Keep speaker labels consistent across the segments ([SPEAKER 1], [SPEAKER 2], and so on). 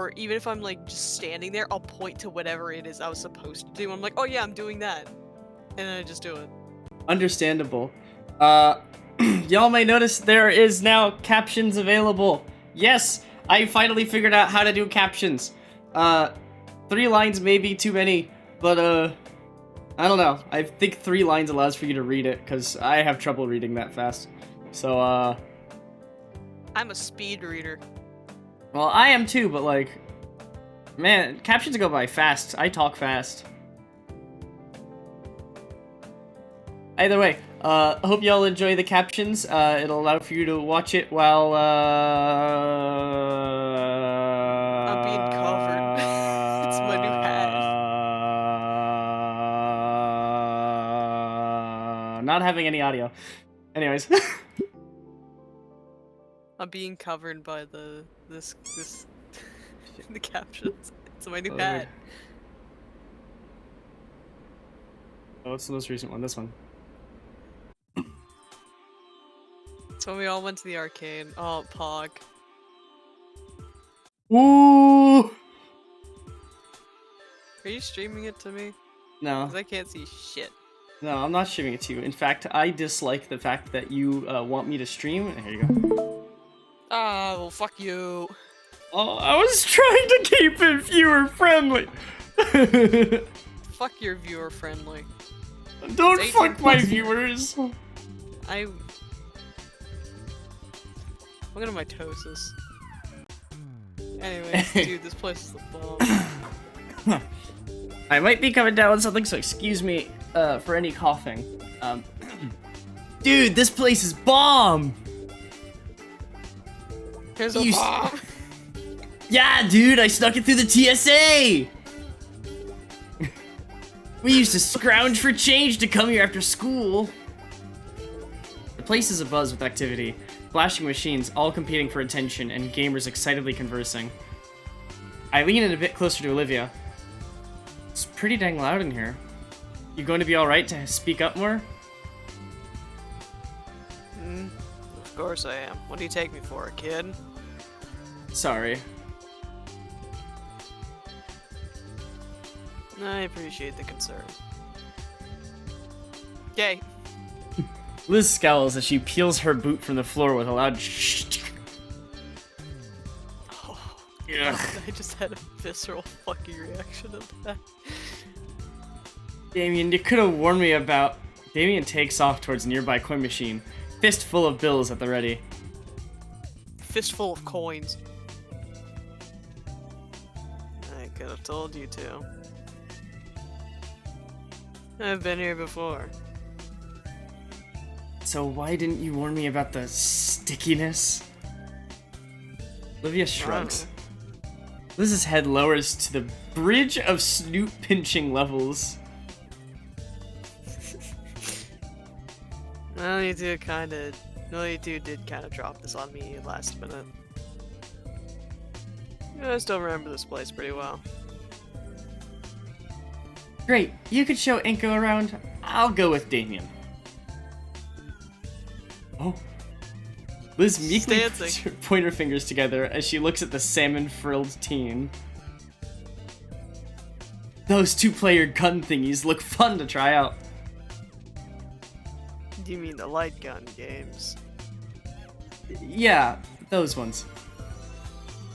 [SPEAKER 1] or even if I'm like just standing there, I'll point to whatever it is I was supposed to do. I'm like, oh yeah, I'm doing that, and then I just do it.
[SPEAKER 2] Understandable. Y'all may notice there is now captions available. Yes, I finally figured out how to do captions. 3 lines may be too many, but I don't know. I think 3 lines allows for you to read it, because I have trouble reading that fast. So,
[SPEAKER 1] I'm a speed reader.
[SPEAKER 2] well, I am too, but like, man, captions go by fast. I talk fast. Either way, hope y'all enjoy the captions. It'll allow for you to watch it while,
[SPEAKER 1] I'm being covered. It's my new hat.
[SPEAKER 2] Not having any audio. Anyways.
[SPEAKER 1] I'm being covered by this the captions. It's my new hat.
[SPEAKER 2] Oh, what's the most recent one? This one.
[SPEAKER 1] It's when we all went to the arcade. Oh, Pog.
[SPEAKER 2] Ooh.
[SPEAKER 1] Are you streaming it to me?
[SPEAKER 2] No.
[SPEAKER 1] Because I can't see shit.
[SPEAKER 2] No, I'm not streaming it to you. In fact, I dislike the fact that you want me to stream. Here you go.
[SPEAKER 1] Oh, well, fuck you.
[SPEAKER 2] Oh, I was trying to keep it viewer friendly.
[SPEAKER 1] Fuck your viewer friendly.
[SPEAKER 2] Don't fuck my viewers.
[SPEAKER 1] I'm gonna mitosis. Anyway, dude, this place is the bomb.
[SPEAKER 2] I might be coming down with something, so excuse me for any coughing. Dude, this place is bomb!
[SPEAKER 1] Here's a bomb!
[SPEAKER 2] Yeah, dude, I snuck it through the TSA! We used to scrounge for change to come here after school. The place is abuzz with activity. Flashing machines, all competing for attention, and gamers excitedly conversing. I lean in a bit closer to Olivia. It's pretty dang loud in here. You going to be alright to speak up more?
[SPEAKER 1] Of course I am. What do you take me for, a kid?
[SPEAKER 2] Sorry.
[SPEAKER 1] I appreciate the concern. Okay.
[SPEAKER 2] Liz scowls as she peels her boot from the floor with a loud
[SPEAKER 1] Oh,
[SPEAKER 2] Ugh.
[SPEAKER 1] I just had a visceral fucking reaction to that.
[SPEAKER 2] Damien, you could have warned me about... Damien takes off towards a nearby coin machine, fist full of bills at the ready.
[SPEAKER 1] Fistful of coins. I could have told you to. I've been here before.
[SPEAKER 2] So why didn't you warn me about the stickiness? Olivia shrugs. Liz's head lowers to the bridge of snoot pinching levels.
[SPEAKER 1] Well, you two did kind of drop this on me last minute. I still remember this place pretty well.
[SPEAKER 2] Great, you could show Inko around. I'll go with Damien. Oh. Liz meekly puts her pointer fingers together as she looks at the salmon-frilled teen. Those 2-player gun thingies look fun to try out.
[SPEAKER 1] You mean the light gun games?
[SPEAKER 2] Yeah, those ones.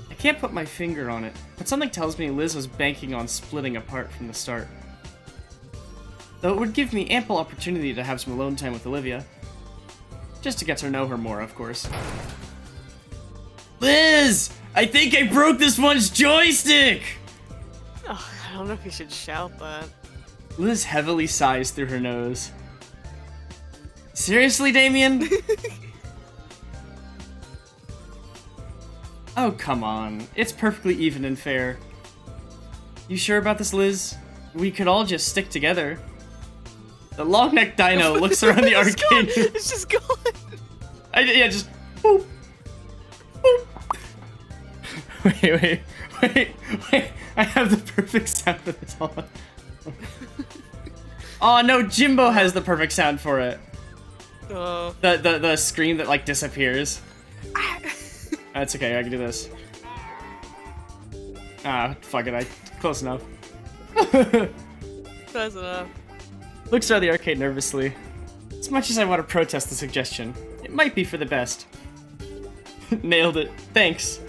[SPEAKER 2] I can't put my finger on it, but something tells me Liz was banking on splitting apart from the start. though it would give me ample opportunity to have some alone time with Olivia. Just to get to know her more, of course. Liz! I think I broke this one's joystick!
[SPEAKER 1] Oh, I don't know if you should shout that.
[SPEAKER 2] Liz heavily sighs through her nose. Seriously, Damien? Oh, come on. It's perfectly even and fair. You sure about this, Liz? We could all just stick together. The long-necked dino looks around the arcade.
[SPEAKER 1] It's just gone.
[SPEAKER 2] Yeah, just boop. Boop. Wait. I have the perfect sound for this. Hold on. Oh no, Jimbo has the perfect sound for it. The scream that like disappears. That's okay, I can do this. Ah, fuck it, close enough.
[SPEAKER 1] Close enough.
[SPEAKER 2] Looks around the arcade nervously. As much as I want to protest the suggestion, it might be for the best. Nailed it. Thanks.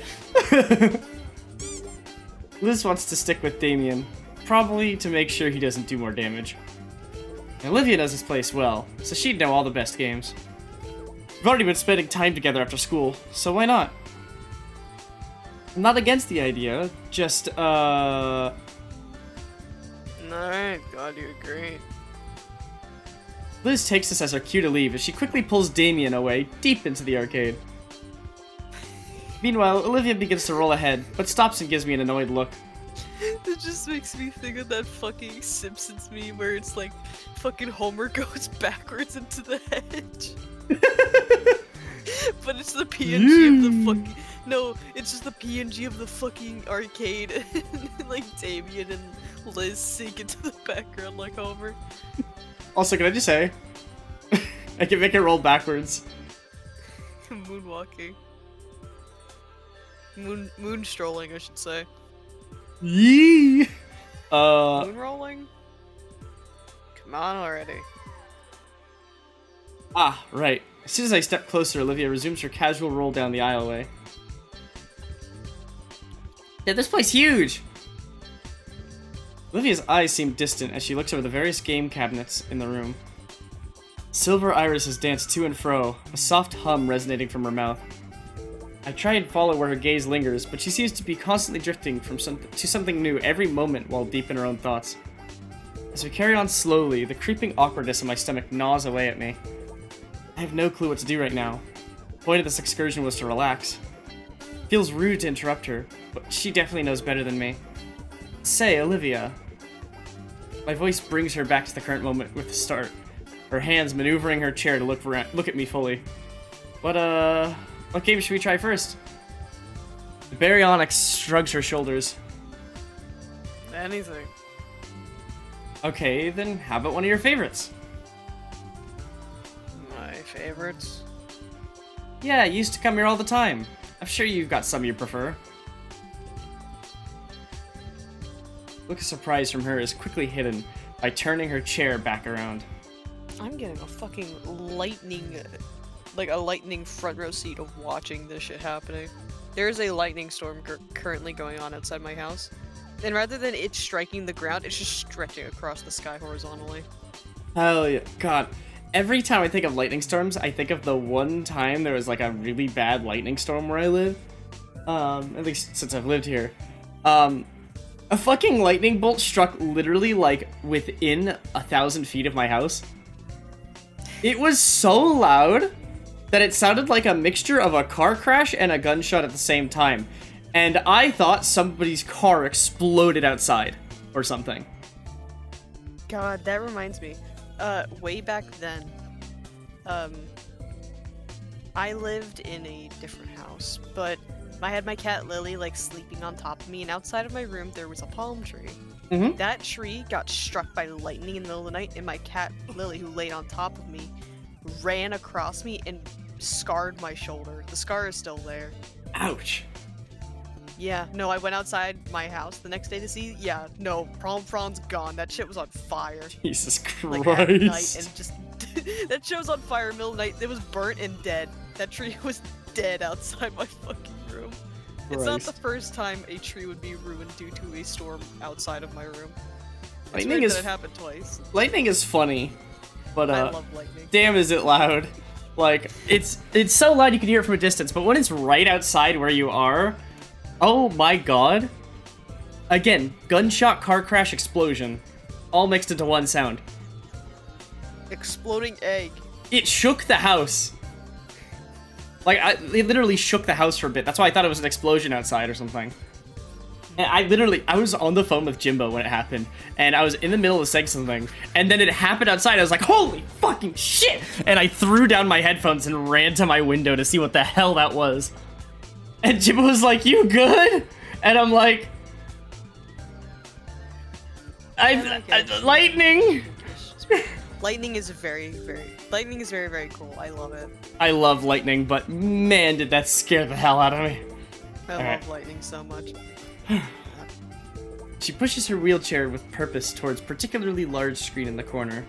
[SPEAKER 2] Liz wants to stick with Damien, probably to make sure he doesn't do more damage. And Olivia knows this place well, so she'd know all the best games. We've already been spending time together after school, so why not? I'm not against the idea, just,
[SPEAKER 1] Alright, glad you agree.
[SPEAKER 2] Liz takes this as her cue to leave as she quickly pulls Damien away, deep into the arcade. Meanwhile, Olivia begins to roll ahead, but stops and gives me an annoyed look.
[SPEAKER 1] It just makes me think of that fucking Simpsons meme where it's like fucking Homer goes backwards into the hedge. But it's the PNG of the fucking... No, it's just the PNG of the fucking arcade. And like Damien and Liz sink into the background like Homer.
[SPEAKER 2] Also, can I just say, I can make it roll backwards.
[SPEAKER 1] Moonwalking. Moon strolling, I should say.
[SPEAKER 2] Yee!
[SPEAKER 1] Moon rolling? Come on already.
[SPEAKER 2] Ah, right. As soon as I step closer, Olivia resumes her casual roll down the aisleway. Yeah, this place huge! Olivia's eyes seem distant as she looks over the various game cabinets in the room. Silver irises dance to and fro, a soft hum resonating from her mouth. I try and follow where her gaze lingers, but she seems to be constantly drifting from to something new every moment while deep in her own thoughts. As we carry on slowly, the creeping awkwardness in my stomach gnaws away at me. I have no clue what to do right now. The point of this excursion was to relax. It feels rude to interrupt her, but she definitely knows better than me. Say, Olivia. My voice brings her back to the current moment with a start, her hands maneuvering her chair to look at me fully. What game should we try first? The Baryonyx shrugs her shoulders.
[SPEAKER 1] Anything.
[SPEAKER 2] Okay, then how about one of your favorites?
[SPEAKER 1] My favorites?
[SPEAKER 2] Yeah, you used to come here all the time. I'm sure you've got some you prefer. Look of surprise from her is quickly hidden by turning her chair back around.
[SPEAKER 1] I'm getting a fucking lightning front row seat of watching this shit happening. There's a lightning storm currently going on outside my house. And rather than it striking the ground, it's just stretching across the sky horizontally.
[SPEAKER 2] Hell yeah. God. Every time I think of lightning storms, I think of the one time there was like a really bad lightning storm where I live. At least since I've lived here. A fucking lightning bolt struck literally like within 1,000 feet of my house. It was so loud that it sounded like a mixture of a car crash and a gunshot at the same time. And I thought somebody's car exploded outside or something.
[SPEAKER 1] God, that reminds me. Way back then, I lived in a different house, but I had my cat Lily like sleeping on top of me, and outside of my room there was a palm tree.
[SPEAKER 2] Mm-hmm.
[SPEAKER 1] That tree got struck by lightning in the middle of the night, and my cat Lily, who laid on top of me, ran across me and scarred my shoulder. The scar is still there.
[SPEAKER 2] Ouch.
[SPEAKER 1] Yeah, no, I went outside my house the next day to see. Yeah, no, prom frond's gone. That shit was on fire.
[SPEAKER 2] Jesus Christ.
[SPEAKER 1] Like at night, and just that shit was on fire in the middle of the night. It was burnt and dead. That tree was dead outside my fucking room. It's not the first time a tree would be ruined due to a storm outside of my room.
[SPEAKER 2] Lightning
[SPEAKER 1] weird
[SPEAKER 2] is
[SPEAKER 1] that it happened twice.
[SPEAKER 2] lightning is funny, but
[SPEAKER 1] I love lightning.
[SPEAKER 2] damn is it loud. Like it's so loud you can hear it from a distance, but when it's right outside where you are, oh my god. Again, gunshot, car crash, explosion, all mixed into one sound.
[SPEAKER 1] Exploding egg.
[SPEAKER 2] It shook the house. Like, it literally shook the house for a bit. That's why I thought it was an explosion outside or something. And I was on the phone with Jimbo when it happened, and I was in the middle of saying something, and then it happened outside. I was like, holy fucking shit! And I threw down my headphones and ran to my window to see what the hell that was. And Jimbo was like, you good? And I'm like, lightning!
[SPEAKER 1] Lightning is very, very cool. I love it.
[SPEAKER 2] I love lightning, but man, did that scare the hell out of me.
[SPEAKER 1] I love lightning so much.
[SPEAKER 2] She pushes her wheelchair with purpose towards particularly large screen in the corner.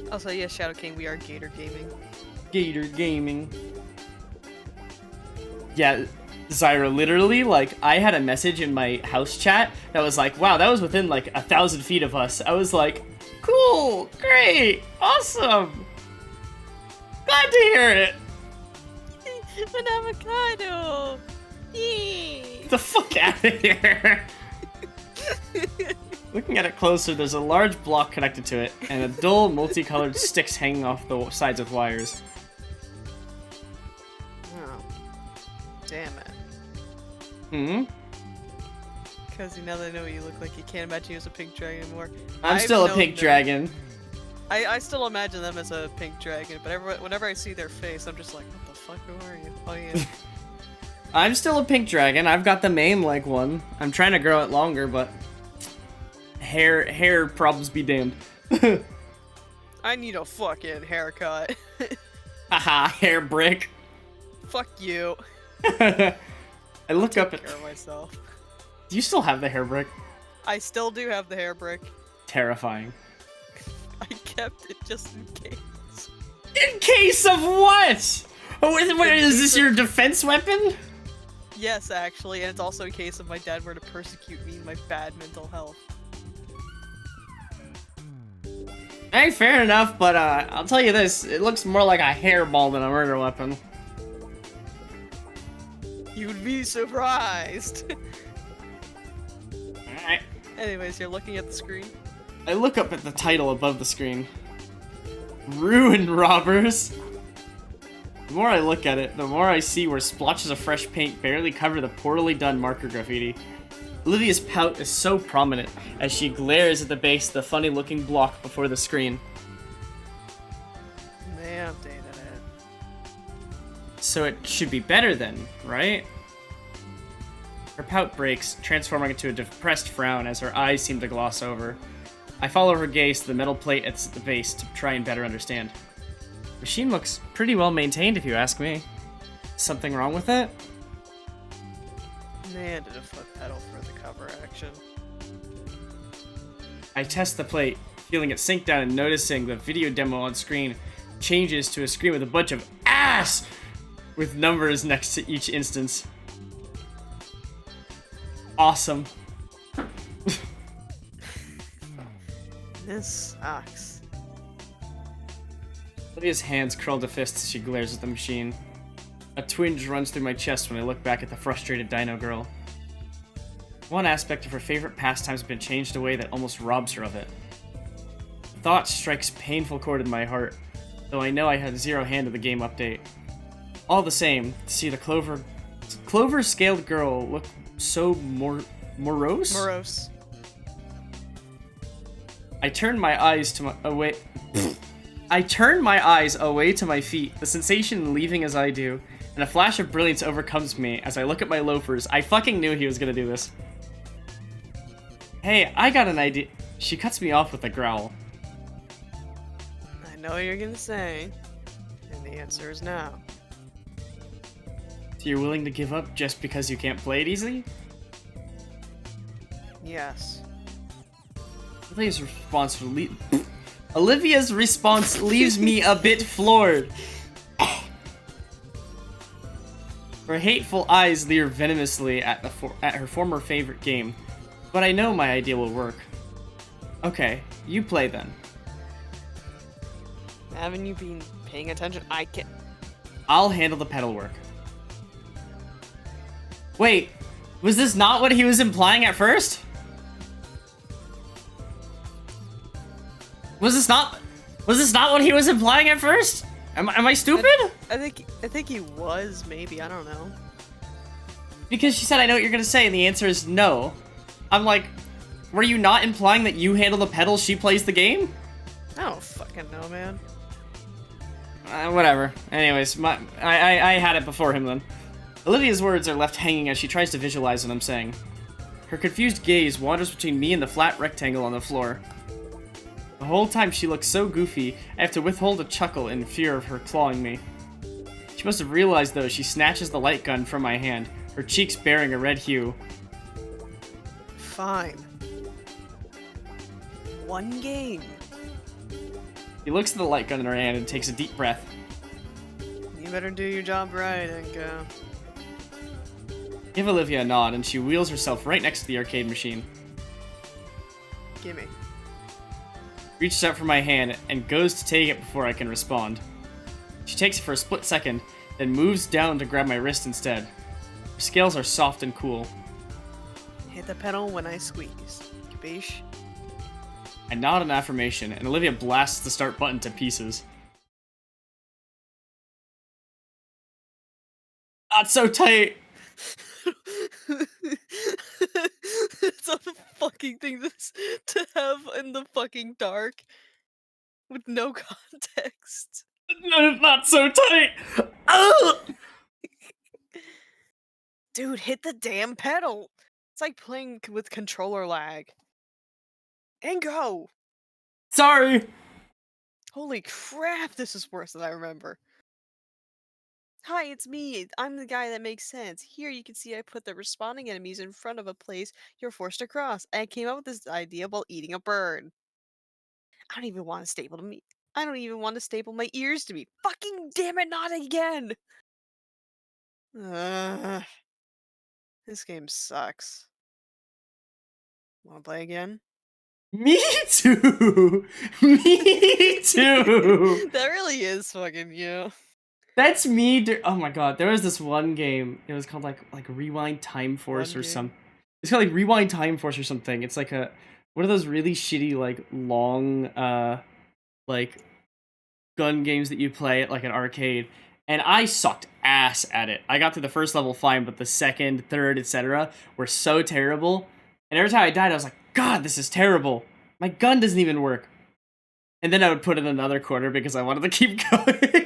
[SPEAKER 1] Also, yes, Shadow King, we are Gator Gaming.
[SPEAKER 2] Gator Gaming. Yeah, Zyra, literally, like, I had a message in my house chat that was like, wow, that was within, like, 1,000 feet of us. I was like, cool, great, awesome. Glad to hear it.
[SPEAKER 1] An avocado. Yee.
[SPEAKER 2] Get the fuck out of here. Looking at it closer, there's a large block connected to it, and a dull, multicolored sticks hanging off the sides with wires.
[SPEAKER 1] Oh. Damn it.
[SPEAKER 2] Hmm?
[SPEAKER 1] Because now that I know what you look like, you can't imagine you as a pink dragon anymore.
[SPEAKER 2] I'm still a pink dragon.
[SPEAKER 1] I still imagine them as a pink dragon, but whenever I see their face, I'm just like, what the fuck, who are you? Oh yeah.
[SPEAKER 2] I'm still a pink dragon. I've got the mane like one. I'm trying to grow it longer, but hair problems be damned.
[SPEAKER 1] I need a fucking haircut.
[SPEAKER 2] Haha, hair brick.
[SPEAKER 1] Fuck you.
[SPEAKER 2] I look up at.
[SPEAKER 1] Take care of myself.
[SPEAKER 2] Do you still have the hair brick?
[SPEAKER 1] I still do have the hair brick.
[SPEAKER 2] Terrifying.
[SPEAKER 1] I kept it just in case.
[SPEAKER 2] In case of what? Oh, is this your defense weapon?
[SPEAKER 1] Yes, actually, and it's also in case if my dad were to persecute me in my bad mental health.
[SPEAKER 2] Hey, fair enough, but I'll tell you this, it looks more like a hairball than a murder weapon.
[SPEAKER 1] You'd be surprised!
[SPEAKER 2] Alright.
[SPEAKER 1] Anyways, you're looking at the screen?
[SPEAKER 2] I look up at the title above the screen. Ruin Robbers! The more I look at it, the more I see where splotches of fresh paint barely cover the poorly done marker graffiti. Olivia's pout is so prominent as she glares at the base of the funny-looking block before the screen.
[SPEAKER 1] They updated it.
[SPEAKER 2] So it should be better then, right? Her pout breaks, transforming into a depressed frown as her eyes seem to gloss over. I follow her gaze to the metal plate at the base to try and better understand. The machine looks pretty well maintained if you ask me. Something wrong with it?
[SPEAKER 1] They added a foot pedal for the cover action.
[SPEAKER 2] I test the plate, feeling it sink down and noticing the video demo on screen changes to a screen with a bunch of ass with numbers next to each instance. Awesome.
[SPEAKER 1] This sucks.
[SPEAKER 2] Lydia's hands curl to fists as she glares at the machine. A twinge runs through my chest when I look back at the frustrated dino girl. One aspect of her favorite pastime has been changed in a way that almost robs her of it. The thought strikes a painful chord in my heart, though I know I had zero hand in the game update. All the same, to see the clover-scaled girl look so morose?
[SPEAKER 1] Morose.
[SPEAKER 2] I turn my eyes away to my feet, the sensation leaving as I do, and a flash of brilliance overcomes me as I look at my loafers. I fucking knew he was gonna do this. Hey, I got an idea. She cuts me off with a growl.
[SPEAKER 1] I know what you're gonna say, and the answer is no.
[SPEAKER 2] So you're willing to give up just because you can't play it easily?
[SPEAKER 1] Yes.
[SPEAKER 2] Olivia's response leaves me a bit floored. Her hateful eyes leer venomously at her former favorite game, but I know my idea will work. Okay, you play then.
[SPEAKER 1] Haven't you been paying attention? I can't.
[SPEAKER 2] I'll handle the pedal work. Wait, was this not what he was implying at first? Was this not what he was implying at first? Am I stupid?
[SPEAKER 1] I think he was, maybe, I don't know.
[SPEAKER 2] Because she said, I know what you're gonna say, and the answer is no. I'm like, were you not implying that you handle the pedals, she plays the game?
[SPEAKER 1] I don't fucking know, man.
[SPEAKER 2] Whatever. Anyways, I had it before him then. Olivia's words are left hanging as she tries to visualize what I'm saying. Her confused gaze wanders between me and the flat rectangle on the floor. The whole time she looks so goofy, I have to withhold a chuckle in fear of her clawing me. She must have realized, though, she snatches the light gun from my hand, her cheeks bearing a red hue.
[SPEAKER 1] Fine. One game.
[SPEAKER 2] He looks at the light gun in her hand and takes a deep breath.
[SPEAKER 1] You better do your job right and go.
[SPEAKER 2] Give Olivia a nod, and she wheels herself right next to the arcade machine.
[SPEAKER 1] Gimme.
[SPEAKER 2] Reaches out for my hand and goes to take it before I can respond. She takes it for a split second, then moves down to grab my wrist instead. Her scales are soft and cool.
[SPEAKER 1] Hit the pedal when I squeeze. Capiche?
[SPEAKER 2] I nod in affirmation, and Olivia blasts the start button to pieces. Not so tight!
[SPEAKER 1] It's a fucking thing to have in the fucking dark. With no context.
[SPEAKER 2] No, not so tight! Ugh!
[SPEAKER 1] Dude, hit the damn pedal! It's like playing with controller lag. And go!
[SPEAKER 2] Sorry!
[SPEAKER 1] Holy crap, this is worse than I remember. Hi, it's me. I'm the guy that makes sense. Here you can see I put the responding enemies in front of a place you're forced to cross. I came up with this idea while eating a bird. I don't even want to staple to me. I don't even want to staple my ears to me. Fucking damn it, not again! Ugh. This game sucks. Wanna play again?
[SPEAKER 2] Me too! Me too!
[SPEAKER 1] That really is fucking you.
[SPEAKER 2] That's me. Oh my god, there was this one game. It was called like Rewind Time Force or some. It's called like Rewind Time Force or something. It's like a one of those really shitty like long like gun games that you play at like an arcade. And I sucked ass at it. I got through the first level fine, but the second, third, etc. were so terrible. And every time I died, I was like, God, this is terrible. My gun doesn't even work. And then I would put in another quarter because I wanted to keep going.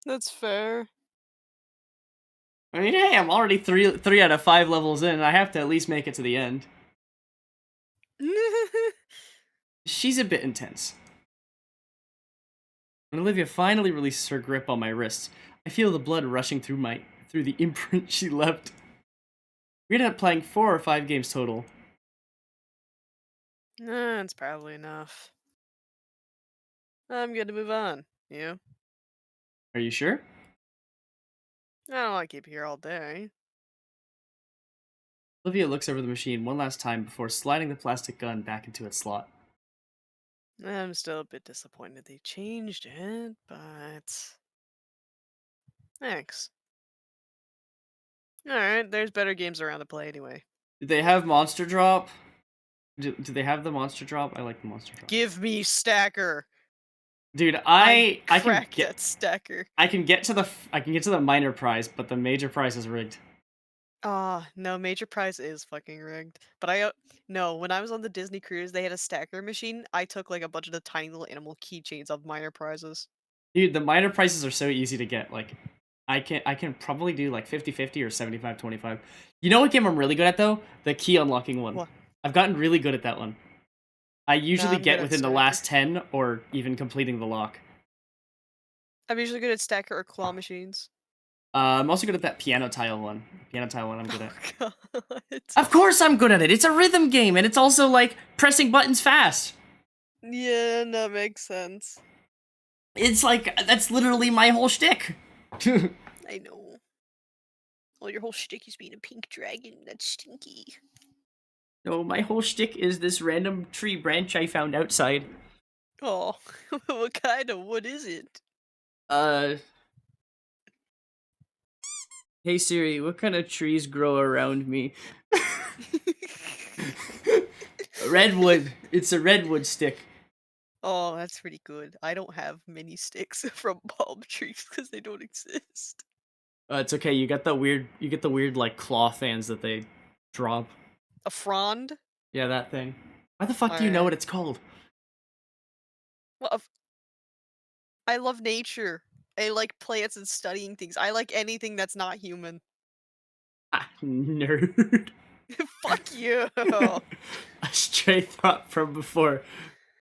[SPEAKER 1] That's fair.
[SPEAKER 2] I mean, hey, I'm already three out of 5 levels in. I have to at least make it to the end. She's a bit intense. When Olivia finally releases her grip on my wrist, I feel the blood rushing through the imprint she left. We ended up playing 4 or 5 games total.
[SPEAKER 1] That's probably enough. I'm good to move on. You?
[SPEAKER 2] Are you sure?
[SPEAKER 1] I don't want to keep you here all day.
[SPEAKER 2] Olivia looks over the machine one last time before sliding the plastic gun back into its slot.
[SPEAKER 1] I'm still a bit disappointed they changed it, but... Thanks. Alright, there's better games around to play anyway.
[SPEAKER 2] Did they have Monster Drop? Do they have the Monster Drop? I like the Monster Drop.
[SPEAKER 1] Give me Stacker!
[SPEAKER 2] Dude, I can
[SPEAKER 1] crack
[SPEAKER 2] get
[SPEAKER 1] that Stacker.
[SPEAKER 2] I can get to the minor prize, but the major prize is rigged.
[SPEAKER 1] No, Major Prize is fucking rigged. But no, when I was on the Disney cruise, they had a stacker machine. I took like a bunch of the tiny little animal keychains of minor prizes.
[SPEAKER 2] Dude, the minor prizes are so easy to get. Like, I can probably do like 50-50 or 75-25. You know what game I'm really good at though? The key unlocking one.
[SPEAKER 1] What?
[SPEAKER 2] I've gotten really good at that one. I usually
[SPEAKER 1] I'm
[SPEAKER 2] get
[SPEAKER 1] good at
[SPEAKER 2] within the
[SPEAKER 1] Stacker.
[SPEAKER 2] last 10 or even completing the lock.
[SPEAKER 1] I'm usually good at stacker or claw machines.
[SPEAKER 2] I'm also good at that piano tile one. Piano tile one I'm good at.
[SPEAKER 1] Oh god.
[SPEAKER 2] Of course I'm good at it. It's a rhythm game and it's also like pressing buttons fast.
[SPEAKER 1] Yeah, that makes sense.
[SPEAKER 2] It's like that's literally my whole shtick.
[SPEAKER 1] I know. Well, your whole shtick is being a pink dragon. That's stinky.
[SPEAKER 2] No, my whole shtick is this random tree branch I found outside.
[SPEAKER 1] Oh, what kind of wood is it?
[SPEAKER 2] Uh, hey Siri, what kind of trees grow around me? Redwood. It's a redwood stick.
[SPEAKER 1] Oh, that's pretty good. I don't have many sticks from palm trees because they don't exist.
[SPEAKER 2] It's okay. You get the weird like claw fans that they drop.
[SPEAKER 1] A frond?
[SPEAKER 2] Yeah, that thing. Why the fuck do you know
[SPEAKER 1] Alright.
[SPEAKER 2] what it's called?
[SPEAKER 1] Well, I love nature. I like plants and studying things. I like anything that's not human.
[SPEAKER 2] Ah, nerd.
[SPEAKER 1] Fuck you!
[SPEAKER 2] A stray thought from before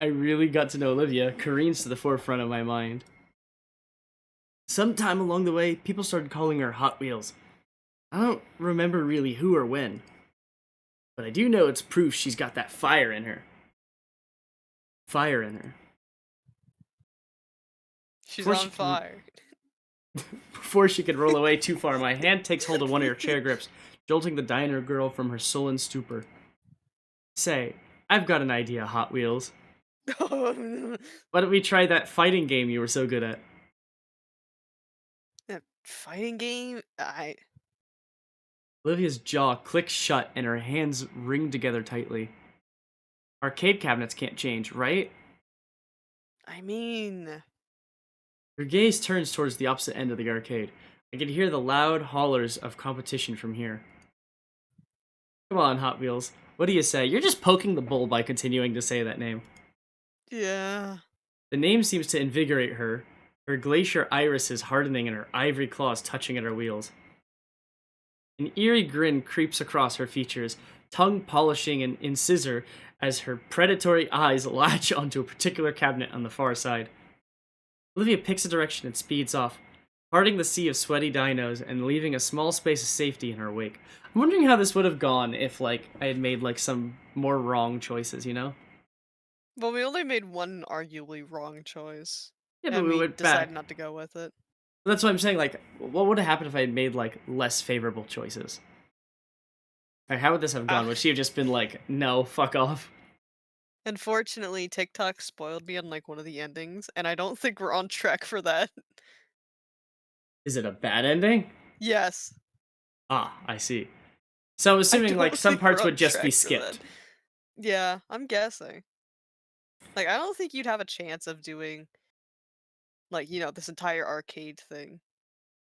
[SPEAKER 2] I really got to know Olivia careens to the forefront of my mind. Sometime along the way, people started calling her Hot Wheels. I don't remember really who or when, but I do know it's proof she's got that fire in her. Fire in her.
[SPEAKER 1] She's
[SPEAKER 2] Before
[SPEAKER 1] on fire.
[SPEAKER 2] Before she could roll away too far, my hand takes hold of one of her chair grips, jolting the diner girl from her sullen stupor. Say, I've got an idea, Hot Wheels. Why don't we try that fighting game you were so good at?
[SPEAKER 1] That fighting game?
[SPEAKER 2] Olivia's jaw clicks shut and her hands ring together tightly. Arcade cabinets can't change, right?
[SPEAKER 1] I mean...
[SPEAKER 2] Her gaze turns towards the opposite end of the arcade. I can hear the loud hollers of competition from here. Come on, Hot Wheels. What do you say? You're just poking the bull by continuing to say that name.
[SPEAKER 1] Yeah.
[SPEAKER 2] The name seems to invigorate her, her glacier irises hardening and her ivory claws touching at her wheels. An eerie grin creeps across her features, tongue polishing an incisor as her predatory eyes latch onto a particular cabinet on the far side. Olivia picks a direction and speeds off, parting the sea of sweaty dinos and leaving a small space of safety in her wake. I'm wondering how this would have gone if, like, I had made, like, some more wrong choices, you know?
[SPEAKER 1] Well, we only made one arguably wrong choice.
[SPEAKER 2] Yeah, but
[SPEAKER 1] And
[SPEAKER 2] we
[SPEAKER 1] we
[SPEAKER 2] went
[SPEAKER 1] decided
[SPEAKER 2] back.
[SPEAKER 1] not to go with it.
[SPEAKER 2] That's what I'm saying, like, what would have happened if I had made, like, less favorable choices? Like, how would this have gone?
[SPEAKER 1] Ah.
[SPEAKER 2] Would she have just been like, no, fuck off?
[SPEAKER 1] Unfortunately, TikTok spoiled me on, like, one of the endings, and I don't think we're on track for that.
[SPEAKER 2] Is it a bad ending?
[SPEAKER 1] Yes.
[SPEAKER 2] Ah, I see. So I'm
[SPEAKER 1] I
[SPEAKER 2] assuming, like,
[SPEAKER 1] don't
[SPEAKER 2] some
[SPEAKER 1] think we're
[SPEAKER 2] parts
[SPEAKER 1] on
[SPEAKER 2] would just be
[SPEAKER 1] track for that.
[SPEAKER 2] skipped.
[SPEAKER 1] Yeah, I'm guessing. Like, I don't think you'd have a chance of doing, like, this entire arcade thing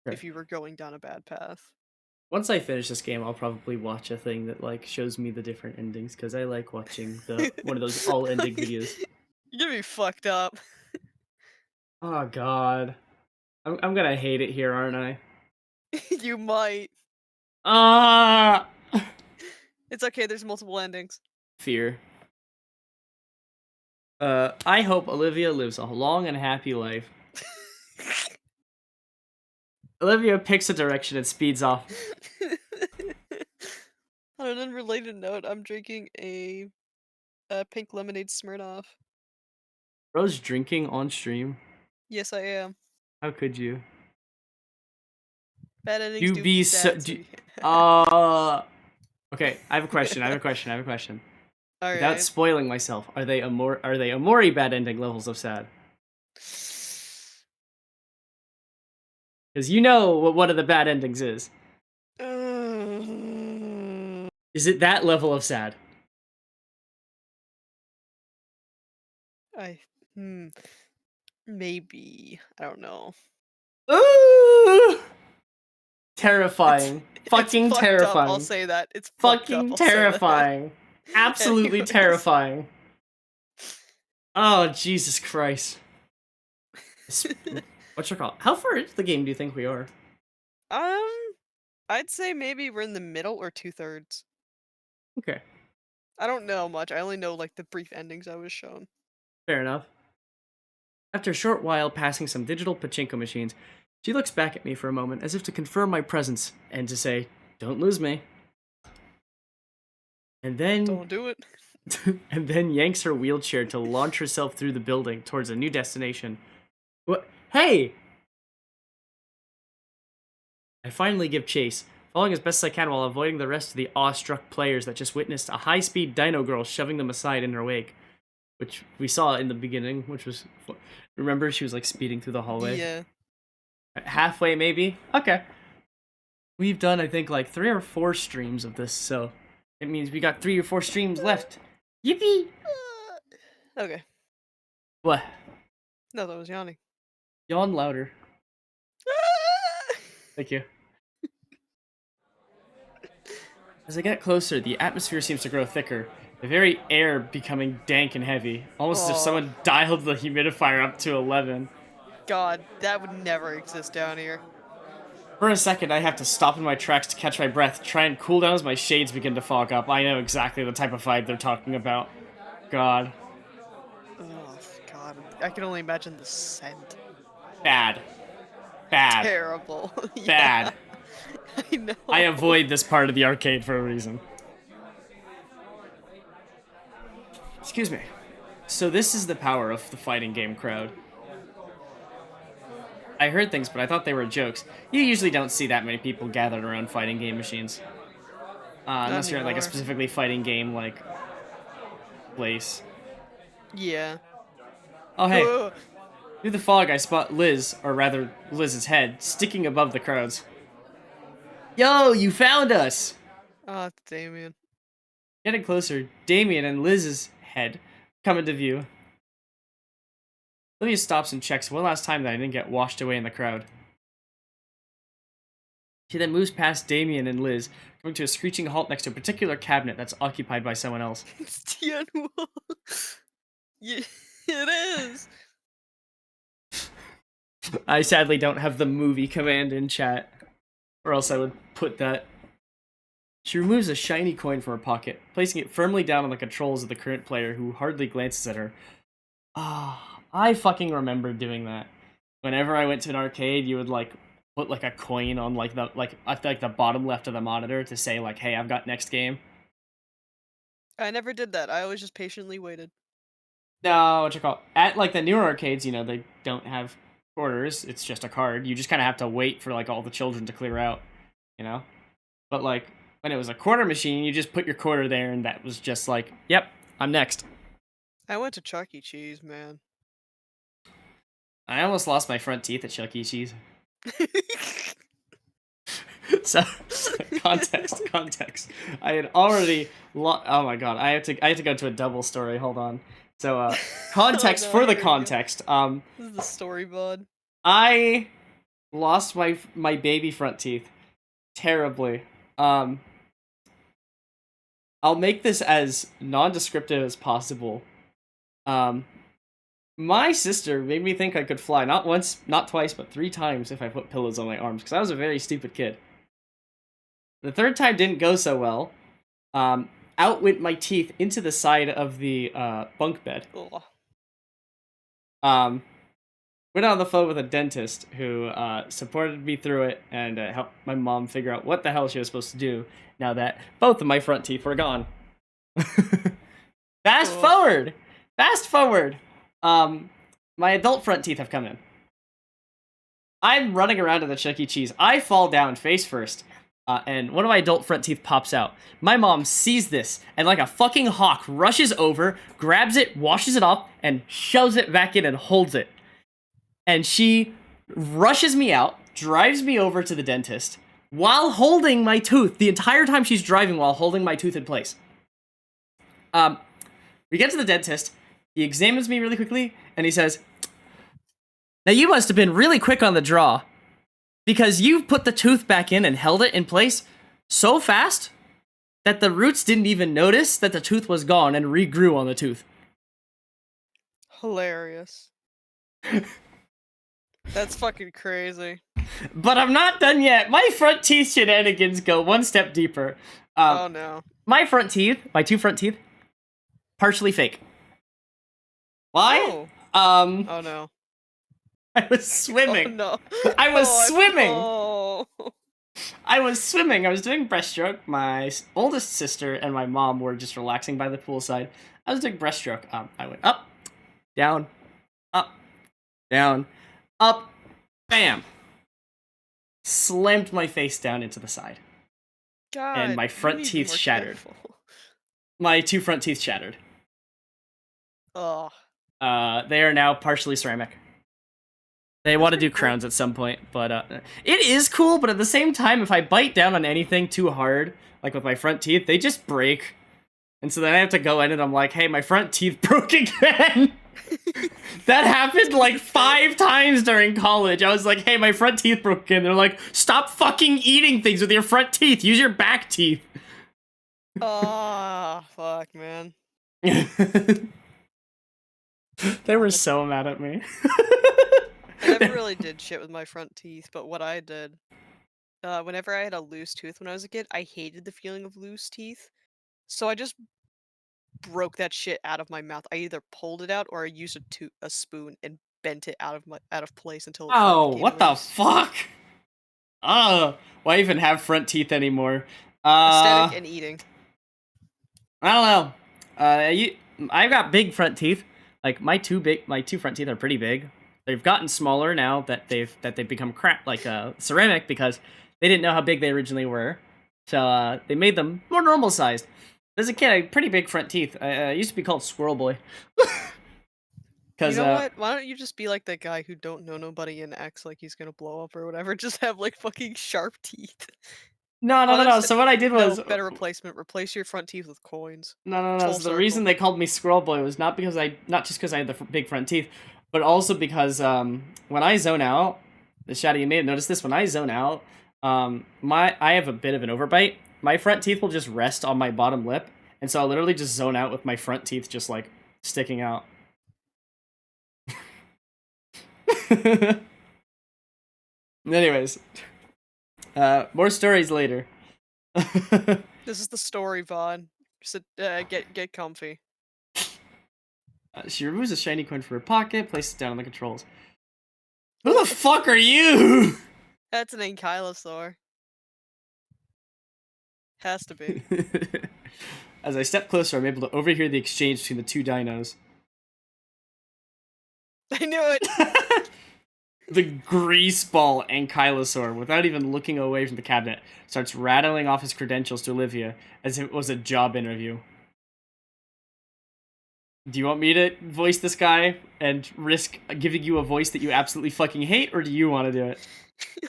[SPEAKER 2] Okay.
[SPEAKER 1] if you were going down a bad path.
[SPEAKER 2] Once I finish this game, I'll probably watch a thing that, like, shows me the different endings, because I like watching one of those all-ending videos.
[SPEAKER 1] You're gonna be fucked up.
[SPEAKER 2] Oh, God. I'm gonna hate it here, aren't I?
[SPEAKER 1] You might.
[SPEAKER 2] Ah!
[SPEAKER 1] It's okay, there's multiple endings.
[SPEAKER 2] Fear. I hope Olivia lives a long and happy life. Olivia picks a direction and speeds off.
[SPEAKER 1] On an unrelated note, I'm drinking a pink lemonade Smirnoff.
[SPEAKER 2] Bro's drinking on stream.
[SPEAKER 1] Yes, I am.
[SPEAKER 2] How could you?
[SPEAKER 1] Bad endings
[SPEAKER 2] You
[SPEAKER 1] do
[SPEAKER 2] be
[SPEAKER 1] be
[SPEAKER 2] so.
[SPEAKER 1] sad.
[SPEAKER 2] Okay, I have a question. I have a question. Without
[SPEAKER 1] Alright.
[SPEAKER 2] spoiling myself, are they Amori bad ending levels of sad? Because you know what one of the bad endings is. Is it that level of sad?
[SPEAKER 1] I maybe. I don't know.
[SPEAKER 2] Ooh! Terrifying. Fucking
[SPEAKER 1] it's fucked
[SPEAKER 2] terrifying.
[SPEAKER 1] Up, I'll say that. It's fucked up,
[SPEAKER 2] fucking
[SPEAKER 1] I'll say that.
[SPEAKER 2] terrifying. Absolutely
[SPEAKER 1] Anyways.
[SPEAKER 2] terrifying. Oh, Jesus Christ. What's your call? How far into the game do you think we are?
[SPEAKER 1] I'd say maybe we're in the middle or 2/3.
[SPEAKER 2] Okay,
[SPEAKER 1] I don't know much. I only know like the brief endings I was shown.
[SPEAKER 2] fair enough. After a short while passing some digital pachinko machines, she looks back at me for a moment as if to confirm my presence and to say, "Don't lose me." And then
[SPEAKER 1] Don't do it.
[SPEAKER 2] and then yanks her wheelchair to launch herself through the building towards a new destination. What? Hey! I finally give chase, following as best as I can while avoiding the rest of the awestruck players that just witnessed a high-speed dino girl shoving them aside in her wake, which we saw in the beginning, which was... Remember, she was, like, speeding through the hallway?
[SPEAKER 1] Yeah.
[SPEAKER 2] Halfway, maybe? Okay. We've done, I think, like 3 or 4 streams of this, so it means we got 3 or 4 streams left. Yippee!
[SPEAKER 1] Okay.
[SPEAKER 2] What?
[SPEAKER 1] No, that was yawning.
[SPEAKER 2] Yawn louder. Thank you. As I get closer, the atmosphere seems to grow thicker, the very air becoming dank and heavy, almost as if someone dialed the humidifier up to 11.
[SPEAKER 1] God, that would never exist down here.
[SPEAKER 2] For a second, I have to stop in my tracks to catch my breath, try and cool down as my shades begin to fog up. I know exactly the type of vibe they're talking about. God.
[SPEAKER 1] Oh, God. I can only imagine the scent.
[SPEAKER 2] Bad. Bad.
[SPEAKER 1] Terrible.
[SPEAKER 2] Bad.
[SPEAKER 1] I know.
[SPEAKER 2] I avoid this part of the arcade for a reason. Excuse me. So this is the power of the fighting game crowd. I heard things, but I thought they were jokes. You usually don't see that many people gathered around fighting game machines. Unless you're at like a specifically fighting game, like, place.
[SPEAKER 1] Yeah.
[SPEAKER 2] Oh, hey. Through the fog, I spot Liz, or rather, Liz's head, sticking above the crowds. Yo, you found us!
[SPEAKER 1] Oh, it's Damien.
[SPEAKER 2] Getting closer, Damien and Liz's head come into view. Olivia stops and checks one last time that I didn't get washed away in the crowd. She then moves past Damien and Liz, coming to a screeching halt next to a particular cabinet that's occupied by someone else.
[SPEAKER 1] It's Tianwu. Yeah, it is.
[SPEAKER 2] I sadly don't have the movie command in chat, or else I would put that. She removes a shiny coin from her pocket, placing it firmly down on the controls of the current player, who hardly glances at her. I fucking remember doing that. Whenever I went to an arcade, you would like put like a coin on like the bottom left of the monitor to say like, "Hey, I've got next game."
[SPEAKER 1] I never did that. I always just patiently waited.
[SPEAKER 2] No, what you call at like the newer arcades, you know, they don't have quarters. It's just a card. You just kind of have to wait for like all the children to clear out, you know. But like when it was a quarter machine, you just put your quarter there, and that was just like, "Yep, I'm next."
[SPEAKER 1] I went to Chuck E. Cheese, man.
[SPEAKER 2] I almost lost my front teeth at Chuck E. Cheese. So, context. I had already oh my god, I have to go to a double story. Hold on. So, context for the context.
[SPEAKER 1] This is the story, bud.
[SPEAKER 2] I lost my baby front teeth terribly. I'll make this as non-descriptive as possible. My sister made me think I could fly, not once, not twice, but 3 times if I put pillows on my arms, because I was a very stupid kid. The 3rd time didn't go so well. Out went my teeth into the side of the bunk bed. Went on the phone with a dentist who supported me through it and helped my mom figure out what the hell she was supposed to do now that both of my front teeth were gone. Fast forward! My adult front teeth have come in. I'm running around at the Chuck E. Cheese. I fall down face first, and one of my adult front teeth pops out. My mom sees this, and like a fucking hawk, rushes over, grabs it, washes it off, and shoves it back in and holds it. And she rushes me out, drives me over to the dentist, while holding my tooth, the entire time she's driving while holding my tooth in place. We get to the dentist, he examines me really quickly, and he says, "Now you must have been really quick on the draw, because you put the tooth back in and held it in place so fast that the roots didn't even notice that the tooth was gone and regrew on the tooth."
[SPEAKER 1] Hilarious. That's fucking crazy.
[SPEAKER 2] But I'm not done yet. My front teeth shenanigans go one step deeper.
[SPEAKER 1] Oh no.
[SPEAKER 2] My front teeth, my 2 front teeth, partially fake. Why?
[SPEAKER 1] Oh. Oh no.
[SPEAKER 2] I was swimming.
[SPEAKER 1] Oh no.
[SPEAKER 2] I was swimming.
[SPEAKER 1] Oh.
[SPEAKER 2] I was swimming. I was doing breaststroke. My oldest sister and my mom were just relaxing by the poolside. I was doing breaststroke. I went up, down, up, down, up, bam. Slammed my face down into the side.
[SPEAKER 1] God,
[SPEAKER 2] and my
[SPEAKER 1] you
[SPEAKER 2] front
[SPEAKER 1] need to be
[SPEAKER 2] teeth
[SPEAKER 1] more
[SPEAKER 2] shattered.
[SPEAKER 1] careful.
[SPEAKER 2] My 2 front teeth shattered.
[SPEAKER 1] Oh,
[SPEAKER 2] They are now partially ceramic. They
[SPEAKER 1] that's
[SPEAKER 2] want to
[SPEAKER 1] pretty
[SPEAKER 2] do
[SPEAKER 1] cool.
[SPEAKER 2] crowns at some point, but it is cool. But at the same time, if I bite down on anything too hard, like with my front teeth, they just break. And so then I have to go in and I'm like, hey, my front teeth broke again. That happened like 5 times during college. I was like, hey, my front teeth broke again. They're like, stop fucking eating things with your front teeth. Use your back teeth.
[SPEAKER 1] Oh, fuck, man.
[SPEAKER 2] They were so mad at me.
[SPEAKER 1] I never really did shit with my front teeth, but what I did, whenever I had a loose tooth when I was a kid, I hated the feeling of loose teeth. So I just broke that shit out of my mouth. I either pulled it out or I used a spoon and bent it out of place until it
[SPEAKER 2] Oh,
[SPEAKER 1] became
[SPEAKER 2] what the
[SPEAKER 1] loose.
[SPEAKER 2] fuck? Why even have front teeth anymore?
[SPEAKER 1] Aesthetic and eating.
[SPEAKER 2] I don't know. I've got big front teeth. Like my two front teeth are pretty big. They've gotten smaller now that they've become ceramic because they didn't know how big they originally were. So they made them more normal sized. As a kid, I had pretty big front teeth. I used to be called Squirrel Boy.
[SPEAKER 1] You know what? Why don't you just be like that guy who don't know nobody and acts like he's gonna blow up or whatever? Just have like fucking sharp teeth.
[SPEAKER 2] No. So what I did was
[SPEAKER 1] better replacement. Replace your front teeth with coins.
[SPEAKER 2] No.
[SPEAKER 1] Full
[SPEAKER 2] So the
[SPEAKER 1] circle.
[SPEAKER 2] reason they called me Squirrel Boy was not just because I had the big front teeth, but also because when I zone out, the shadow, you may have noticed this. When I zone out, I have a bit of an overbite. My front teeth will just rest on my bottom lip, and so I'll literally just zone out with my front teeth just like sticking out. Anyways, more stories later.
[SPEAKER 1] This is the story, Vaughn. Sit, get comfy.
[SPEAKER 2] She removes a shiny coin from her pocket, places it down on the controls. Who the fuck are you?
[SPEAKER 1] That's an ankylosaur. Has to be.
[SPEAKER 2] As I step closer, I'm able to overhear the exchange between the 2 dinos.
[SPEAKER 1] I knew it!
[SPEAKER 2] The greaseball ankylosaur, without even looking away from the cabinet, starts rattling off his credentials to Olivia as if it was a job interview. Do you want me to voice this guy and risk giving you a voice that you absolutely fucking hate, or do you want to do it?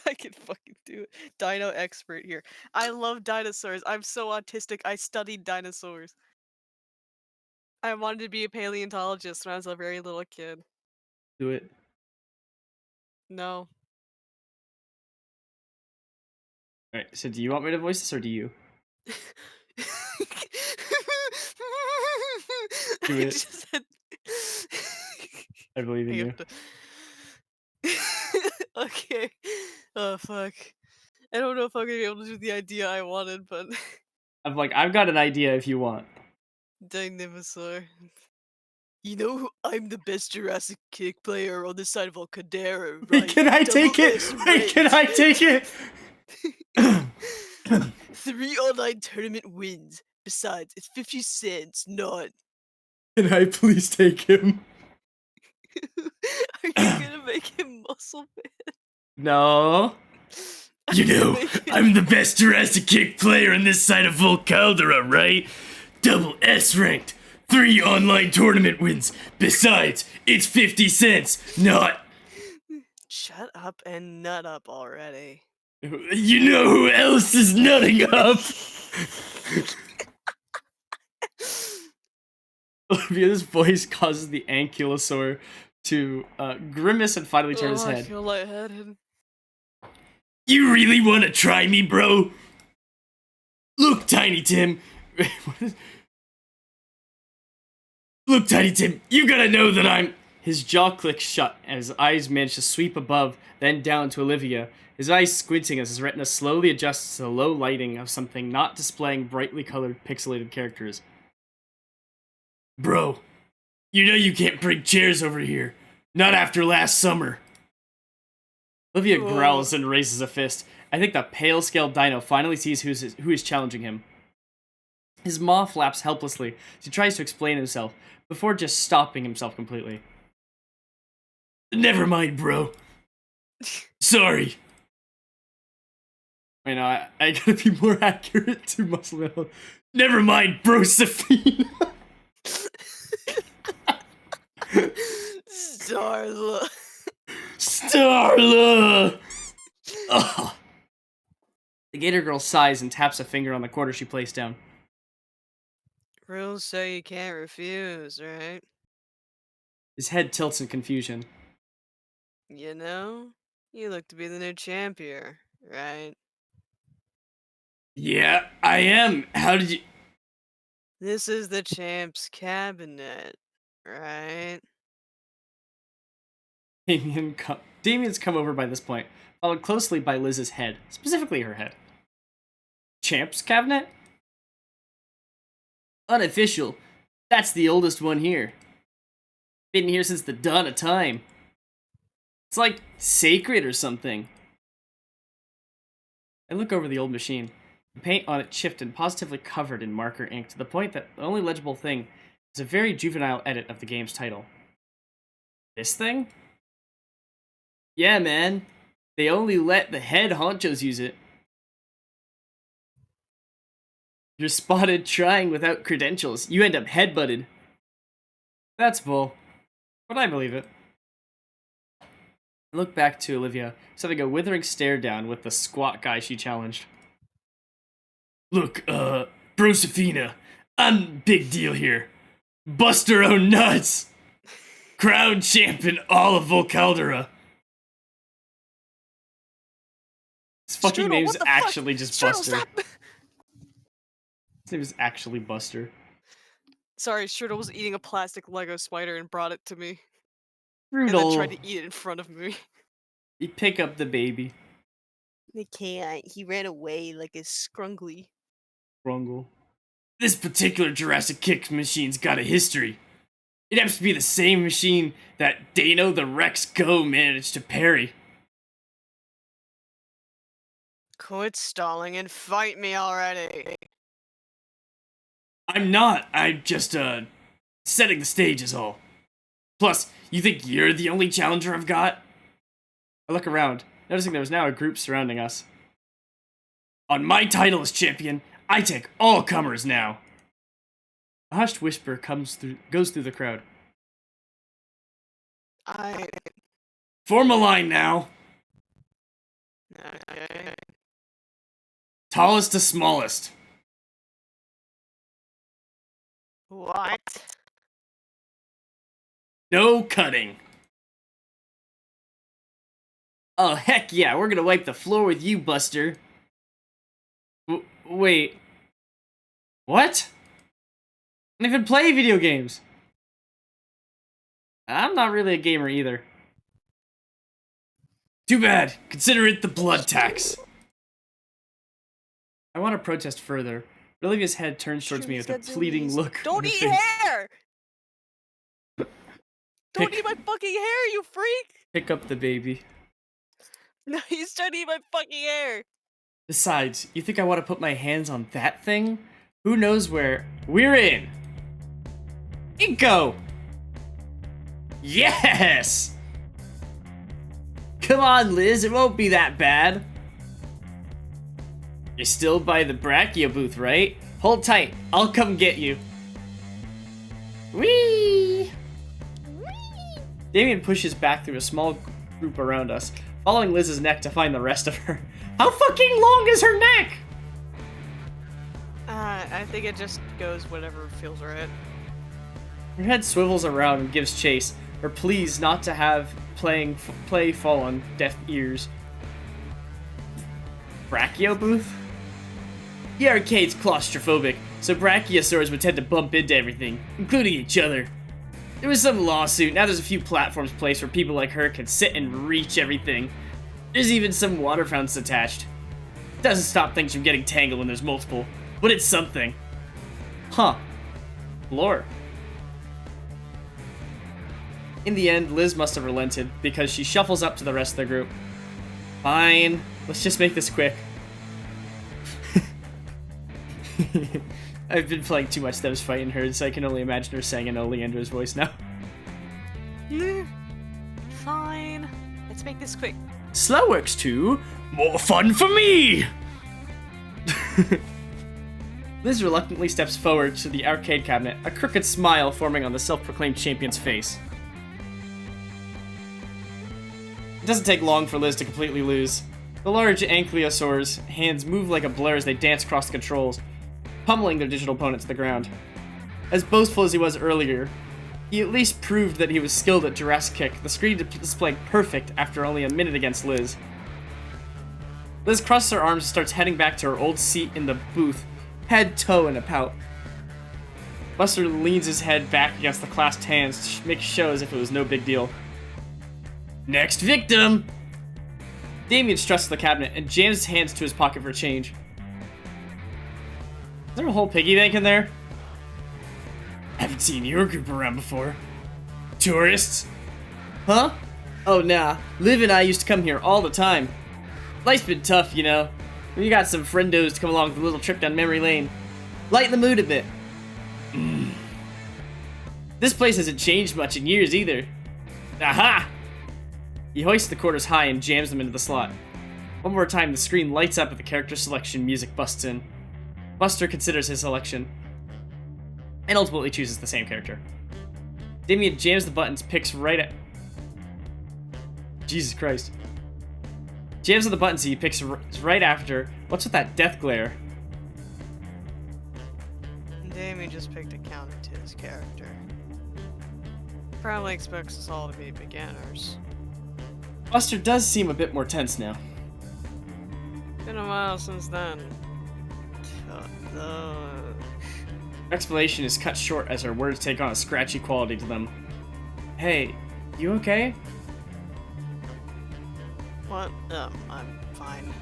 [SPEAKER 1] I can fucking do it. Dino expert here. I love dinosaurs. I'm so autistic. I studied dinosaurs. I wanted to be a paleontologist when I was a very little kid.
[SPEAKER 2] Do it.
[SPEAKER 1] No.
[SPEAKER 2] Alright, so do you want me to voice this, or do you? Do it.
[SPEAKER 1] Just had...
[SPEAKER 2] I believe in
[SPEAKER 1] I
[SPEAKER 2] you.
[SPEAKER 1] have to... Okay. Oh, fuck. I don't know if I'm gonna be able to do the idea I wanted, but...
[SPEAKER 2] I've got an idea if you want.
[SPEAKER 1] Dinosaur. You know, I'm the best Jurassic Kick player on this side of Caldera, right?
[SPEAKER 2] Wait, can I take it? Wait, can I take it?
[SPEAKER 1] 3 online tournament wins. Besides, it's 50 cents, not...
[SPEAKER 2] Can I please take him?
[SPEAKER 1] Are you gonna make him muscle man?
[SPEAKER 2] No. You know, I'm the best Jurassic Kick player on this side of Volcaldera, right? Double S ranked. 3 online tournament wins. Besides, it's 50 cents, not...
[SPEAKER 1] Shut up and nut up already.
[SPEAKER 2] You know who else is nutting up? Olivia's voice causes the ankylosaur to grimace and finally turn his head.
[SPEAKER 1] I feel lightheaded.
[SPEAKER 2] You really want to try me, bro? Look, Tiny Tim. Look, Tiny Tim, you gotta know that I'm... His jaw clicks shut, and his eyes manage to sweep above, then down to Olivia. His eyes squinting as his retina slowly adjusts to the low lighting of something not displaying brightly colored pixelated characters. Bro, you know you can't bring chairs over here. Not after last summer. Olivia growls and raises a fist. I think the pale-scaled dino finally sees who is challenging him. His maw flaps helplessly as he tries to explain himself, before just stopping himself completely. Never mind, bro. Sorry. I know, I gotta be more accurate to Muscle Man. Never mind, Brosephine.
[SPEAKER 1] Starla.
[SPEAKER 2] Starla! Ugh. The Gator Girl sighs and taps a finger on the quarter she placed down.
[SPEAKER 1] Rules say you can't refuse, right?
[SPEAKER 2] His head tilts in confusion.
[SPEAKER 1] You know, you look to be the new champion, right?
[SPEAKER 2] Yeah, I am. How did you...
[SPEAKER 1] This is the champ's cabinet, right?
[SPEAKER 2] Damien's come over by this point, followed closely by Liz's head, specifically her head. Champ's cabinet? Unofficial. That's the oldest one here. Been here since the dawn of time. It's like sacred or something. I look over the old machine. The paint on it chipped and positively covered in marker ink to the point that the only legible thing is a very juvenile edit of the game's title. This thing? Yeah, man. They only let the head honchos use it. You're spotted trying without credentials. You end up headbutted. That's bull. But I believe it. I look back to Olivia, setting a withering stare down with the squat guy she challenged. Look, Brosephina, I'm big deal here. Bust her own nuts! Crown champion all of Volcaldera. His fucking
[SPEAKER 1] Strudel,
[SPEAKER 2] name's
[SPEAKER 1] what the
[SPEAKER 2] actually
[SPEAKER 1] fuck?
[SPEAKER 2] just
[SPEAKER 1] Strudel,
[SPEAKER 2] Buster.
[SPEAKER 1] stop!
[SPEAKER 2] His name is actually Buster.
[SPEAKER 1] Sorry, Strudel was eating a plastic Lego spider and brought it to me. And then tried
[SPEAKER 2] Strudel,
[SPEAKER 1] to eat it in front of me.
[SPEAKER 2] you pick up the baby.
[SPEAKER 1] They can't. He ran away like a scrungly.
[SPEAKER 2] Grungle. This particular Jurassic Kick machine's got a history. It happens to be the same machine that Dano the Rex Go managed to parry.
[SPEAKER 1] Quit stalling and fight me already.
[SPEAKER 2] I'm not. I'm just, setting the stage is all. Plus, you think you're the only challenger I've got? I look around, noticing there's now a group surrounding us. On my title as champion, I take all comers now. A hushed whisper goes through the crowd. Form a line now. Tallest to smallest.
[SPEAKER 1] What?
[SPEAKER 2] No cutting. Oh, heck yeah, we're gonna wipe the floor with you, Buster. Wait. What? I don't even play video games. I'm not really a gamer either. Too bad. Consider it the blood tax. I want to protest further, but Olivia's head turns towards me with a pleading look.
[SPEAKER 1] Don't eat hair! Don't eat my fucking hair, you freak!
[SPEAKER 2] Pick up the baby.
[SPEAKER 1] No, he's trying to eat my fucking hair!
[SPEAKER 2] Besides, you think I want to put my hands on that thing? Who knows where? We're in! Inko! Yes! Come on, Liz, it won't be that bad. You're still by the Brachio booth, right? Hold tight, I'll come get you. Whee! Damien pushes back through a small group around us, following Liz's neck to find the rest of her. How fucking long is her neck?
[SPEAKER 1] I think it just goes whatever feels right.
[SPEAKER 2] Her head swivels around and gives chase, or please not to have play fall on deaf ears. Brachio booth? The arcade's claustrophobic, so brachiosaurs would tend to bump into everything, including each other. There was some lawsuit, now there's a few platforms placed where people like her can sit and reach everything. There's even some water fountains attached. Doesn't stop things from getting tangled when there's multiple, but it's something. Huh. Lore. In the end, Liz must have relented, because she shuffles up to the rest of the group. Fine, let's just make this quick. I've been playing too much Them's Fighting Herd, so I can only imagine her saying in Oleandra's voice now.
[SPEAKER 1] Fine. Let's make this quick.
[SPEAKER 2] Slow works too. More fun for me! Liz reluctantly steps forward to the arcade cabinet, a crooked smile forming on the self-proclaimed champion's face. It doesn't take long for Liz to completely lose. The large ankylosaur's hands move like a blur as they dance across the controls, pummeling their digital opponent to the ground. As boastful as he was earlier, he at least proved that he was skilled at Jurassic Kick, the screen displaying perfect after only a minute against Liz. Liz crosses her arms and starts heading back to her old seat in the booth, head toe in a pout. Buster leans his head back against the clasped hands to make show as if it was no big deal. Next victim! Damien struts the cabinet and jams his hands to his pocket for change. Is there a whole piggy bank in there? Haven't seen your group around before. Tourists? Huh? Oh nah, Liv and I used to come here all the time. Life's been tough, you know. We got some friendos to come along with a little trip down memory lane. Lighten the mood a bit. This place hasn't changed much in years either. Aha! He hoists the quarters high and jams them into the slot. One more time, the screen lights up and the character selection music busts in. Buster considers his selection, and ultimately chooses the same character. Damien jams the buttons, picks right at... Jesus Christ. Jams on the buttons he picks right after. What's with that death glare?
[SPEAKER 1] Damien just picked a counter to his character. Probably expects us all to be beginners.
[SPEAKER 2] Buster does seem a bit more tense now.
[SPEAKER 1] Been a while since then.
[SPEAKER 2] Explanation is cut short as her words take on a scratchy quality to them. Hey, you okay?
[SPEAKER 1] What? I'm fine.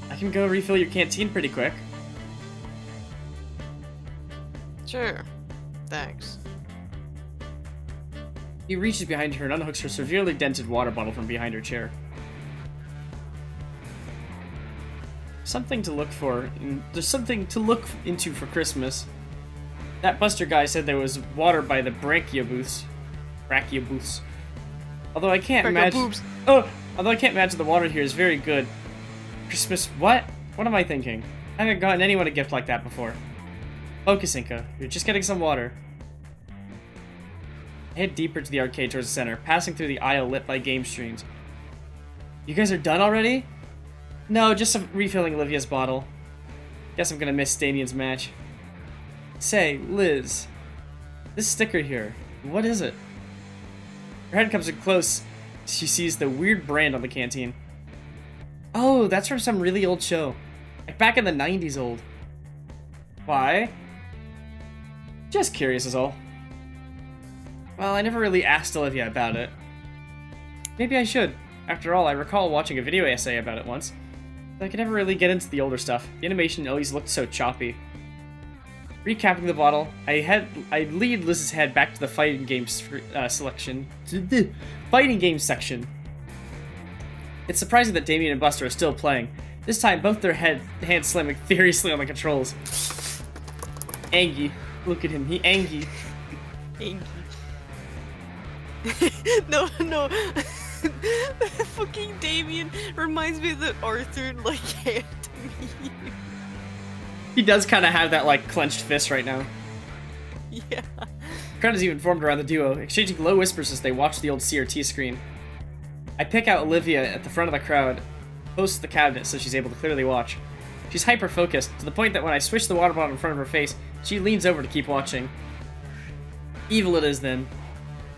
[SPEAKER 2] I can go refill your canteen pretty quick.
[SPEAKER 1] Sure. Thanks.
[SPEAKER 2] He reaches behind her and unhooks her severely dented water bottle from behind her chair. Something to look for. There's something to look into for Christmas. That Buster guy said there was water by the Brachioboths. Although I can't imagine. Although I can't imagine the water here is very good. Christmas? What? What am I thinking? I haven't gotten anyone a gift like that before. Focus, Inca. You're just getting some water. I head deeper to the arcade towards the center, passing through the aisle lit by game streams. You guys are done already? No, just refilling Olivia's bottle. Guess I'm gonna miss Damien's match. Say, Liz, this sticker here, what is it? Her head comes in close. She sees the weird brand on the canteen. Oh, that's from some really old show. Like back in the 90s old. Why? Just curious is all. Well, I never really asked Olivia about it. Maybe I should. After all, I recall watching a video essay about it once. But I could never really get into the older stuff. The animation always looked so choppy. Recapping the bottle, I lead Liz's head back to the fighting games fighting games section. It's surprising that Damien and Buster are still playing. This time, both their hands slamming furiously on the controls. Angie. Look at him, he angry.
[SPEAKER 1] Angie. No. Fucking Damien reminds me that Arthur, like, hand to me.
[SPEAKER 2] He does kind of have that, like, clenched fist right now.
[SPEAKER 1] Yeah.
[SPEAKER 2] Crowd is even formed around the duo, exchanging low whispers as they watch the old CRT screen. I pick out Olivia at the front of the crowd, close to the cabinet so she's able to clearly watch. She's hyper-focused, to the point that when I swish the water bottle in front of her face, she leans over to keep watching. Evil it is, then.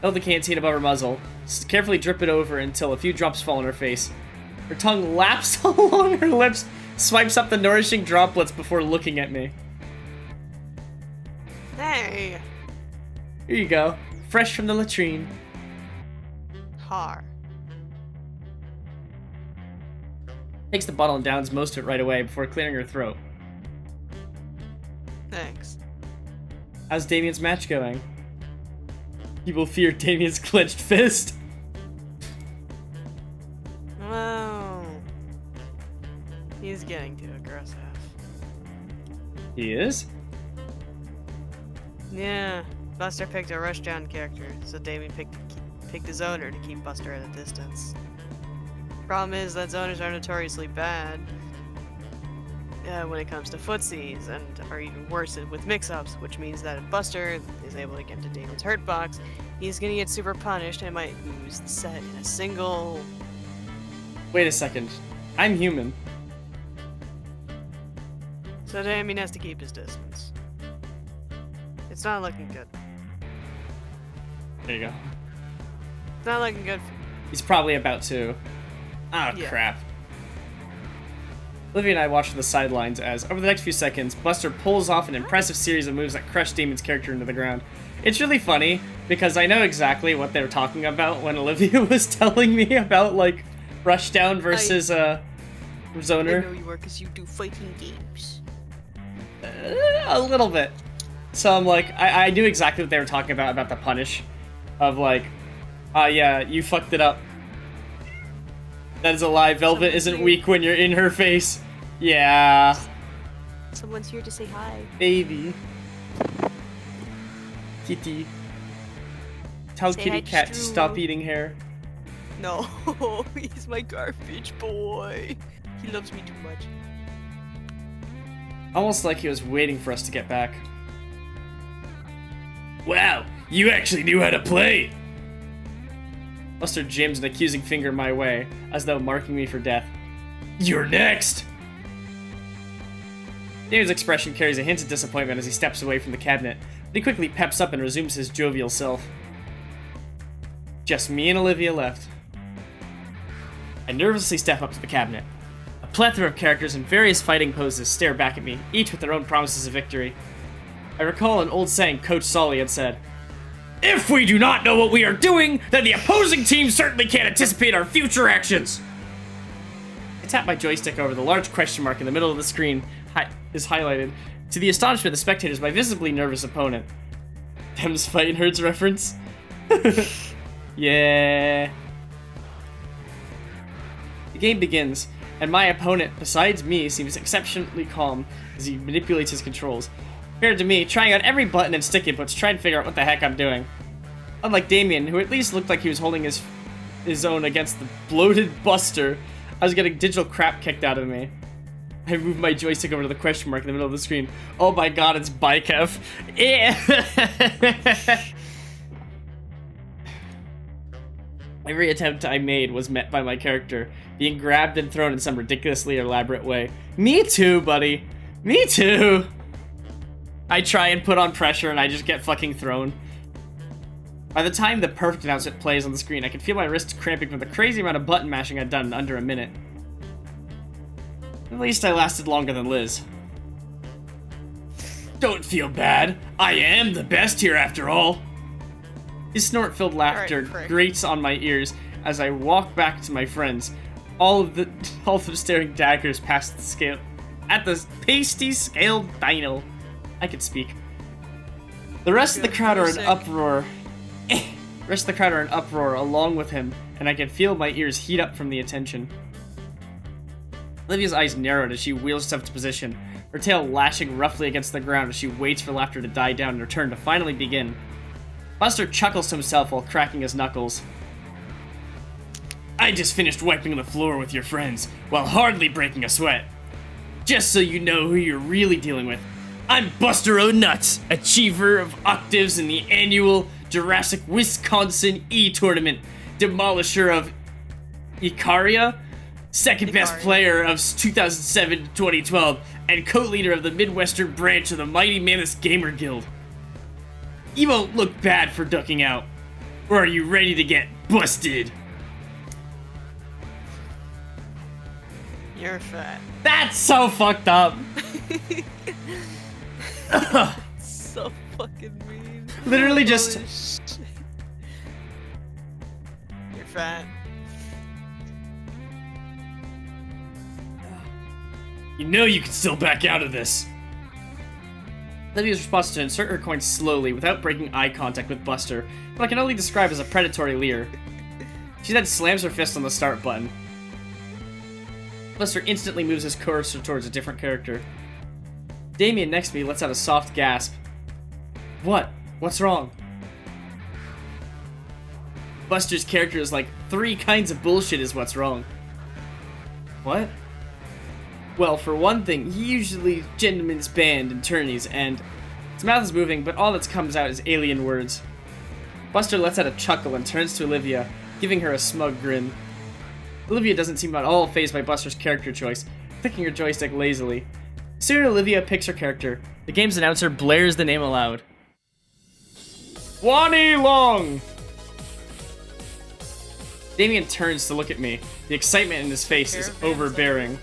[SPEAKER 2] Held the canteen above her muzzle, carefully drip it over until a few drops fall on her face. Her tongue laps along her lips, swipes up the nourishing droplets before looking at me.
[SPEAKER 1] Hey!
[SPEAKER 2] Here you go, fresh from the latrine.
[SPEAKER 1] Har.
[SPEAKER 2] Takes the bottle and downs most of it right away before clearing her throat.
[SPEAKER 1] Thanks.
[SPEAKER 2] How's Damien's match going? People fear Damien's clenched fist.
[SPEAKER 1] Well, he's getting too aggressive.
[SPEAKER 2] He is?
[SPEAKER 1] Yeah, Buster picked a rushdown character, so Damien picked his owner to keep Buster at a distance. Problem is that zoners are notoriously bad. when it comes to footsies, and are even worse with mix-ups, which means that if Buster is able to get into Damon's hurt box, he's gonna get super punished and might lose the set in a single.
[SPEAKER 2] Wait a second. I'm human.
[SPEAKER 1] So Damien has to keep his distance. It's not looking good.
[SPEAKER 2] There you go.
[SPEAKER 1] It's not looking good.
[SPEAKER 2] He's probably about to. Oh,
[SPEAKER 1] Yeah.
[SPEAKER 2] crap. Olivia and I watch from the sidelines as, over the next few seconds, Buster pulls off an impressive series of moves that crush Damon's character into the ground. It's really funny, because I know exactly what they were talking about when Olivia was telling me about, like, Rushdown versus, Zoner.
[SPEAKER 1] I know you are because you do fighting games.
[SPEAKER 2] A little bit. So I'm like, I knew exactly what they were talking about the punish. Of like, yeah, you fucked it up. That is a lie. Velvet isn't weak when you're in her face. Yeah.
[SPEAKER 1] Someone's here to say hi.
[SPEAKER 2] Baby. Kitty. Tell
[SPEAKER 1] Say
[SPEAKER 2] kitty
[SPEAKER 1] hi to
[SPEAKER 2] cat to
[SPEAKER 1] Stu.
[SPEAKER 2] stop eating hair.
[SPEAKER 1] No, he's my garbage boy. He loves me too much.
[SPEAKER 2] Almost like he was waiting for us to get back. Wow, you actually knew how to play! Buster jams an accusing finger my way, as though marking me for death. You're next! Damon's expression carries a hint of disappointment as he steps away from the cabinet, but he quickly peps up and resumes his jovial self. Just me and Olivia left. I nervously step up to the cabinet. A plethora of characters in various fighting poses stare back at me, each with their own promises of victory. I recall an old saying Coach Solly had said, "If we do not know what we are doing, then the opposing team certainly can't anticipate our future actions." I tap my joystick over the large question mark in the middle of the screen is highlighted, to the astonishment of the spectators, my visibly nervous opponent. Them's fighting hurts reference? Yeah. The game begins, and my opponent, besides me, seems exceptionally calm as he manipulates his controls. Compared to me, trying out every button and stick inputs, trying to figure out what the heck I'm doing. Unlike Damien, who at least looked like he was holding his own against the bloated Buster, I was getting digital crap kicked out of me. I moved my joystick over to the question mark in the middle of the screen. Oh my god, it's Bikev. Every attempt I made was met by my character, being grabbed and thrown in some ridiculously elaborate way. Me too, buddy. Me too. I try and put on pressure and I just get fucking thrown. By the time the perfect announcement plays on the screen, I can feel my wrists cramping from the crazy amount of button mashing I'd done in under a minute. At least I lasted longer than Liz. Don't feel bad. I am the best here after all. His snort-filled laughter grates on my ears as I walk back to my friends, all of them staring daggers past the scale at the pasty-scaled dino. I could speak. The rest of the crowd are in uproar. The rest of the crowd are in uproar along with him, and I can feel my ears heat up from the attention. Olivia's eyes narrowed as she wheels herself to position, her tail lashing roughly against the ground as she waits for laughter to die down and her turn to finally begin. Buster chuckles to himself while cracking his knuckles. I just finished wiping the floor with your friends, while hardly breaking a sweat. Just so you know who you're really dealing with, I'm Buster O'Nuts, achiever of octaves in the annual Jurassic Wisconsin E-Tournament, demolisher of Icaria, second best player of 2007-2012, and co-leader of the Midwestern branch of the Mighty Mammoth Gamer Guild. You won't look bad for ducking out. Or are you ready to get busted?
[SPEAKER 1] You're fat.
[SPEAKER 2] That's so fucked up.
[SPEAKER 1] So fucking mean.
[SPEAKER 2] Literally just...
[SPEAKER 1] Holy shit. You're fat.
[SPEAKER 2] You know you can still back out of this. Olivia's response is to insert her coin slowly without breaking eye contact with Buster, but I can only describe as a predatory leer. She then slams her fist on the start button. Buster instantly moves his cursor towards a different character. Damien next to me lets out a soft gasp. What? What's wrong? Buster's character is like 3 kinds of bullshit is what's wrong. What? Well, for one thing, he usually gentlemen's band and tourneys, and his mouth is moving, but all that comes out is alien words. Buster lets out a chuckle and turns to Olivia, giving her a smug grin. Olivia doesn't seem at all fazed by Buster's character choice, clicking her joystick lazily. Soon Olivia picks her character. The game's announcer blares the name aloud. Wani Long! Damien turns to look at me. The excitement in his face is overbearing.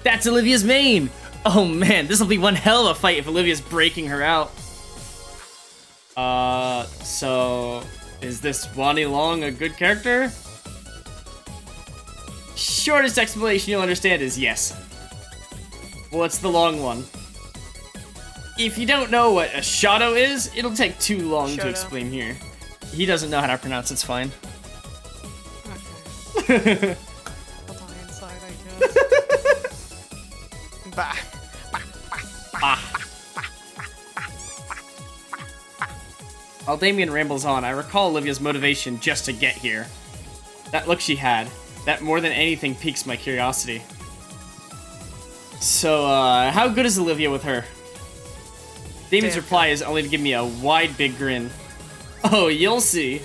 [SPEAKER 2] That's Olivia's main! Oh man, this'll be one hell of a fight if Olivia's breaking her out. So... is this Wani Long a good character? Shortest explanation you'll understand is yes. What's the long one? If you don't know what a shadow is, it'll take too long to explain here. He doesn't know how to pronounce it's fine.
[SPEAKER 1] Okay. I'll die inside, I guess. Bah.
[SPEAKER 2] While Damien rambles on, I recall Olivia's motivation just to get here. That look she had, that more than anything piques my curiosity. So, how good is Olivia with her? Damien's reply is only to give me a wide, big grin. Oh, you'll see.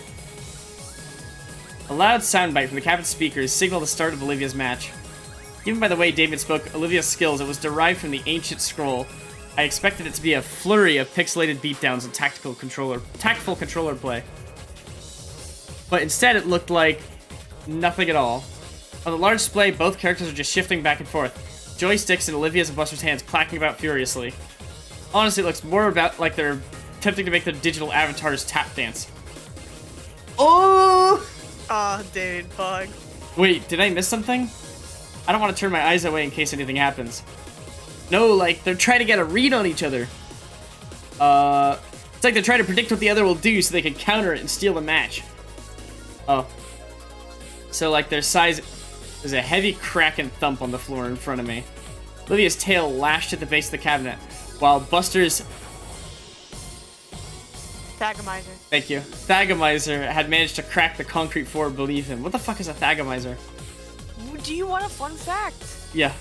[SPEAKER 2] A loud soundbite from the cabin speakers signaled the start of Olivia's match. Given by the way Damien spoke Olivia's skills, it was derived from the ancient scroll. I expected it to be a flurry of pixelated beatdowns and tactful controller play. But instead it looked like nothing at all. On the large display, both characters are just shifting back and forth. Joysticks in Olivia's and Buster's hands clacking about furiously. Honestly, it looks more about like they're attempting to make their digital avatars tap dance. Oh!
[SPEAKER 1] Ah, dude, bug.
[SPEAKER 2] Wait, did I miss something? I don't want to turn my eyes away in case anything happens. No, like, they're trying to get a read on each other. It's like they're trying to predict what the other will do so they can counter it and steal the match. Oh. So, like, there's a heavy crack and thump on the floor in front of me. Olivia's tail lashed at the base of the cabinet, while Buster's...
[SPEAKER 1] Thagomizer.
[SPEAKER 2] Thank you. Thagomizer had managed to crack the concrete floor beneath him. What the fuck is a Thagomizer?
[SPEAKER 1] Do you want a fun fact?
[SPEAKER 2] Yeah.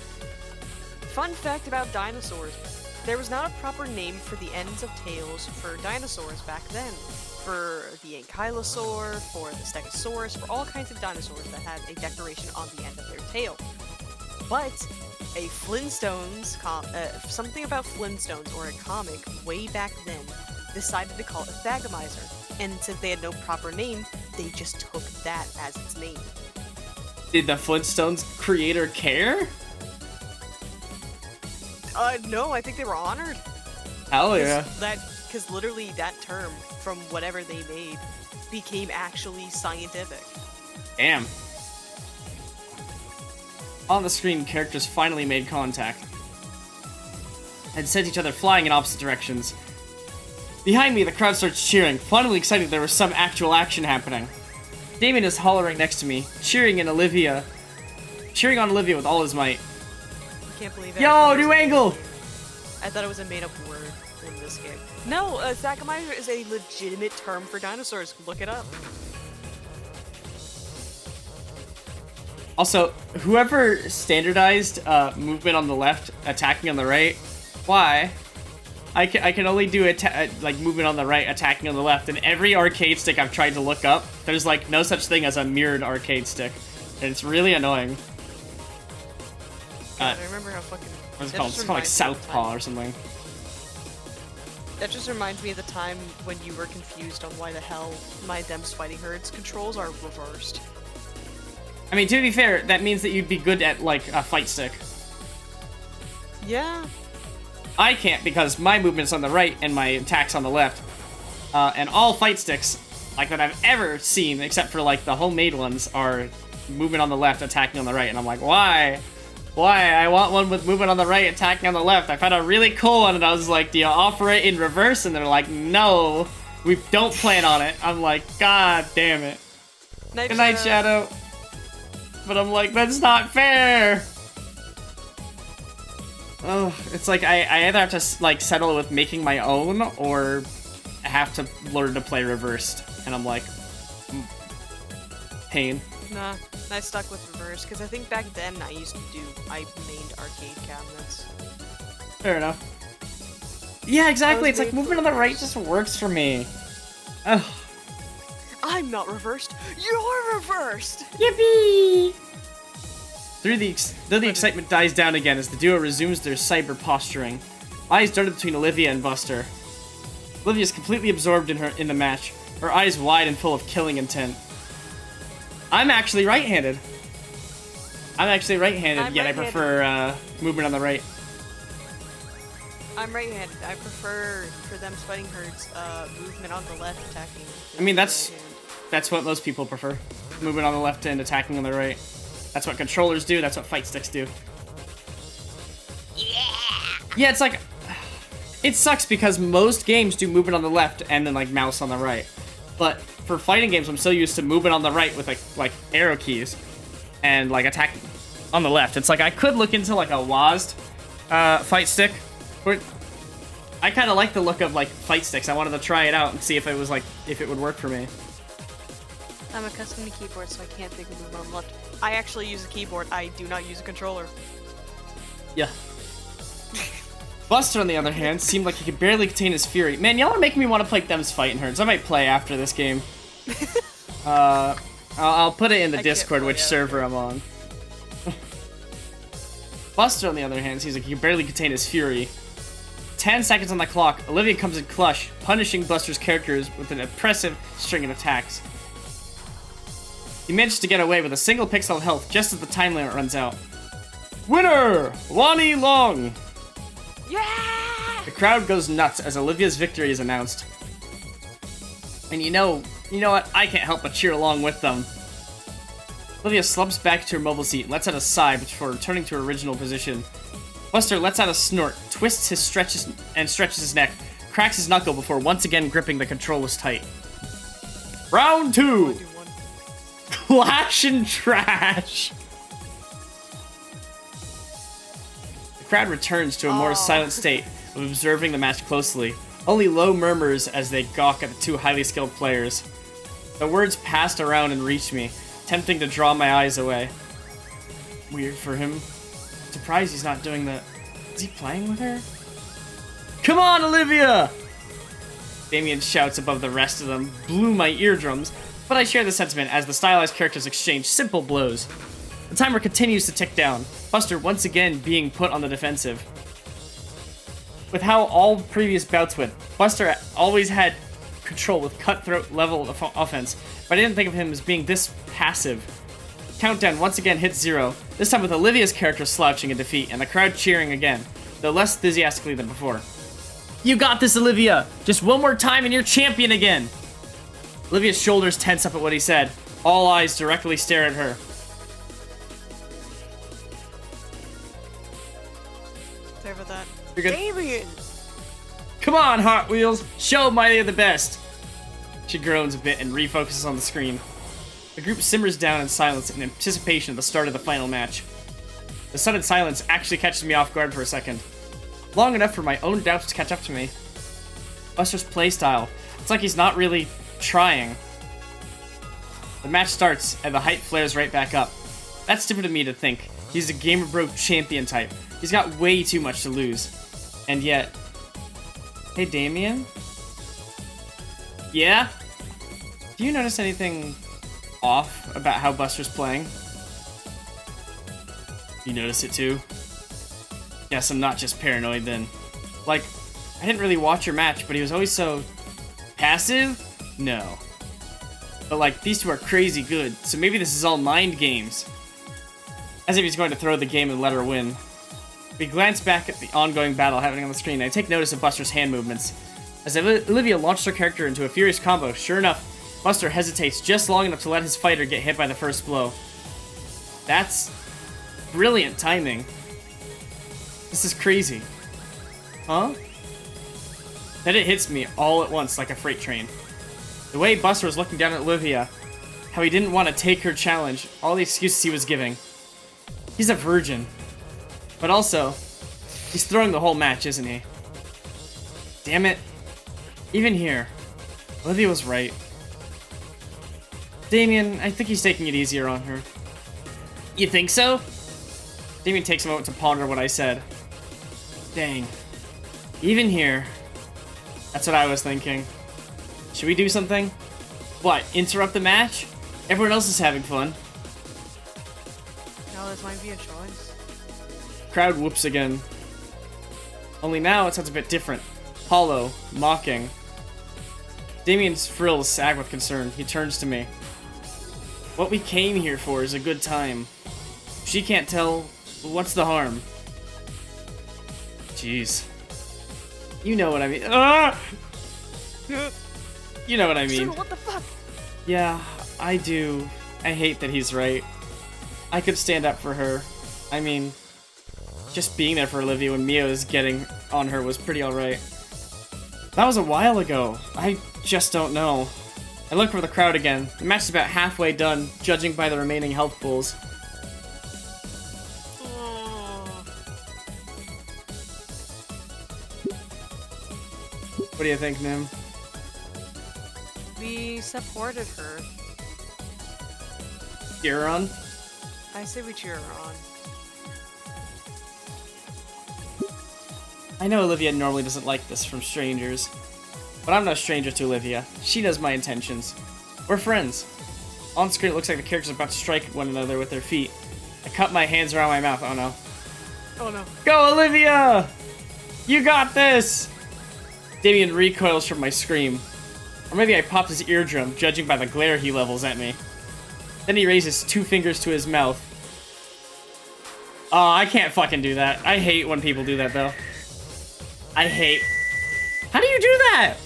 [SPEAKER 1] Fun fact about dinosaurs. There was not a proper name for the ends of tails for dinosaurs back then. For the ankylosaur, for the stegosaurus, for all kinds of dinosaurs that had a decoration on the end of their tail. But a Flintstones, something about Flintstones or a comic way back then decided to call it a Thagomizer. And since they had no proper name, they just took that as its name.
[SPEAKER 2] Did the Flintstones creator care?
[SPEAKER 1] No, I think they were honored.
[SPEAKER 2] Hell yeah.
[SPEAKER 1] Because literally that term, from whatever they made, became actually scientific.
[SPEAKER 2] Damn. On the screen, characters finally made contact and sent each other flying in opposite directions. Behind me, the crowd starts cheering, finally excited there was some actual action happening. Damien is hollering next to me, cheering on Olivia with all his might.
[SPEAKER 1] I can't believe it.
[SPEAKER 2] Yo, new angle!
[SPEAKER 1] I thought it was a made-up word in this game. No, Thagomizer is a legitimate term for dinosaurs. Look it up.
[SPEAKER 2] Also, whoever standardized movement on the left, attacking on the right, why? I can only do like movement on the right, attacking on the left. And every arcade stick I've tried to look up, there's like no such thing as a mirrored arcade stick, and it's really annoying.
[SPEAKER 1] God, I remember how fucking.
[SPEAKER 2] What's it called? It's called like Southpaw or something.
[SPEAKER 1] That just reminds me of the time when you were confused on why the hell them fighting herds controls are reversed.
[SPEAKER 2] I mean, to be fair, that means that you'd be good at like a fight stick.
[SPEAKER 1] Yeah.
[SPEAKER 2] I can't because my movement's on the right and my attack's on the left. And all fight sticks, like that I've ever seen, except for like the homemade ones, are movement on the left, attacking on the right. And I'm like, why? Why? I want one with movement on the right, attacking on the left. I found a really cool one and I was like, do you offer it in reverse? And they're like, no, we don't plan on it. I'm like, god damn it. Good night, Shadow. But I'm like, that's not fair. Oh, it's like I either have to like settle with making my own or I have to learn to play reversed. And I'm like, pain.
[SPEAKER 1] Nah. I stuck with reverse because I think back then I mained arcade cabinets.
[SPEAKER 2] Fair enough. Yeah, exactly. It's like
[SPEAKER 1] made
[SPEAKER 2] movement on the right just works for me. Ugh.
[SPEAKER 1] I'm not reversed. You're reversed.
[SPEAKER 2] Yippee! Though the excitement dies down again as the duo resumes their cyber posturing, eyes darted between Olivia and Buster. Olivia is completely absorbed in the match, her eyes wide and full of killing intent. I'm actually right-handed. Yet I prefer movement on the right.
[SPEAKER 1] I'm right-handed. I prefer for them fighting herds, movement on the left, attacking.
[SPEAKER 2] I mean, that's what most people prefer. Movement on the left and attacking on the right. That's what controllers do, that's what fight sticks do. Yeah, it's like... It sucks because most games do movement on the left and then, like, mouse on the right. But for fighting games, I'm so used to movement on the right with, like arrow keys. And, like, attacking on the left. It's like, I could look into, like, a WASD fight stick. But I kind of like the look of, like, fight sticks. I wanted to try it out and see if it was, like, if it would work for me.
[SPEAKER 1] I'm accustomed to keyboard, so I can't think of movement on the left. I actually use a keyboard. I do not use a controller.
[SPEAKER 2] Yeah. Buster, on the other hand, seemed like he could barely contain his fury. Man, y'all are making me want to play Them's Fighting Herds. I might play after this game. I'll put it in the Discord which server I'm on. Buster, on the other hand, seems like he could barely contain his fury. 10 seconds on the clock, Olivia comes in clutch, punishing Buster's characters with an impressive string of attacks. He manages to get away with a single pixel of health just as the time limit runs out. Winner! Wani Long!
[SPEAKER 1] Yeah!
[SPEAKER 2] The crowd goes nuts as Olivia's victory is announced. And you know what? I can't help but cheer along with them. Olivia slumps back to her mobile seat, lets out a sigh before returning to her original position. Buster lets out a snort, twists his stretches his neck, cracks his knuckle before once again gripping the controllers tight. Round 2! Clash and Trash! The crowd returns to a more silent state of observing the match closely. Only low murmurs as they gawk at the two highly skilled players. The words passed around and reached me, tempting to draw my eyes away. Weird for him. Surprised he's not doing the... Is he playing with her? Come on, Olivia! Damien shouts above the rest of them, blew my eardrums, but I share the sentiment as the stylized characters exchange simple blows. The timer continues to tick down, Buster once again being put on the defensive. With how all previous bouts went, Buster always had control with cutthroat level of offense, but I didn't think of him as being this passive. Countdown once again hits 0, this time with Olivia's character slouching in defeat and the crowd cheering again, though less enthusiastically than before. You got this, Olivia! Just one more time and you're champion again! Olivia's shoulders tense up at what he said. All eyes directly stare at her.
[SPEAKER 1] Sorry about that.
[SPEAKER 2] You're good.
[SPEAKER 1] Damien!
[SPEAKER 2] Come on, Hot Wheels! Show Mighty the best! She groans a bit and refocuses on the screen. The group simmers down in silence in anticipation of the start of the final match. The sudden silence actually catches me off guard for a second. Long enough for my own doubts to catch up to me. Buster's playstyle. It's like he's not really trying. The match starts and the hype flares right back up. That's stupid of me to think. He's a Gamer Bro champion type. He's got way too much to lose. And yet... Hey, Damien? Yeah? Do you notice anything off about how Buster's playing? You notice it too? Guess I'm not just paranoid then. Like, I didn't really watch your match, but he was always so... passive? No. But like, these two are crazy good, so maybe this is all mind games. As if he's going to throw the game and let her win. We glance back at the ongoing battle happening on the screen, and I take notice of Buster's hand movements. As Olivia launched her character into a furious combo, sure enough, Buster hesitates just long enough to let his fighter get hit by the first blow. That's brilliant timing. This is crazy. Huh? Then it hits me all at once like a freight train. The way Buster was looking down at Olivia, how he didn't want to take her challenge, all the excuses he was giving. He's a virgin. But also, he's throwing the whole match, isn't he? Damn it. Even here, Olivia was right. Damien, I think he's taking it easier on her. You think so? Damien takes a moment to ponder what I said. Dang. Even here. That's what I was thinking. Should we do something? What, interrupt the match? Everyone else is having fun.
[SPEAKER 1] No, this might be a choice.
[SPEAKER 2] Crowd whoops again. Only now it sounds a bit different. Hollow, mocking. Damien's frills sag with concern. He turns to me. What we came here for is a good time. If she can't tell, what's the harm? Jeez. You know what I mean. Ah! You know what I mean.
[SPEAKER 1] What the fuck?
[SPEAKER 2] Yeah, I do. I hate that he's right. I could stand up for her. I mean, just being there for Olivia when Mia was getting on her was pretty alright. That was a while ago. I just don't know. I look for the crowd again. The match is about halfway done, judging by the remaining health pools. What do you think, Nim?
[SPEAKER 1] We supported her.
[SPEAKER 2] Cheer her on?
[SPEAKER 1] I say we cheer her on.
[SPEAKER 2] I know Olivia normally doesn't like this from strangers, but I'm no stranger to Olivia. She knows my intentions. We're friends. On screen, it looks like the characters are about to strike one another with their feet. I cut my hands around my mouth. Oh no.
[SPEAKER 1] Oh no.
[SPEAKER 2] Go, Olivia! You got this! Damien recoils from my scream. Or maybe I popped his eardrum, judging by the glare he levels at me. Then he raises 2 fingers to his mouth. Oh, I can't fucking do that. I hate when people do that, though. I hate... How do you do that?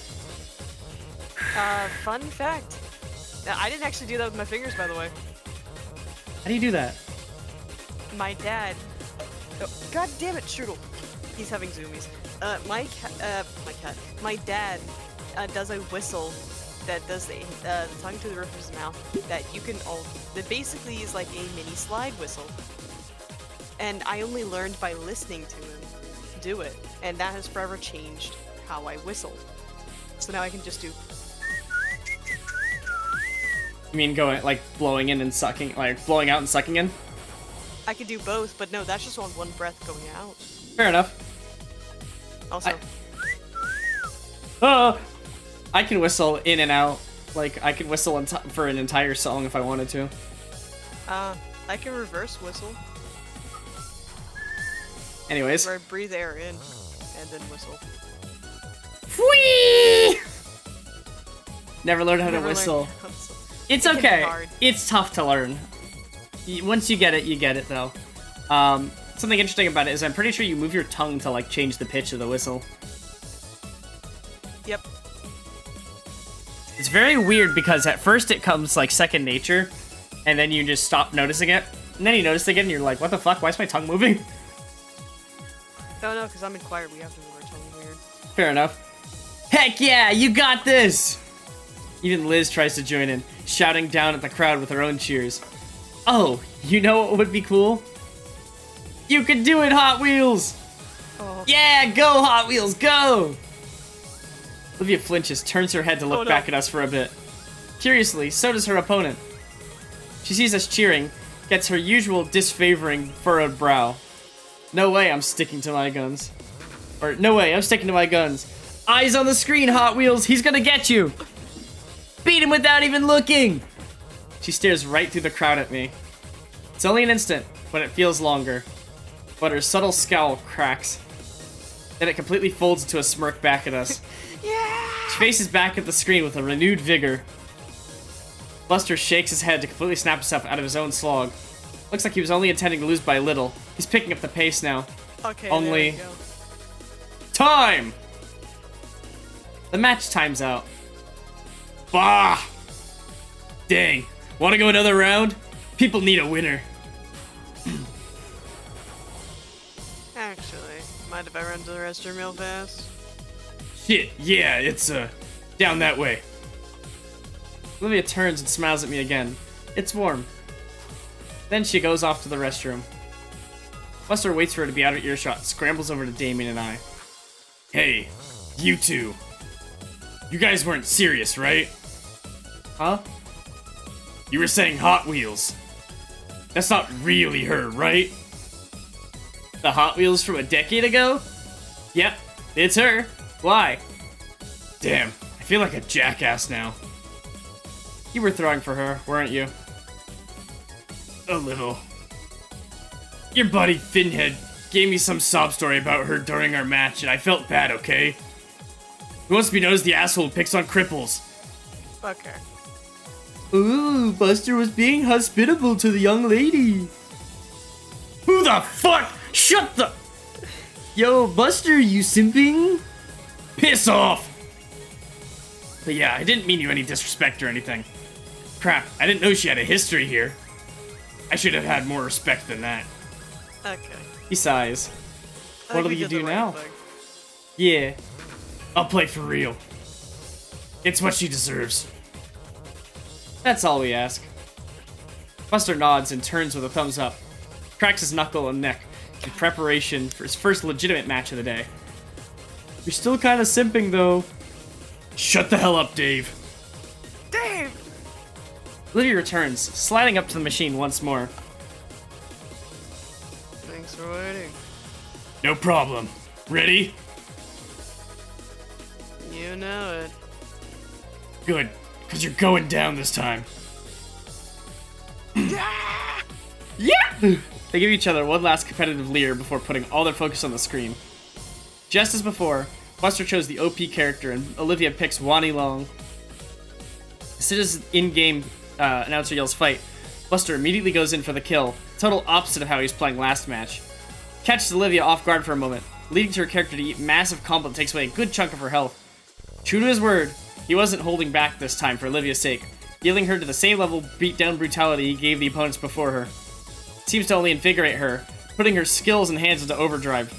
[SPEAKER 1] Fun fact. I didn't actually do that with my fingers, by the way.
[SPEAKER 2] How do you do that?
[SPEAKER 1] My dad... Oh, God damn it, Strudel. He's having zoomies. My dad does a whistle that does the tongue to the roof of his mouth that you can that basically is like a mini slide whistle. And I only learned by listening to him do it, and that has forever changed how I whistle. So now I can just do...
[SPEAKER 2] You mean going, like, blowing in and sucking, like, blowing out and sucking in?
[SPEAKER 1] I could do both, but no, that's just on one breath going out.
[SPEAKER 2] Fair enough.
[SPEAKER 1] Also...
[SPEAKER 2] I can whistle in and out. Like, I could whistle for an entire song if I wanted to.
[SPEAKER 1] I can reverse whistle.
[SPEAKER 2] Anyways.
[SPEAKER 1] Where I breathe air in, and then whistle.
[SPEAKER 2] Whee! Never learned how to whistle. It's okay. It's tough to learn. Once you get it, though. Something interesting about it is I'm pretty sure you move your tongue to, like, change the pitch of the whistle.
[SPEAKER 1] Yep.
[SPEAKER 2] It's very weird because at first it comes, like, second nature, and then you just stop noticing it. And then you notice it again and you're like, what the fuck? Why is my tongue moving?
[SPEAKER 1] No, because I'm in choir. We have to move our tongue weird.
[SPEAKER 2] Fair enough. Heck yeah, you got this! Even Liz tries to join in, shouting down at the crowd with her own cheers. Oh, you know what would be cool? You could do it, Hot Wheels!
[SPEAKER 1] Oh.
[SPEAKER 2] Yeah, go, Hot Wheels, go! Olivia flinches, turns her head to look back at us for a bit. Curiously, so does her opponent. She sees us cheering, gets her usual disfavoring furrowed brow. No way I'm sticking to my guns. Or, no way, I'm sticking to my guns. Eyes on the screen, Hot Wheels, he's gonna get you! Beat him without even looking! She stares right through the crowd at me. It's only an instant, but it feels longer. But her subtle scowl cracks. Then it completely folds into a smirk back at us.
[SPEAKER 1] Yeah!
[SPEAKER 2] She faces back at the screen with a renewed vigor. Buster shakes his head to completely snap himself out of his own slog. Looks like he was only intending to lose by little. He's picking up the pace now.
[SPEAKER 1] Okay,
[SPEAKER 2] only...
[SPEAKER 1] there we go.
[SPEAKER 2] Time! The match time's out. Bah! Dang. Want to go another round? People need a winner.
[SPEAKER 1] Actually, mind if I run to the restroom real fast?
[SPEAKER 2] Shit, yeah, it's, down that way. Olivia turns and smiles at me again. It's warm. Then she goes off to the restroom. Buster waits for her to be out of earshot, scrambles over to Damien and I. Hey, you two. You guys weren't serious, right? Huh? You were saying Hot Wheels. That's not really her, right? The Hot Wheels from a decade ago? Yep, it's her. Why? Damn, I feel like a jackass now. You were throwing for her, weren't you? A little. Your buddy Finhead gave me some sob story about her during our match, and I felt bad, okay? He wants to be known as the asshole who picks on cripples.
[SPEAKER 1] Okay.
[SPEAKER 2] Ooh, Buster was being hospitable to the young lady. Who the fuck? Shut the... Yo, Buster, you simping? Piss off! But yeah, I didn't mean you any disrespect or anything. Crap, I didn't know she had a history here. I should have had more respect than that.
[SPEAKER 1] Okay.
[SPEAKER 2] He sighs. What'll you do now?
[SPEAKER 1] Thing.
[SPEAKER 2] Yeah, I'll play for real. It's what she deserves. That's all we ask. Buster nods and turns with a thumbs up. Cracks his knuckle and neck in preparation for his first legitimate match of the day. You're still kind of simping, though. Shut the hell up, Dave.
[SPEAKER 1] Dave!
[SPEAKER 2] Olivia returns, sliding up to the machine once more.
[SPEAKER 1] Thanks for waiting.
[SPEAKER 2] No problem. Ready?
[SPEAKER 1] You know it.
[SPEAKER 2] Good, because you're going down this time.
[SPEAKER 1] Yeah!
[SPEAKER 2] Yeah! They give each other one last competitive leer before putting all their focus on the screen. Just as before, Buster chose the OP character and Olivia picks Wani Long. As soon as in-game announcer yells fight, Buster immediately goes in for the kill, total opposite of how he was playing last match. Catches Olivia off guard for a moment, leading to her character to eat massive combo that takes away a good chunk of her health. True to his word, he wasn't holding back this time for Olivia's sake, dealing her to the same level beatdown brutality he gave the opponents before her. It seems to only invigorate her, putting her skills and hands into overdrive.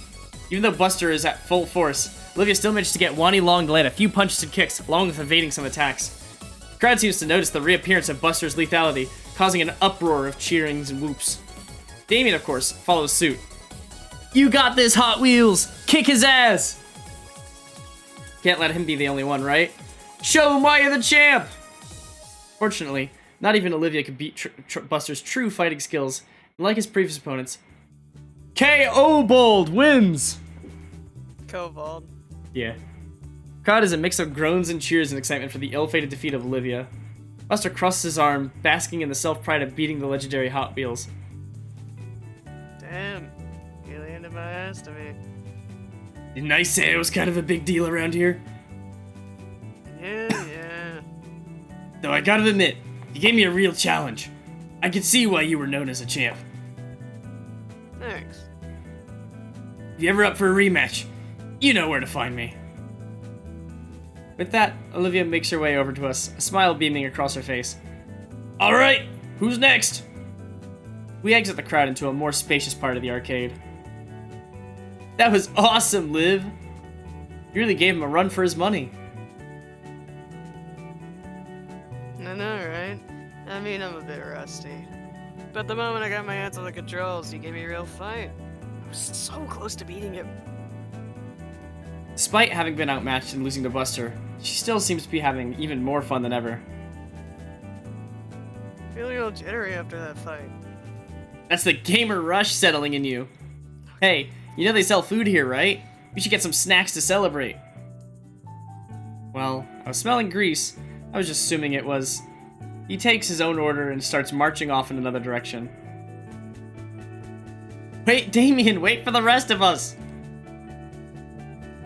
[SPEAKER 2] Even though Buster is at full force, Olivia still managed to get Wani Long to land a few punches and kicks, along with evading some attacks. The crowd seems to notice the reappearance of Buster's lethality, causing an uproar of cheerings and whoops. Damien, of course, follows suit. You got this, Hot Wheels! Kick his ass! Can't let him be the only one, right? Show him why you're the champ! Fortunately, not even Olivia could beat Buster's true fighting skills, and like his previous opponents, KO Bold wins!
[SPEAKER 1] Kobold.
[SPEAKER 2] Yeah. Crowd is a mix of groans and cheers in excitement for the ill-fated defeat of Olivia. Buster crosses his arm, basking in the self-pride of beating the legendary Hot Wheels.
[SPEAKER 1] Damn. You landed my ass to me.
[SPEAKER 2] Didn't I say it was kind of a big deal around here?
[SPEAKER 1] Yeah.
[SPEAKER 2] Though I gotta admit, you gave me a real challenge. I could see why you were known as a champ.
[SPEAKER 1] Thanks.
[SPEAKER 2] If you're ever up for a rematch, you know where to find me. With that, Olivia makes her way over to us, a smile beaming across her face. Alright, who's next? We exit the crowd into a more spacious part of the arcade. That was awesome, Liv! You really gave him a run for his money.
[SPEAKER 1] I know, right? I mean, I'm a bit rusty. But the moment I got my hands on the controls, he gave me a real fight. I was so close to beating him.
[SPEAKER 2] Despite having been outmatched and losing to Buster, she still seems to be having even more fun than ever.
[SPEAKER 1] Feeling a little jittery after that fight.
[SPEAKER 2] That's the gamer rush settling in you. Hey, you know they sell food here, right? We should get some snacks to celebrate. Well, I was smelling grease. I was just assuming it was. He takes his own order and starts marching off in another direction. Wait, Damien, wait for the rest of us!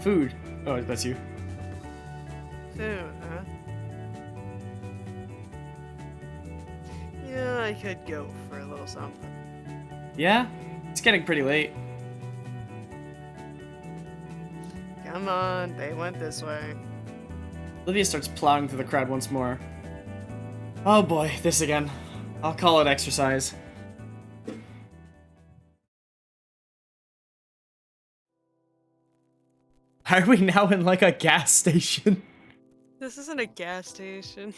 [SPEAKER 2] Food. Oh, that's you.
[SPEAKER 1] Food, huh? Yeah, I could go for a little something.
[SPEAKER 2] Yeah? It's getting pretty late.
[SPEAKER 1] Come on, they went this way.
[SPEAKER 2] Olivia starts plowing through the crowd once more. Oh boy, this again. I'll call it exercise. Are we now in like a gas station?
[SPEAKER 1] This isn't a gas station.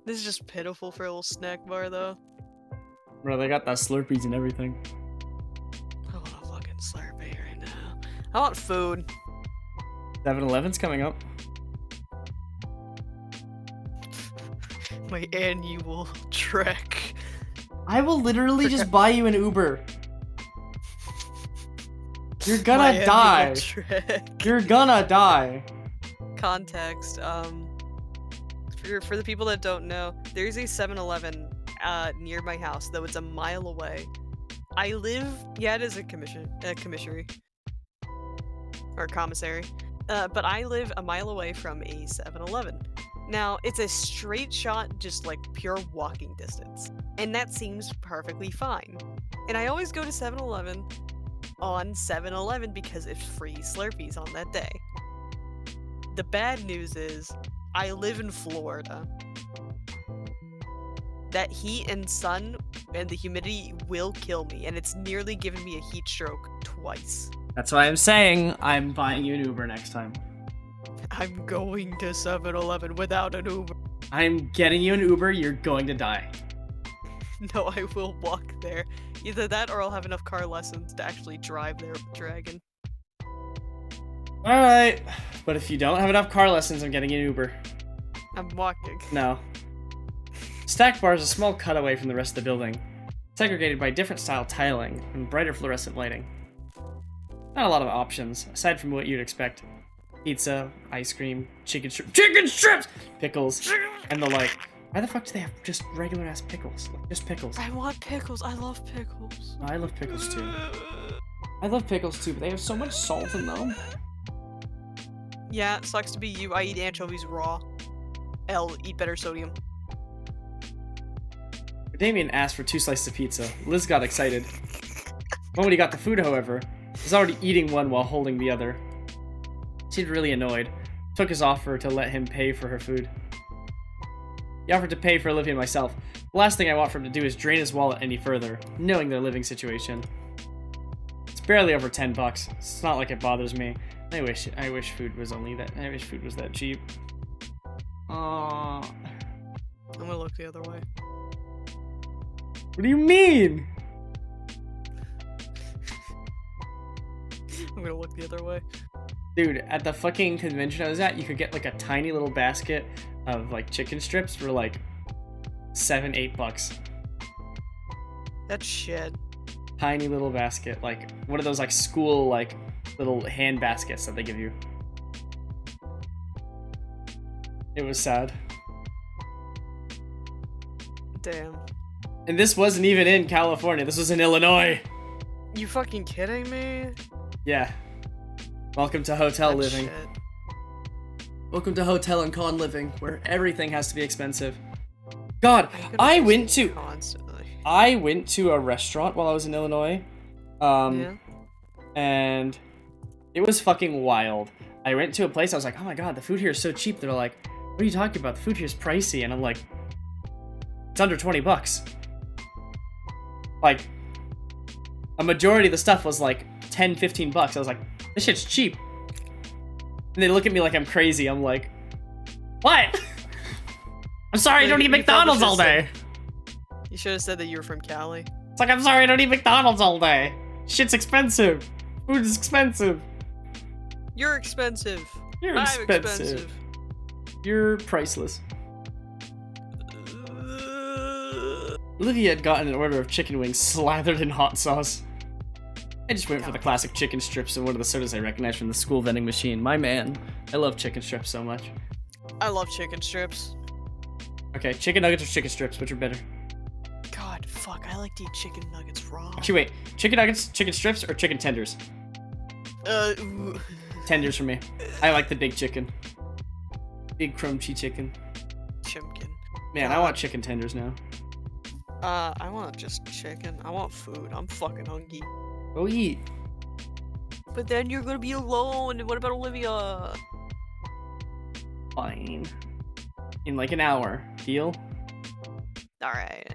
[SPEAKER 1] This is just pitiful for a little snack bar, though.
[SPEAKER 2] Bro, they got that Slurpees and everything.
[SPEAKER 1] I want a fucking Slurpee right now. I want food.
[SPEAKER 2] 7-Eleven's coming up.
[SPEAKER 1] My annual trek.
[SPEAKER 2] I will literally just buy you an Uber. You're gonna
[SPEAKER 1] Miami
[SPEAKER 2] die.
[SPEAKER 1] Electric.
[SPEAKER 2] You're gonna die.
[SPEAKER 1] Context, for the people that don't know, there's a 7-Eleven near my house, though it's a mile away. I live, yeah, it is a commissary. Or commissary. But I live a mile away from a 7-Eleven. Now, it's a straight shot, just like pure walking distance. And that seems perfectly fine. And I always go to 7-Eleven on 7-Eleven because it's free Slurpees on that day. The bad news is, I live in Florida. That heat and sun and the humidity will kill me, and it's nearly given me a heat stroke twice.
[SPEAKER 2] That's why I'm saying I'm buying you an Uber next time.
[SPEAKER 1] I'm going to 7-Eleven without an Uber.
[SPEAKER 2] I'm getting you an Uber, you're going to die.
[SPEAKER 1] No, I will walk there. Either that or I'll have enough car lessons to actually drive there with the Dragon.
[SPEAKER 2] Alright, but if you don't have enough car lessons, I'm getting you an Uber.
[SPEAKER 1] I'm walking.
[SPEAKER 2] No. Stack bar is a small cutaway from the rest of the building, segregated by different style tiling and brighter fluorescent lighting. Not a lot of options, aside from what you'd expect. Pizza, ice cream, chicken strips, pickles, and the like. Why the fuck do they have just regular ass pickles? Like, just pickles.
[SPEAKER 1] I want pickles. I love pickles.
[SPEAKER 2] I love pickles too. I love pickles too, but they have so much salt in them.
[SPEAKER 1] Yeah, sucks to be you. I eat anchovies raw. L, eat better sodium.
[SPEAKER 2] Damien asked for 2 slices of pizza. Liz got excited. When he got the food, however, he was already eating one while holding the other. She seemed really annoyed. Took his offer to let him pay for her food. He offered to pay for Olivia and myself. The last thing I want for him to do is drain his wallet any further, knowing their living situation. It's barely over 10 bucks. It's not like it bothers me. I wish food was that cheap. Aww.
[SPEAKER 1] I'm gonna look the other way.
[SPEAKER 2] What do you mean?
[SPEAKER 1] I'm gonna look the other way.
[SPEAKER 2] Dude, at the fucking convention I was at, you could get like a tiny little basket of like chicken strips for like $7-8 bucks.
[SPEAKER 1] That's shit.
[SPEAKER 2] Tiny little basket, like one of those like school like little hand baskets that they give you. It was sad.
[SPEAKER 1] Damn.
[SPEAKER 2] And this wasn't even in California. This was in Illinois.
[SPEAKER 1] You fucking kidding me?
[SPEAKER 2] Yeah. Welcome to hotel
[SPEAKER 1] That's
[SPEAKER 2] living.
[SPEAKER 1] shit.
[SPEAKER 2] Welcome to hotel and con living, where everything has to be expensive. God,
[SPEAKER 1] I'm gonna
[SPEAKER 2] I
[SPEAKER 1] miss
[SPEAKER 2] went
[SPEAKER 1] you
[SPEAKER 2] to
[SPEAKER 1] constantly.
[SPEAKER 2] a restaurant while I was in Illinois.
[SPEAKER 1] Yeah.
[SPEAKER 2] And it was fucking wild. I went to a place, I was like, oh my god, the food here is so cheap. They're like, what are you talking about? The food here is pricey. And I'm like, it's under 20 bucks. Like, a majority of the stuff was like 10-15 bucks. I was like, this shit's cheap. And they look at me like I'm crazy. I'm like, what? I'm sorry, I don't eat McDonald's all day.
[SPEAKER 1] You should have said that you were from Cali.
[SPEAKER 2] It's like, I'm sorry, I don't eat McDonald's all day. Shit's expensive. Food is expensive.
[SPEAKER 1] You're expensive.
[SPEAKER 2] You're
[SPEAKER 1] I'm
[SPEAKER 2] expensive. You're priceless. Olivia had gotten an order of chicken wings slathered in hot sauce. I just went for the classic chicken strips and one of the sodas I recognized from the school vending machine. My man. I love chicken strips so much.
[SPEAKER 1] I love chicken strips.
[SPEAKER 2] Okay, chicken nuggets or chicken strips? Which are better?
[SPEAKER 1] God, fuck, I like to eat chicken nuggets raw.
[SPEAKER 2] Actually, wait. Chicken nuggets, chicken strips, or chicken tenders?
[SPEAKER 1] Ooh.
[SPEAKER 2] Tenders for me. I like the big chicken. Big crunchy chicken.
[SPEAKER 1] Chimkin.
[SPEAKER 2] Man, I want chicken tenders now.
[SPEAKER 1] I want just chicken. I want food. I'm fucking hungry.
[SPEAKER 2] Go eat.
[SPEAKER 1] But then you're gonna be alone. What about Olivia?
[SPEAKER 2] Fine. In like an hour. Deal?
[SPEAKER 1] Alright.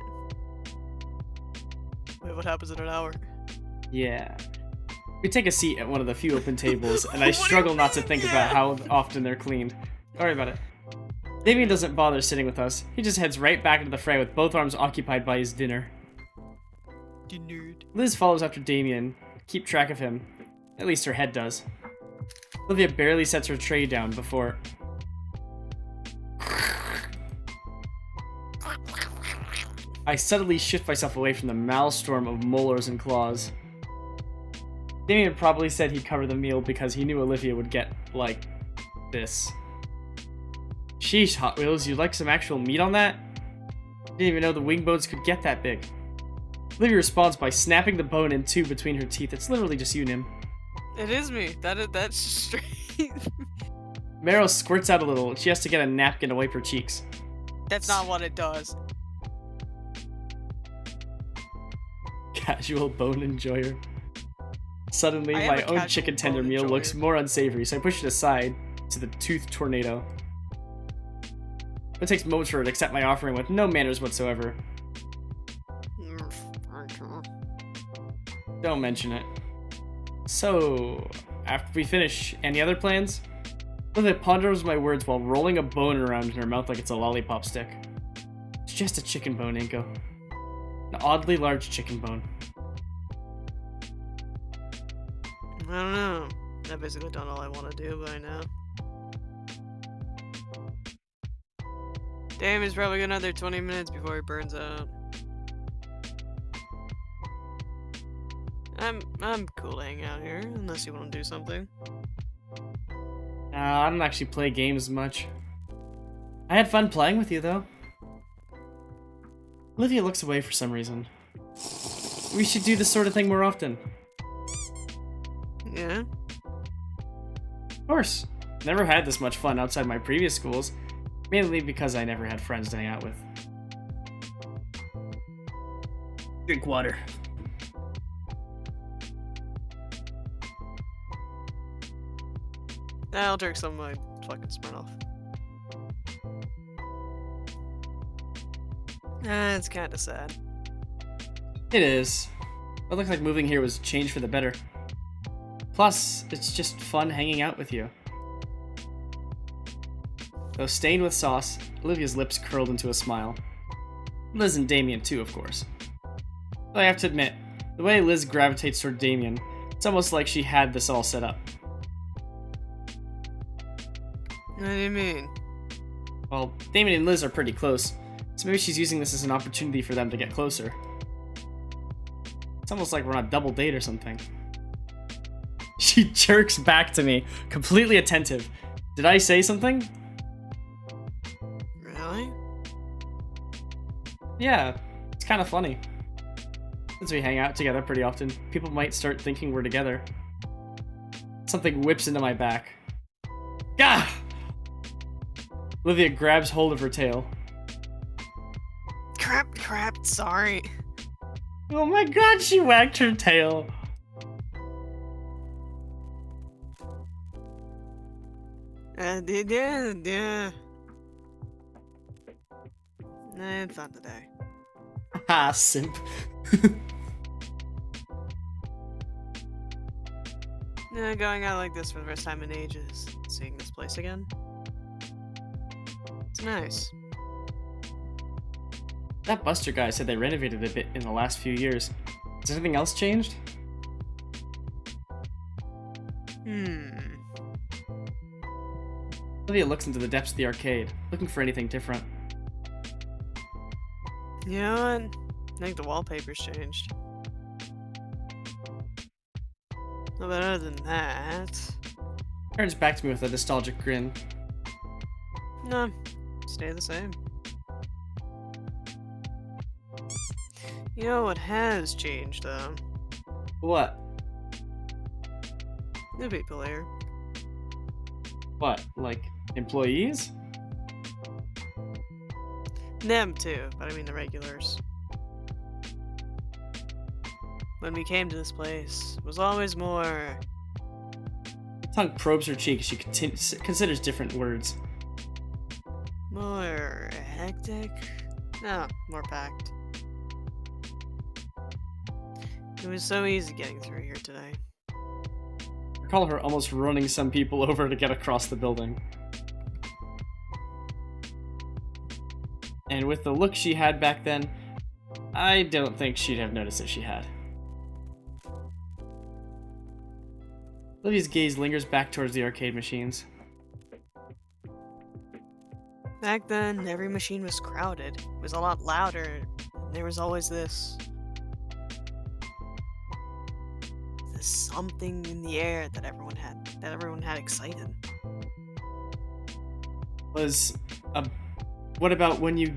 [SPEAKER 1] Wait, what happens in an hour?
[SPEAKER 2] Yeah. We take a seat at one of the few open tables, and I
[SPEAKER 1] What do you
[SPEAKER 2] struggle not to
[SPEAKER 1] mean,
[SPEAKER 2] think
[SPEAKER 1] yeah?
[SPEAKER 2] about how often they're cleaned. Don't worry about it. Damien doesn't bother sitting with us. He just heads right back into the fray with both arms occupied by his dinner.
[SPEAKER 1] You nerd.
[SPEAKER 2] Liz follows after Damien. Keep track of him. At least her head does. Olivia barely sets her tray down before... I suddenly shift myself away from the maelstrom of molars and claws. Damien probably said he'd cover the meal because he knew Olivia would get, like, this. Sheesh, Hot Wheels, you'd like some actual meat on that? Didn't even know the wing bones could get that big. Olivia responds by snapping the bone in two between her teeth. It's literally just you, Nim.
[SPEAKER 1] It is me. That's straight.
[SPEAKER 2] Meryl squirts out a little, and she has to get a napkin to wipe her cheeks.
[SPEAKER 1] That's not what it does.
[SPEAKER 2] Casual bone enjoyer. Suddenly,
[SPEAKER 1] I am
[SPEAKER 2] my
[SPEAKER 1] a
[SPEAKER 2] own
[SPEAKER 1] casual
[SPEAKER 2] chicken tender
[SPEAKER 1] bone
[SPEAKER 2] meal
[SPEAKER 1] enjoyer.
[SPEAKER 2] looks more unsavory, so I push it aside to the tooth tornado. It takes moments for her to accept my offering with no manners whatsoever. Don't mention it. So, after we finish, any other plans? Olivia ponders my words while rolling a bone around in her mouth like it's a lollipop stick. It's just a chicken bone, Inko. An oddly large chicken bone.
[SPEAKER 1] I don't know. I've basically done all I want to do by now. Damn, it's probably another 20 minutes before he burns out. I'm cool to hang out here, unless you want to do something.
[SPEAKER 2] I don't actually play games much. I had fun playing with you, though. Olivia looks away for some reason. We should do this sort of thing more often.
[SPEAKER 1] Yeah?
[SPEAKER 2] Of course. Never had this much fun outside my previous schools. Mainly because I never had friends to hang out with. Drink water.
[SPEAKER 1] I'll drink some of my fucking Smirnoff. It's kinda sad.
[SPEAKER 2] It is. It looked like moving here was a change for the better. Plus, it's just fun hanging out with you. Though stained with sauce, Olivia's lips curled into a smile. Liz and Damien too, of course. Though I have to admit, the way Liz gravitates toward Damien, it's almost like she had this all set up.
[SPEAKER 1] What do you mean?
[SPEAKER 2] Well, Damien and Liz are pretty close, so maybe she's using this as an opportunity for them to get closer. It's almost like we're on a double date or something. She jerks back to me, completely attentive. Did I say something?
[SPEAKER 1] Really?
[SPEAKER 2] Yeah, it's kind of funny. Since we hang out together pretty often, people might start thinking we're together. Something whips into my back. Gah! Olivia grabs hold of her tail.
[SPEAKER 1] Crap, sorry.
[SPEAKER 2] Oh my god, she wagged her tail.
[SPEAKER 1] Yeah. It's not today.
[SPEAKER 2] Ha, simp.
[SPEAKER 1] Going out like this for the first time in ages. Seeing this place again. It's nice.
[SPEAKER 2] That Buster guy said they renovated a bit in the last few years. Has anything else changed? Olivia looks into the depths of the arcade, looking for anything different.
[SPEAKER 1] You know what? I think the wallpaper's changed. But other than that...
[SPEAKER 2] Turns back to me with a nostalgic grin.
[SPEAKER 1] No, stay the same. You know what has changed, though?
[SPEAKER 2] What?
[SPEAKER 1] The people here.
[SPEAKER 2] What? Like, employees?
[SPEAKER 1] Them too, but I mean the regulars. When we came to this place, it was always more...
[SPEAKER 2] Tongue probes her cheek as she considers different words.
[SPEAKER 1] more hectic? No, more packed. It was so easy getting through here today.
[SPEAKER 2] I recall her almost running some people over to get across the building. And with the look she had back then, I don't think she'd have noticed if she had. Livy's gaze lingers back towards the arcade machines.
[SPEAKER 1] Back then, every machine was crowded. It was a lot louder, There was always this something in the air that everyone had excited.
[SPEAKER 2] What about when you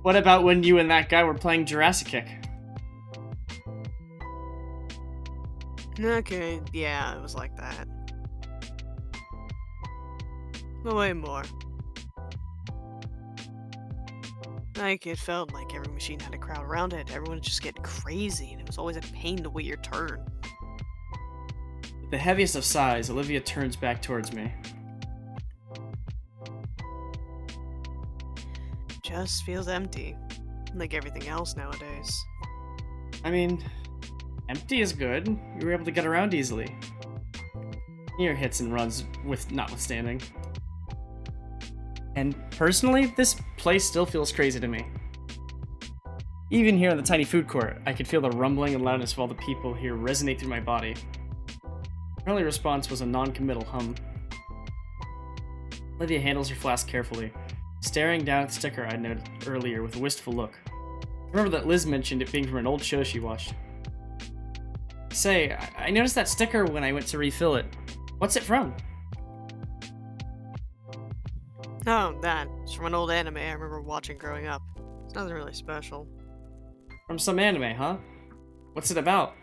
[SPEAKER 2] What about when you and that guy were playing Jurassic Kick?
[SPEAKER 1] Okay, yeah, it was like that. But way more. Like, it felt like every machine had a crowd around it. Everyone would just get crazy, and it was always a pain to wait your turn.
[SPEAKER 2] With the heaviest of sighs, Olivia turns back towards me.
[SPEAKER 1] Just feels empty. Like everything else nowadays.
[SPEAKER 2] I mean, empty is good. You were able to get around easily. Your hits and runs notwithstanding. And personally, this place still feels crazy to me. Even here in the tiny food court, I could feel the rumbling and loudness of all the people here resonate through my body. Her only response was a non-committal hum. Olivia handles her flask carefully, staring down at the sticker I'd noted earlier with a wistful look. I remember that Liz mentioned it being from an old show she watched. Say, I noticed that sticker when I went to refill it. What's it from?
[SPEAKER 1] Oh, that. It's from an old anime I remember watching growing up. It's nothing really special.
[SPEAKER 2] From some anime, huh? What's it about?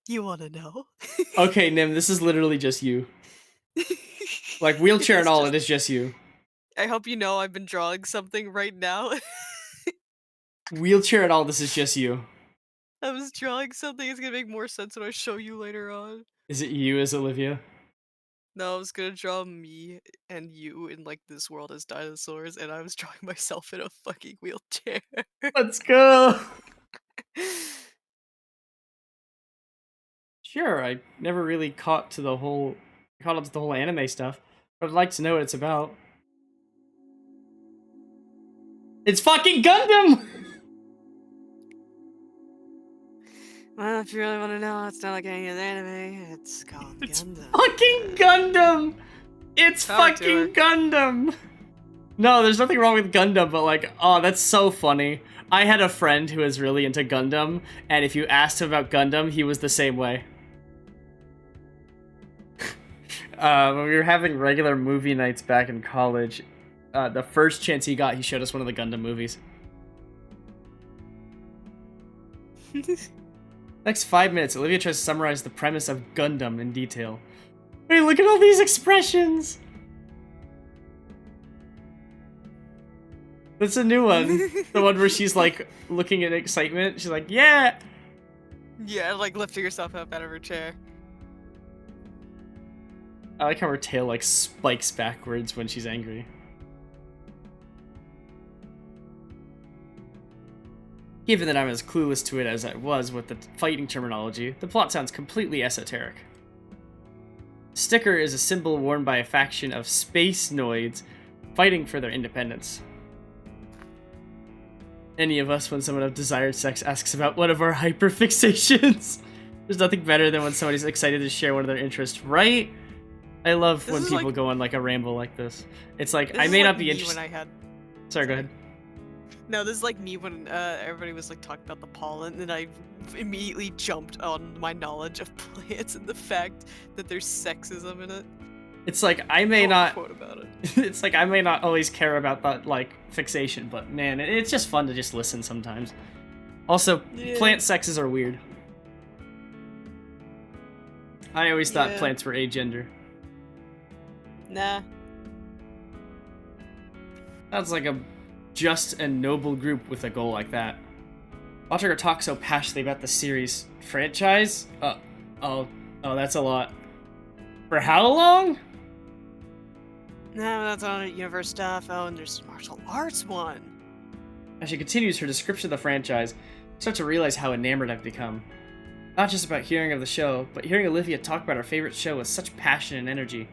[SPEAKER 1] You wanna know?
[SPEAKER 2] Okay, Nim, this is literally just you. Like, wheelchair and all,
[SPEAKER 1] just...
[SPEAKER 2] it is just you.
[SPEAKER 1] I hope you know I've been drawing something right now.
[SPEAKER 2] Wheelchair and all, this is just you.
[SPEAKER 1] I was drawing something, it's gonna make more sense when I show you later on.
[SPEAKER 2] Is it you as Olivia?
[SPEAKER 1] No, I was gonna draw me and you in, like, this world as dinosaurs, and I was drawing myself in a fucking wheelchair.
[SPEAKER 2] Let's go! Sure, I never really caught up to the whole anime stuff, but I'd like to know what it's about. It's fucking Gundam!
[SPEAKER 1] Well, if you really want to know, it's not like any other anime. It's called Gundam.
[SPEAKER 2] Fucking Gundam! It's fucking Gundam! No, there's nothing wrong with Gundam, but like, oh, that's so funny. I had a friend who was really into Gundam, and if you asked him about Gundam, he was the same way. When we were having regular movie nights back in college, the first chance he got, he showed us one of the Gundam movies. Next 5 minutes, Olivia tries to summarize the premise of Gundam in detail. Wait, look at all these expressions! That's a new one. The one where she's like looking at excitement. She's like, yeah!
[SPEAKER 1] Yeah, like lifting herself up out of her chair.
[SPEAKER 2] I like how her tail like spikes backwards when she's angry. Given that I'm as clueless to it as I was with the fighting terminology, the plot sounds completely esoteric. The sticker is a symbol worn by a faction of space noids fighting for their independence. Any of us, when someone of desired sex asks about one of our hyperfixations, there's nothing better than when somebody's excited to share one of their interests, right? I love when people go on like a ramble like this. It's like, I may not be interested. Sorry, go ahead.
[SPEAKER 1] No, this is like me when everybody was like talking about the pollen, and I immediately jumped on my knowledge of plants and the fact that there's sexism in it.
[SPEAKER 2] It's like I may not.
[SPEAKER 1] Quote about it.
[SPEAKER 2] It's like I may not always care about that like fixation, but man, it's just fun to just listen sometimes. Also, plant sexes are weird. I always thought plants were agender.
[SPEAKER 1] Nah.
[SPEAKER 2] That's like a just and noble group with a goal like that. Watching her talk so passionately about the series franchise? Oh, that's a lot. For how long?
[SPEAKER 1] No, that's on universe stuff. Oh, and there's martial arts one.
[SPEAKER 2] As she continues her description of the franchise, I start to realize how enamored I've become. Not just about hearing of the show, but hearing Olivia talk about her favorite show with such passion and energy.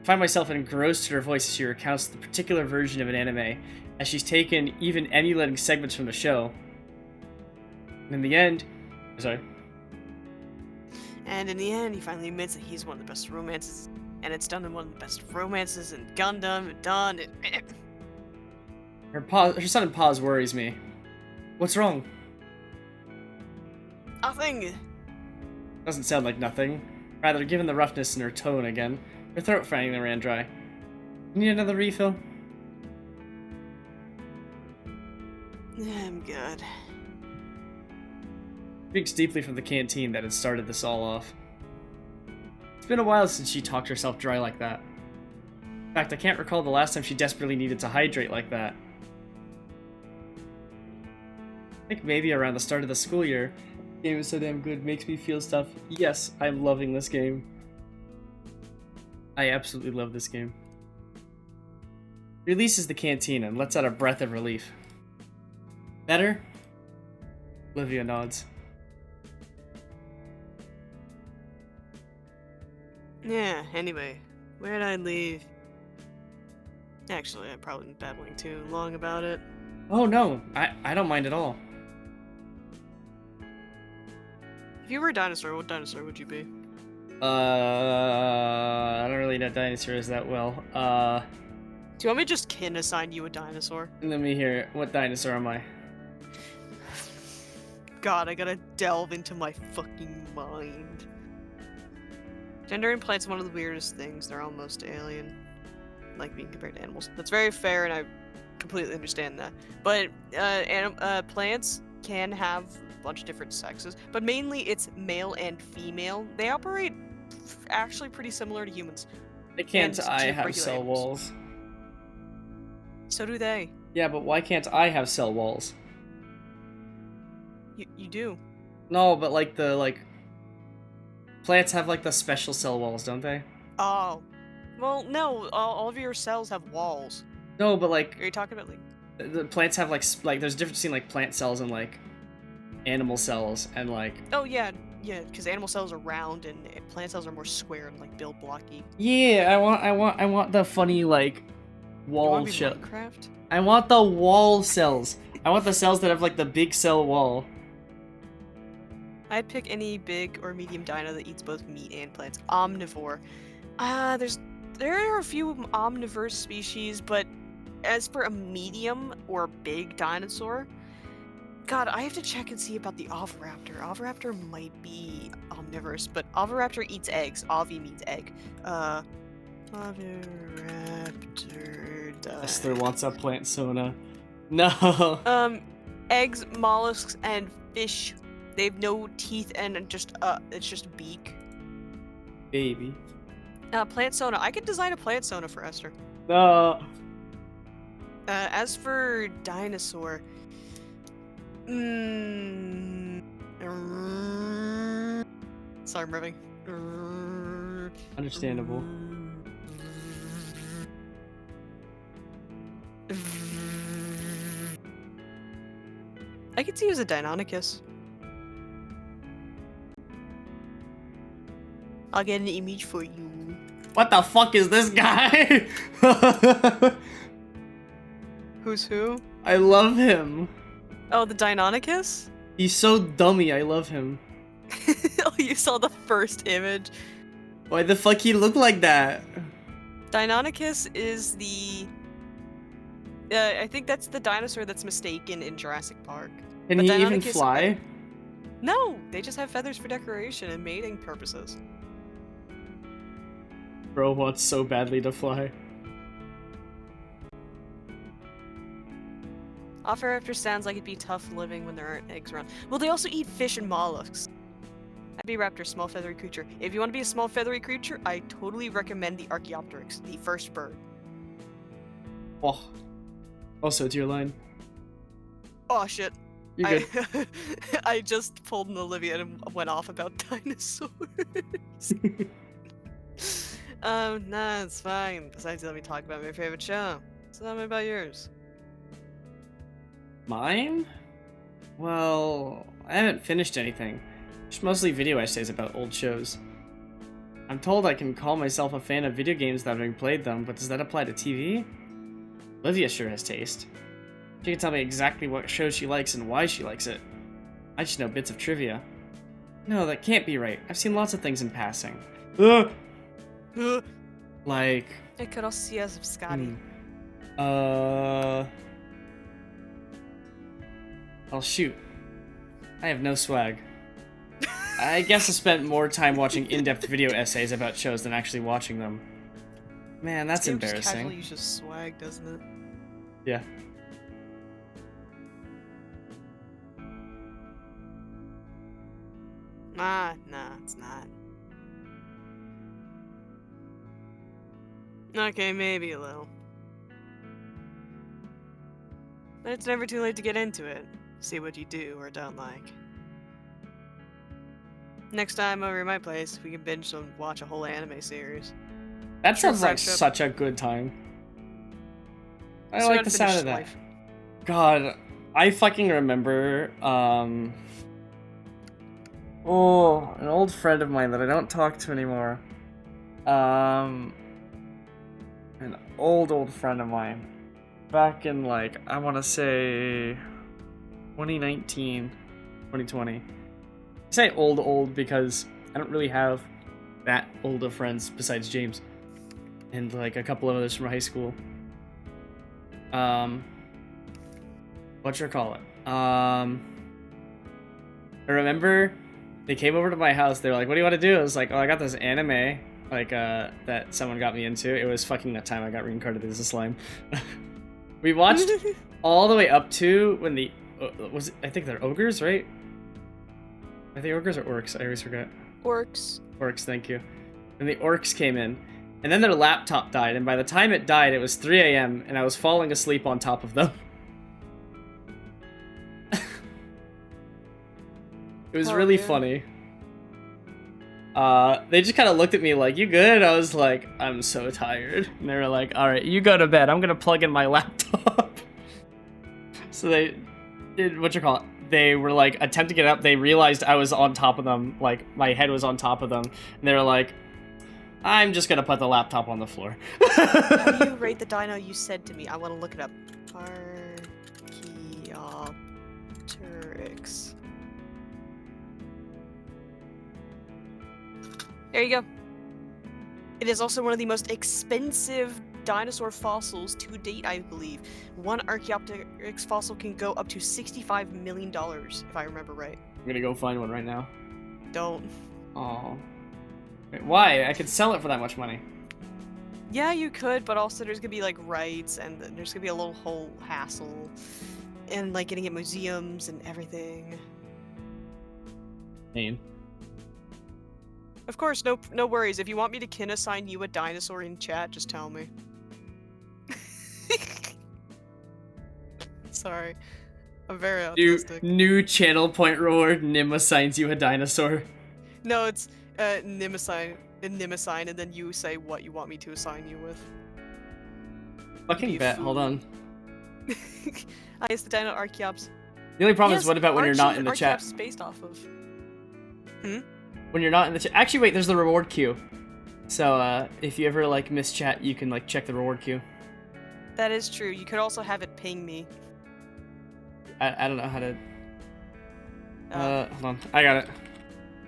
[SPEAKER 2] I find myself engrossed in her voice as she recounts the particular version of an anime, as she's taken even emulating segments from the show. And in the end... Sorry.
[SPEAKER 1] And in the end, he finally admits that he's one of the best romances, and it's done in one of the best romances in Gundam done.
[SPEAKER 2] Her sudden pause worries me. What's wrong?
[SPEAKER 1] Nothing.
[SPEAKER 2] Doesn't sound like nothing. Rather, given the roughness in her tone again, her throat finally ran dry. Need another refill?
[SPEAKER 1] I'm good.
[SPEAKER 2] Drinks deeply from the canteen that had started this all off. It's been a while since she talked herself dry like that. In fact, I can't recall the last time she desperately needed to hydrate like that. I think maybe around the start of the school year. The game is so damn good, makes me feel stuff. Yes, I'm loving this game. I absolutely love this game. Releases the canteen and lets out a breath of relief. Better? Olivia nods.
[SPEAKER 1] Yeah, anyway, where'd I leave? Actually, I've probably been babbling too long about it.
[SPEAKER 2] Oh no, I don't mind at all.
[SPEAKER 1] If you were a dinosaur, what dinosaur would you be?
[SPEAKER 2] I don't really know dinosaurs that well.
[SPEAKER 1] Do you want me to just kin assign you a dinosaur?
[SPEAKER 2] Let me hear. What dinosaur am I?
[SPEAKER 1] God, I gotta delve into my fucking mind. Gender in plants is one of the weirdest things. They're almost alien. Like being compared to animals. That's very fair, and I completely understand that. But plants can have a bunch of different sexes, but mainly it's male and female. They operate actually pretty similar to humans.
[SPEAKER 2] Why can't
[SPEAKER 1] And
[SPEAKER 2] I
[SPEAKER 1] to
[SPEAKER 2] have
[SPEAKER 1] regular
[SPEAKER 2] cell
[SPEAKER 1] animals.
[SPEAKER 2] walls?
[SPEAKER 1] So do they.
[SPEAKER 2] Yeah, but why can't I have cell walls?
[SPEAKER 1] You do.
[SPEAKER 2] No, but like plants have like the special cell walls, don't they?
[SPEAKER 1] Oh. Well, no, all of your cells have walls.
[SPEAKER 2] No, but like
[SPEAKER 1] Are you talking about, like...
[SPEAKER 2] the plants have like there's a difference between like plant cells and like animal cells and like.
[SPEAKER 1] Oh, yeah, because animal cells are round and plant cells are more square and, like, build blocky.
[SPEAKER 2] Yeah, I want the funny like
[SPEAKER 1] You
[SPEAKER 2] wall
[SPEAKER 1] want to be
[SPEAKER 2] shell.
[SPEAKER 1] Minecraft?
[SPEAKER 2] I want the wall cells. I want the cells that have like the big cell wall.
[SPEAKER 1] I'd pick any big or medium dino that eats both meat and plants. Omnivore. There are a few omnivorous species, but as for a medium or big dinosaur, God, I have to check and see about the Oviraptor. Oviraptor might be omnivorous, but Oviraptor eats eggs. Ovi means egg. Oviraptor dies.
[SPEAKER 2] Esther wants a plant sona. No.
[SPEAKER 1] Eggs, mollusks, and fish. They have no teeth and it's just a beak.
[SPEAKER 2] Baby.
[SPEAKER 1] Plant sona. I could design a plant sona for Esther.
[SPEAKER 2] No.
[SPEAKER 1] As for dinosaur, sorry, I'm riffing.
[SPEAKER 2] Understandable.
[SPEAKER 1] I could see you as a Deinonychus. I'll get an image for you.
[SPEAKER 2] What the fuck is this guy?
[SPEAKER 1] Who's who?
[SPEAKER 2] I love him.
[SPEAKER 1] Oh, the Deinonychus?
[SPEAKER 2] He's so dummy. I love him.
[SPEAKER 1] Oh, you saw the first image.
[SPEAKER 2] Why the fuck he look like that?
[SPEAKER 1] Deinonychus is the... I think that's the dinosaur that's mistaken in Jurassic Park.
[SPEAKER 2] Can
[SPEAKER 1] But
[SPEAKER 2] he even
[SPEAKER 1] Deinonychus-
[SPEAKER 2] fly?
[SPEAKER 1] No, they just have feathers for decoration and mating purposes.
[SPEAKER 2] Bro wants so badly to fly.
[SPEAKER 1] Oviraptor sounds like it'd be tough living when there aren't eggs around. Well, they also eat fish and mollusks. I'd be raptor, small feathery creature. If you want to be a small feathery creature, I totally recommend the Archaeopteryx, the first bird.
[SPEAKER 2] Oh. Also, it's your line.
[SPEAKER 1] Oh shit.
[SPEAKER 2] You're good.
[SPEAKER 1] I just pulled an Olivia and went off about dinosaurs. Nah, it's fine. Besides, let me talk about my favorite show. So tell me about yours.
[SPEAKER 2] Mine? Well, I haven't finished anything. It's mostly video essays about old shows. I'm told I can call myself a fan of video games that having played them, but does that apply to TV? Olivia sure has taste. She can tell me exactly what show she likes and why she likes it. I just know bits of trivia. No, that can't be right. I've seen lots of things in passing. Ugh. Like...
[SPEAKER 1] I could also see as of Scotty.
[SPEAKER 2] Oh, shoot. I have no swag. I guess I spent more time watching in-depth video essays about shows than actually watching them. Man, that's embarrassing.
[SPEAKER 1] Just casually uses swag, doesn't it?
[SPEAKER 2] Yeah.
[SPEAKER 1] Nah, it's not. Okay, maybe a little. But it's never too late to get into it. See what you do or don't like. Next time over at my place, we can binge and watch a whole anime series.
[SPEAKER 2] That sounds like such a good time. I like the sound of that. God, I fucking remember, an old friend of mine that I don't talk to anymore. An old friend of mine. Back in, like, I want to say 2019, 2020. I say old because I don't really have that old of friends besides James. And, like, a couple of others from high school. Whatchamacallit? I remember they came over to my house. They were like, what do you want to do? I was like, oh, I got this anime, like, that someone got me into. It was fucking that time I got reincarnated as a slime. We watched all the way up to when the, I think they're ogres, right? Are they ogres or orcs? I always forget.
[SPEAKER 1] Orcs.
[SPEAKER 2] Orcs, thank you. When the orcs came in, and then their laptop died, and by the time it died, it was 3 a.m., and I was falling asleep on top of them. It was really funny. They just kind of looked at me like, you good? I was like, I'm so tired. And they were like, alright, you go to bed. I'm gonna plug in my laptop. So they did, they were like, attempt to get up. They realized I was on top of them. Like, my head was on top of them. And they were like, I'm just gonna put the laptop on the floor.
[SPEAKER 1] How do you rate the dino you said to me? I want to look it up. Archaeopteryx. There you go. It is also one of the most expensive dinosaur fossils to date, I believe. One Archaeopteryx fossil can go up to $65 million, if I remember right.
[SPEAKER 2] I'm gonna go find one right now.
[SPEAKER 1] Don't.
[SPEAKER 2] Oh. Wait, why? I could sell it for that much money.
[SPEAKER 1] Yeah, you could, but also there's gonna be like rights, and there's gonna be a little whole hassle, and like getting it museums and everything.
[SPEAKER 2] Pain.
[SPEAKER 1] Of course, no worries. If you want me to kin assign you a dinosaur in chat, just tell me. Sorry. I'm very autistic.
[SPEAKER 2] New channel point reward, Nim assigns you a dinosaur.
[SPEAKER 1] No, it's Nim assign, and then you say what you want me to assign you with.
[SPEAKER 2] Fucking bet, hold on.
[SPEAKER 1] It's the Dino Archaeops.
[SPEAKER 2] The only problem is, what about when you're not in the chat?
[SPEAKER 1] Archaeops based off of.
[SPEAKER 2] When you're not in the chat. Actually, wait, there's the reward queue. So, if you ever, like, miss chat, you can, like, check the reward queue.
[SPEAKER 1] That is true. You could also have it ping me.
[SPEAKER 2] I don't know how to... hold on. I got it.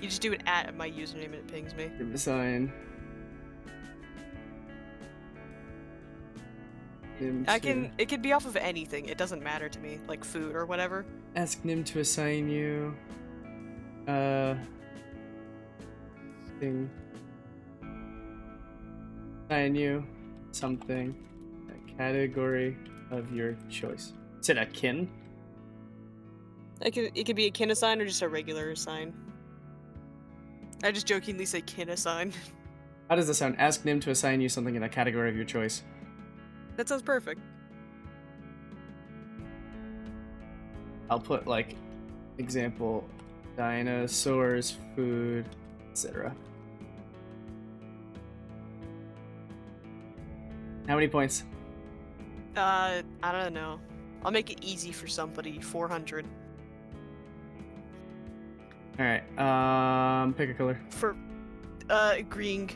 [SPEAKER 1] You just do an at my username and it pings me.
[SPEAKER 2] Give me a sign.
[SPEAKER 1] It can be off of anything. It doesn't matter to me. Like food or whatever.
[SPEAKER 2] Ask Nim to assign you... thing. Assign you something. A category of your choice. Is it a kin?
[SPEAKER 1] It could be a kin assign or just a regular assign. I just jokingly say kin assign.
[SPEAKER 2] How does this sound? Ask Nim to assign you something in a category of your choice.
[SPEAKER 1] That sounds perfect.
[SPEAKER 2] I'll put, like, example, dinosaurs, food, etc. How many points?
[SPEAKER 1] I don't know. I'll make it easy for somebody. 400.
[SPEAKER 2] Alright, pick a color.
[SPEAKER 1] For, green.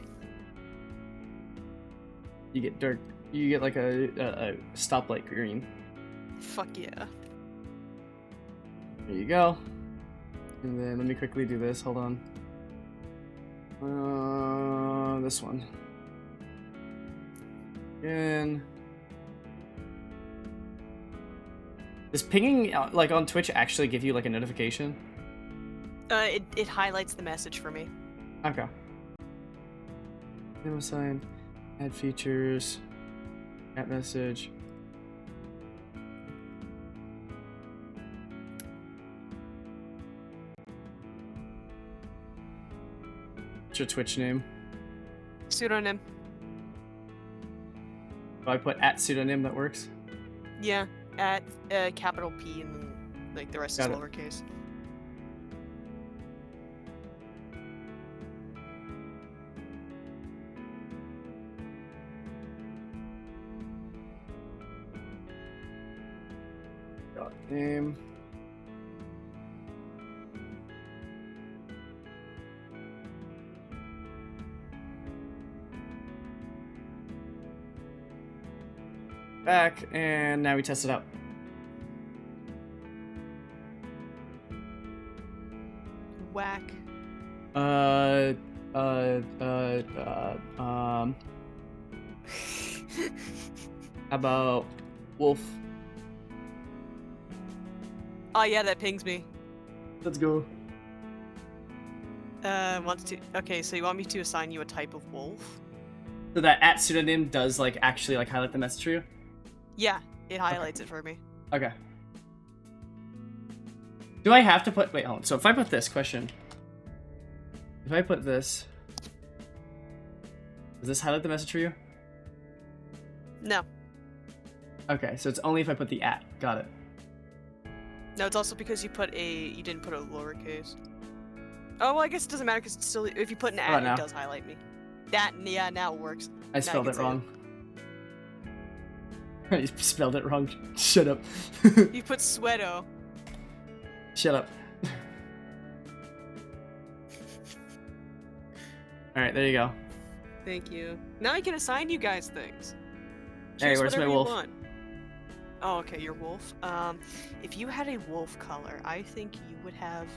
[SPEAKER 2] You get dark. You get like a stoplight green.
[SPEAKER 1] Fuck yeah.
[SPEAKER 2] There you go. And then let me quickly do this. Hold on. This one. Again. Does pinging like on Twitch actually give you like a notification?
[SPEAKER 1] It highlights the message for me.
[SPEAKER 2] Okay. Name assign, add features, add message. What's your Twitch name?
[SPEAKER 1] Pseudonym.
[SPEAKER 2] Do I put at pseudonym that works?
[SPEAKER 1] Yeah, at capital P and then like the rest
[SPEAKER 2] Got
[SPEAKER 1] is
[SPEAKER 2] it.
[SPEAKER 1] lowercase.
[SPEAKER 2] Dot name. Back, and now we test it out.
[SPEAKER 1] Whack.
[SPEAKER 2] How about wolf?
[SPEAKER 1] Oh yeah, that pings me.
[SPEAKER 2] Let's go.
[SPEAKER 1] Wants to. Okay, so you want me to assign you a type of wolf?
[SPEAKER 2] So that at pseudonym does like actually like highlight the message for you?
[SPEAKER 1] Yeah, it highlights it for me.
[SPEAKER 2] Okay. Do I have to put, wait, hold on. So if I put this question, if I put this, does this highlight the message for you?
[SPEAKER 1] No.
[SPEAKER 2] Okay, so it's only if I put the at. Got it.
[SPEAKER 1] No, it's also because you didn't put a lowercase. Oh, well, I guess it doesn't matter because it's still, if you put an at,
[SPEAKER 2] now?
[SPEAKER 1] it does highlight me. Yeah, now it works.
[SPEAKER 2] I
[SPEAKER 1] Now
[SPEAKER 2] spelled
[SPEAKER 1] you
[SPEAKER 2] it
[SPEAKER 1] can say
[SPEAKER 2] wrong. I spelled it wrong. Shut up.
[SPEAKER 1] You put sweato.
[SPEAKER 2] Shut up. Alright, there you go.
[SPEAKER 1] Thank you. Now I can assign you guys things.
[SPEAKER 2] Hey,
[SPEAKER 1] Choose
[SPEAKER 2] where's my
[SPEAKER 1] whatever you
[SPEAKER 2] wolf?
[SPEAKER 1] want. Oh, okay, your wolf. If you had a wolf color, I think you would have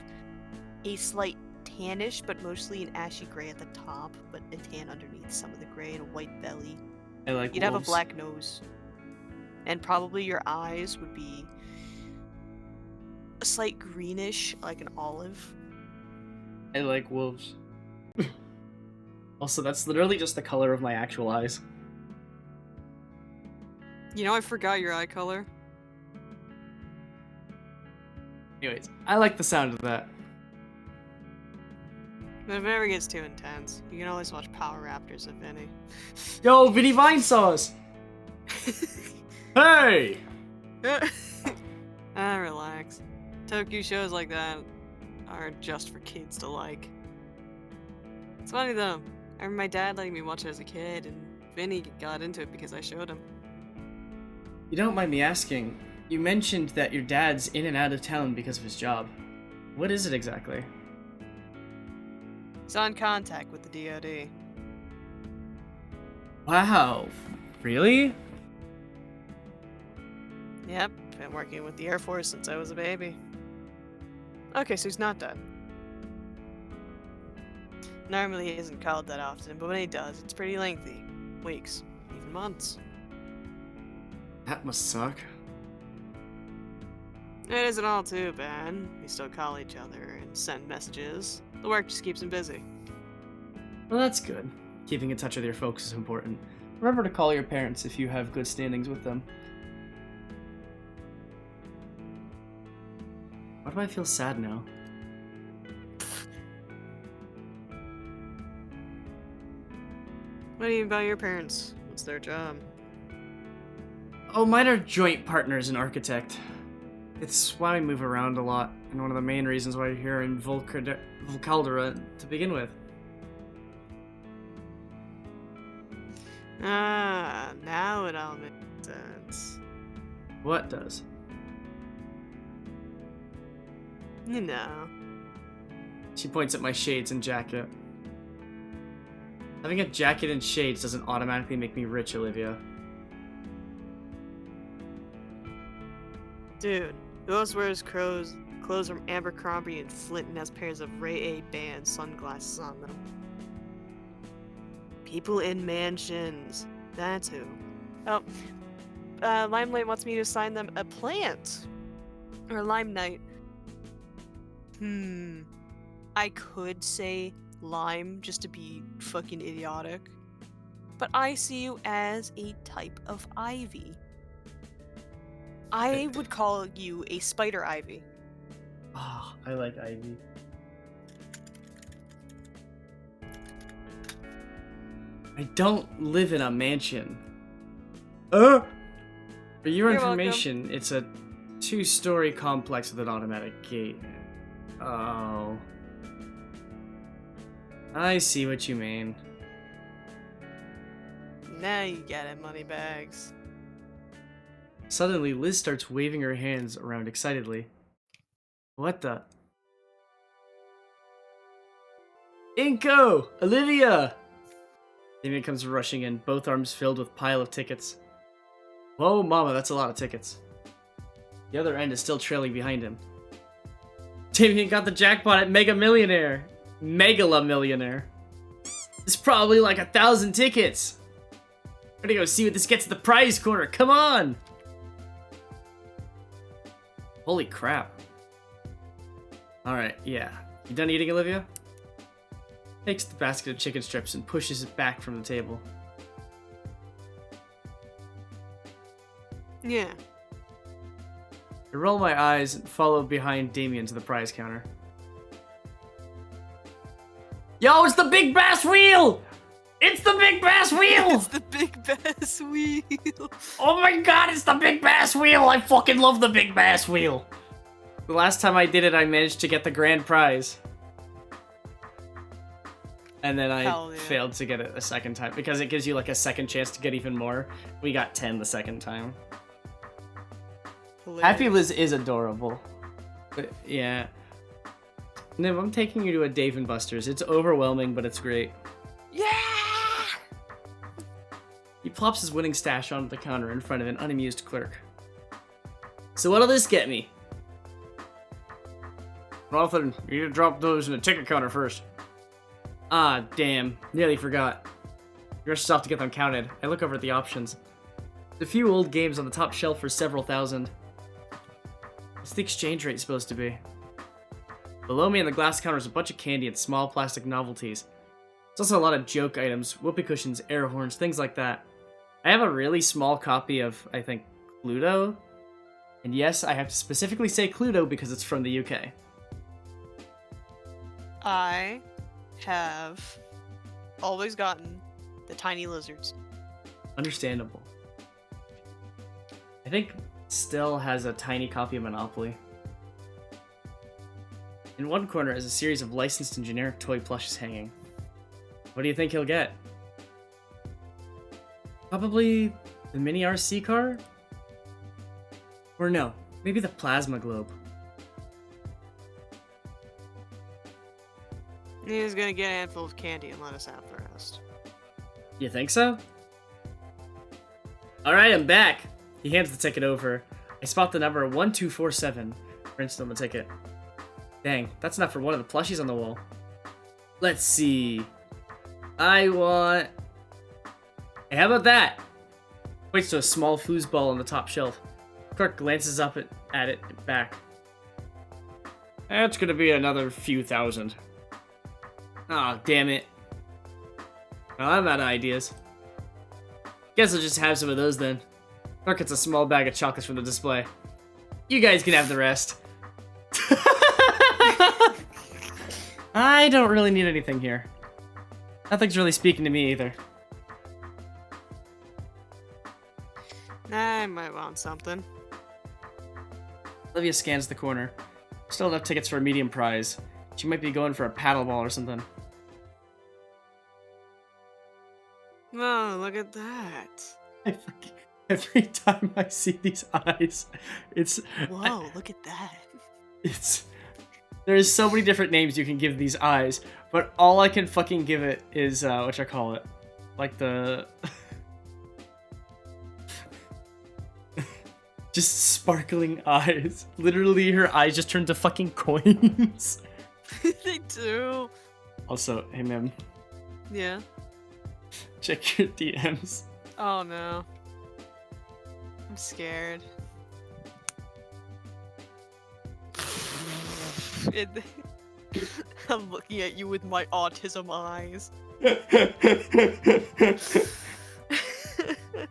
[SPEAKER 1] a slight tannish, but mostly an ashy gray at the top, but a tan underneath some of the gray and a white belly.
[SPEAKER 2] I like
[SPEAKER 1] You'd have a
[SPEAKER 2] wolves.
[SPEAKER 1] black nose. And probably your eyes would be a slight greenish, like an olive.
[SPEAKER 2] I like wolves. Also, that's literally just the color of my actual eyes.
[SPEAKER 1] You know, I forgot your eye color.
[SPEAKER 2] Anyways, I like the sound of that.
[SPEAKER 1] But if it ever gets too intense, you can always watch Power Raptors if any.
[SPEAKER 2] Yo, Vinny Vine sauce! Hey!
[SPEAKER 1] Relax. Tokyo shows like that are just for kids to like. It's funny though. I remember my dad letting me watch it as a kid, and Vinny got into it because I showed him.
[SPEAKER 2] You don't mind me asking, you mentioned that your dad's in and out of town because of his job. What is it exactly?
[SPEAKER 1] He's on contact with the DoD.
[SPEAKER 2] Wow. Really?
[SPEAKER 1] Yep, been working with the Air Force since I was a baby. Okay, so he's not dead. Normally he isn't called that often, but when he does, it's pretty lengthy. Weeks, even months.
[SPEAKER 2] That must suck.
[SPEAKER 1] It isn't all too bad. We still call each other and send messages. The work just keeps him busy.
[SPEAKER 2] Well, that's good. Keeping in touch with your folks is important. Remember to call your parents if you have good standings with them. Why do I feel sad now?
[SPEAKER 1] What do you mean by your parents? What's their job?
[SPEAKER 2] Oh, mine are joint partners in architect. It's why we move around a lot, and one of the main reasons why you're here in Volcaldera to begin with.
[SPEAKER 1] Ah, now it all makes sense.
[SPEAKER 2] What does?
[SPEAKER 1] You know.
[SPEAKER 2] She points at my shades and jacket. Having a jacket and shades doesn't automatically make me rich, Olivia.
[SPEAKER 1] Dude, who else wears Clothes from Abercrombie and Flint and has pairs of Ray A band sunglasses on them. People in mansions. That's who. Oh, Limelight wants me to assign them a plant. Or Lime Knight. I could say lime just to be fucking idiotic. But I see you as a type of ivy. I would call you a spider ivy.
[SPEAKER 2] Oh, I like ivy. I don't live in a mansion. For your information, it's a 2-story complex with an automatic gate. Oh. I see what you mean.
[SPEAKER 1] Now you get it, moneybags.
[SPEAKER 2] Suddenly, Liz starts waving her hands around excitedly. What the? Inko! Olivia! Damien comes rushing in, both arms filled with pile of tickets. Whoa, mama, that's a lot of tickets. The other end is still trailing behind him. Damien got the jackpot at Mega Millionaire. Megala Millionaire. It's probably like 1,000 tickets. I'm gonna go see what this gets at the prize corner. Come on! Holy crap. Alright, yeah. You done eating, Olivia? Takes the basket of chicken strips and pushes it back from the table.
[SPEAKER 1] Yeah.
[SPEAKER 2] I roll my eyes and follow behind Damien to the prize counter. Yo, it's the Big Bass Wheel! It's the Big Bass Wheel!
[SPEAKER 1] It's the Big Bass Wheel!
[SPEAKER 2] Oh my god, it's the Big Bass Wheel! I fucking love the Big Bass Wheel! The last time I did it, I managed to get the grand prize. And then I failed to get it a second time, because it gives you like a second chance to get even more. We got 10 the second time.
[SPEAKER 1] Hilarious.
[SPEAKER 2] Happy Liz is adorable. But yeah. Niv, I'm taking you to a Dave & Buster's. It's overwhelming, but it's great.
[SPEAKER 1] Yeah!
[SPEAKER 2] He plops his winning stash onto the counter in front of an unamused clerk. So what'll this get me? Nothing. You need to drop those in the ticket counter first. Ah, damn. Nearly forgot. Rushes off to get them counted. I look over at the options. There's a few old games on the top shelf for several thousand. What's the exchange rate supposed to be? Below me on the glass counter is a bunch of candy and small plastic novelties. There's also a lot of joke items, whoopee cushions, air horns, things like that. I have a really small copy of, I think, Cluedo. And yes, I have to specifically say Cluedo because it's from the UK.
[SPEAKER 1] I have always gotten the tiny lizards.
[SPEAKER 2] Understandable. I think Still has a tiny copy of Monopoly. In one corner is a series of licensed and generic toy plushes hanging. What do you think he'll get? Probably the mini RC car? Or no, maybe the plasma globe.
[SPEAKER 1] He's gonna get a handful of candy and let us have the rest.
[SPEAKER 2] You think so? Alright, I'm back! He hands the ticket over. I spot the number 1247 printed on the ticket. Dang, that's enough for one of the plushies on the wall. Let's see. I want... Hey, how about that? Points to a small foosball on the top shelf. Clark glances up at it and back. That's gonna be another few thousand. Aw, oh, damn it. Well, I'm out of ideas. Guess I'll just have some of those then. Clark gets a small bag of chocolates from the display. You guys can have the rest. I don't really need anything here. Nothing's really speaking to me either.
[SPEAKER 1] I might want something.
[SPEAKER 2] Olivia scans the corner. Still enough tickets for a medium prize. She might be going for a paddleball or something.
[SPEAKER 1] Oh, look at that.
[SPEAKER 2] Every time I see these eyes, it's...
[SPEAKER 1] Whoa, look at that.
[SPEAKER 2] It's... There's so many different names you can give these eyes, but all I can fucking give it is, whatchamacallit? Like the... Just sparkling eyes. Literally, her eyes just turned to fucking coins.
[SPEAKER 1] They do.
[SPEAKER 2] Also, hey, Mim.
[SPEAKER 1] Yeah.
[SPEAKER 2] Check your DMs.
[SPEAKER 1] Oh no. I'm scared. I'm looking at you with my autism eyes.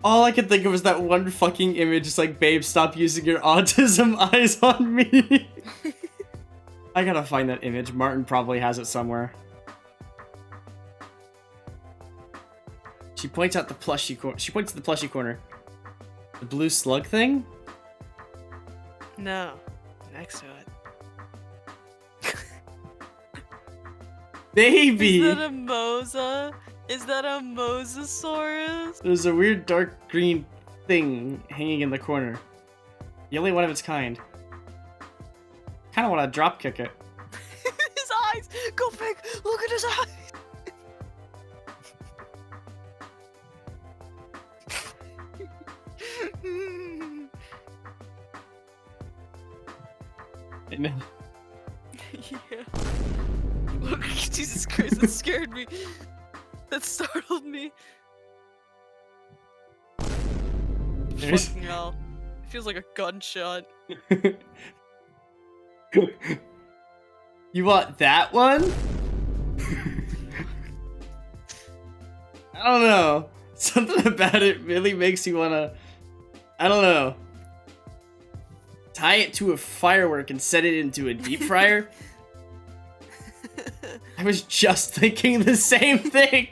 [SPEAKER 2] All I could think of was that one fucking image. It's like, babe, stop using your autism eyes on me. I gotta find that image. Martin probably has it somewhere. She points out the plushie corner. She points to the plushie corner. The blue slug thing?
[SPEAKER 1] No. Next to it.
[SPEAKER 2] Baby!
[SPEAKER 1] Is that a Mosa? Is that a Mosasaurus?
[SPEAKER 2] There's a weird dark green thing hanging in the corner. The only one of its kind. Kinda wanna drop kick it.
[SPEAKER 1] His eyes! Go big! Look at his eyes!
[SPEAKER 2] I know.
[SPEAKER 1] Yeah. Look, Jesus Christ, that scared me. That startled me.
[SPEAKER 2] There's-
[SPEAKER 1] Fucking hell. It feels like a gunshot.
[SPEAKER 2] You want that one? I don't know. Something about it really makes you wanna... I don't know. Tie it to a firework and set it into a deep fryer? I was just thinking the same thing!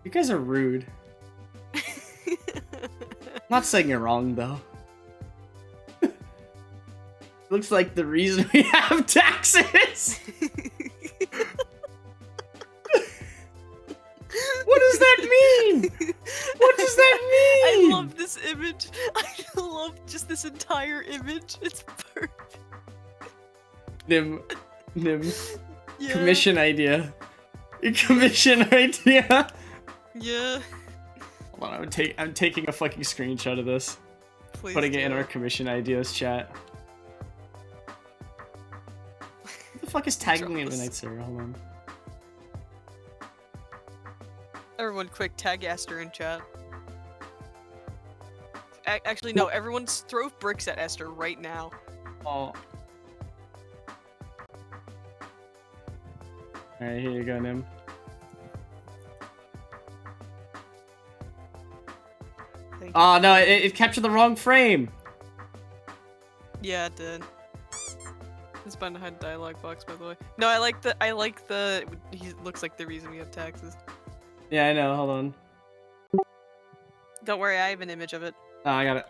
[SPEAKER 2] You guys are rude. I'm not saying you're wrong, though. Looks like the reason we have taxes! What does that mean? What does that mean?
[SPEAKER 1] I love this image. I love just this entire image. It's perfect.
[SPEAKER 2] Nim.
[SPEAKER 1] Yeah.
[SPEAKER 2] Commission idea. Commission idea.
[SPEAKER 1] Yeah.
[SPEAKER 2] Hold on, I'm taking a fucking screenshot of this.
[SPEAKER 1] Please
[SPEAKER 2] Putting it in
[SPEAKER 1] do.
[SPEAKER 2] our commission ideas chat. What the fuck is tagging me in the night server? Hold on.
[SPEAKER 1] Everyone, quick, tag Esther in chat. Actually, no. Everyone, throw bricks at Esther right now.
[SPEAKER 2] Oh. Alright, here you go, Nim.
[SPEAKER 1] Thank you.
[SPEAKER 2] Oh no, it captured the wrong frame!
[SPEAKER 1] Yeah, it did. It's behind the dialogue box, by the way. No, I like the. He looks like the reason we have taxes.
[SPEAKER 2] Yeah, I know, hold on.
[SPEAKER 1] Don't worry, I have an image of it.
[SPEAKER 2] Oh, I got it.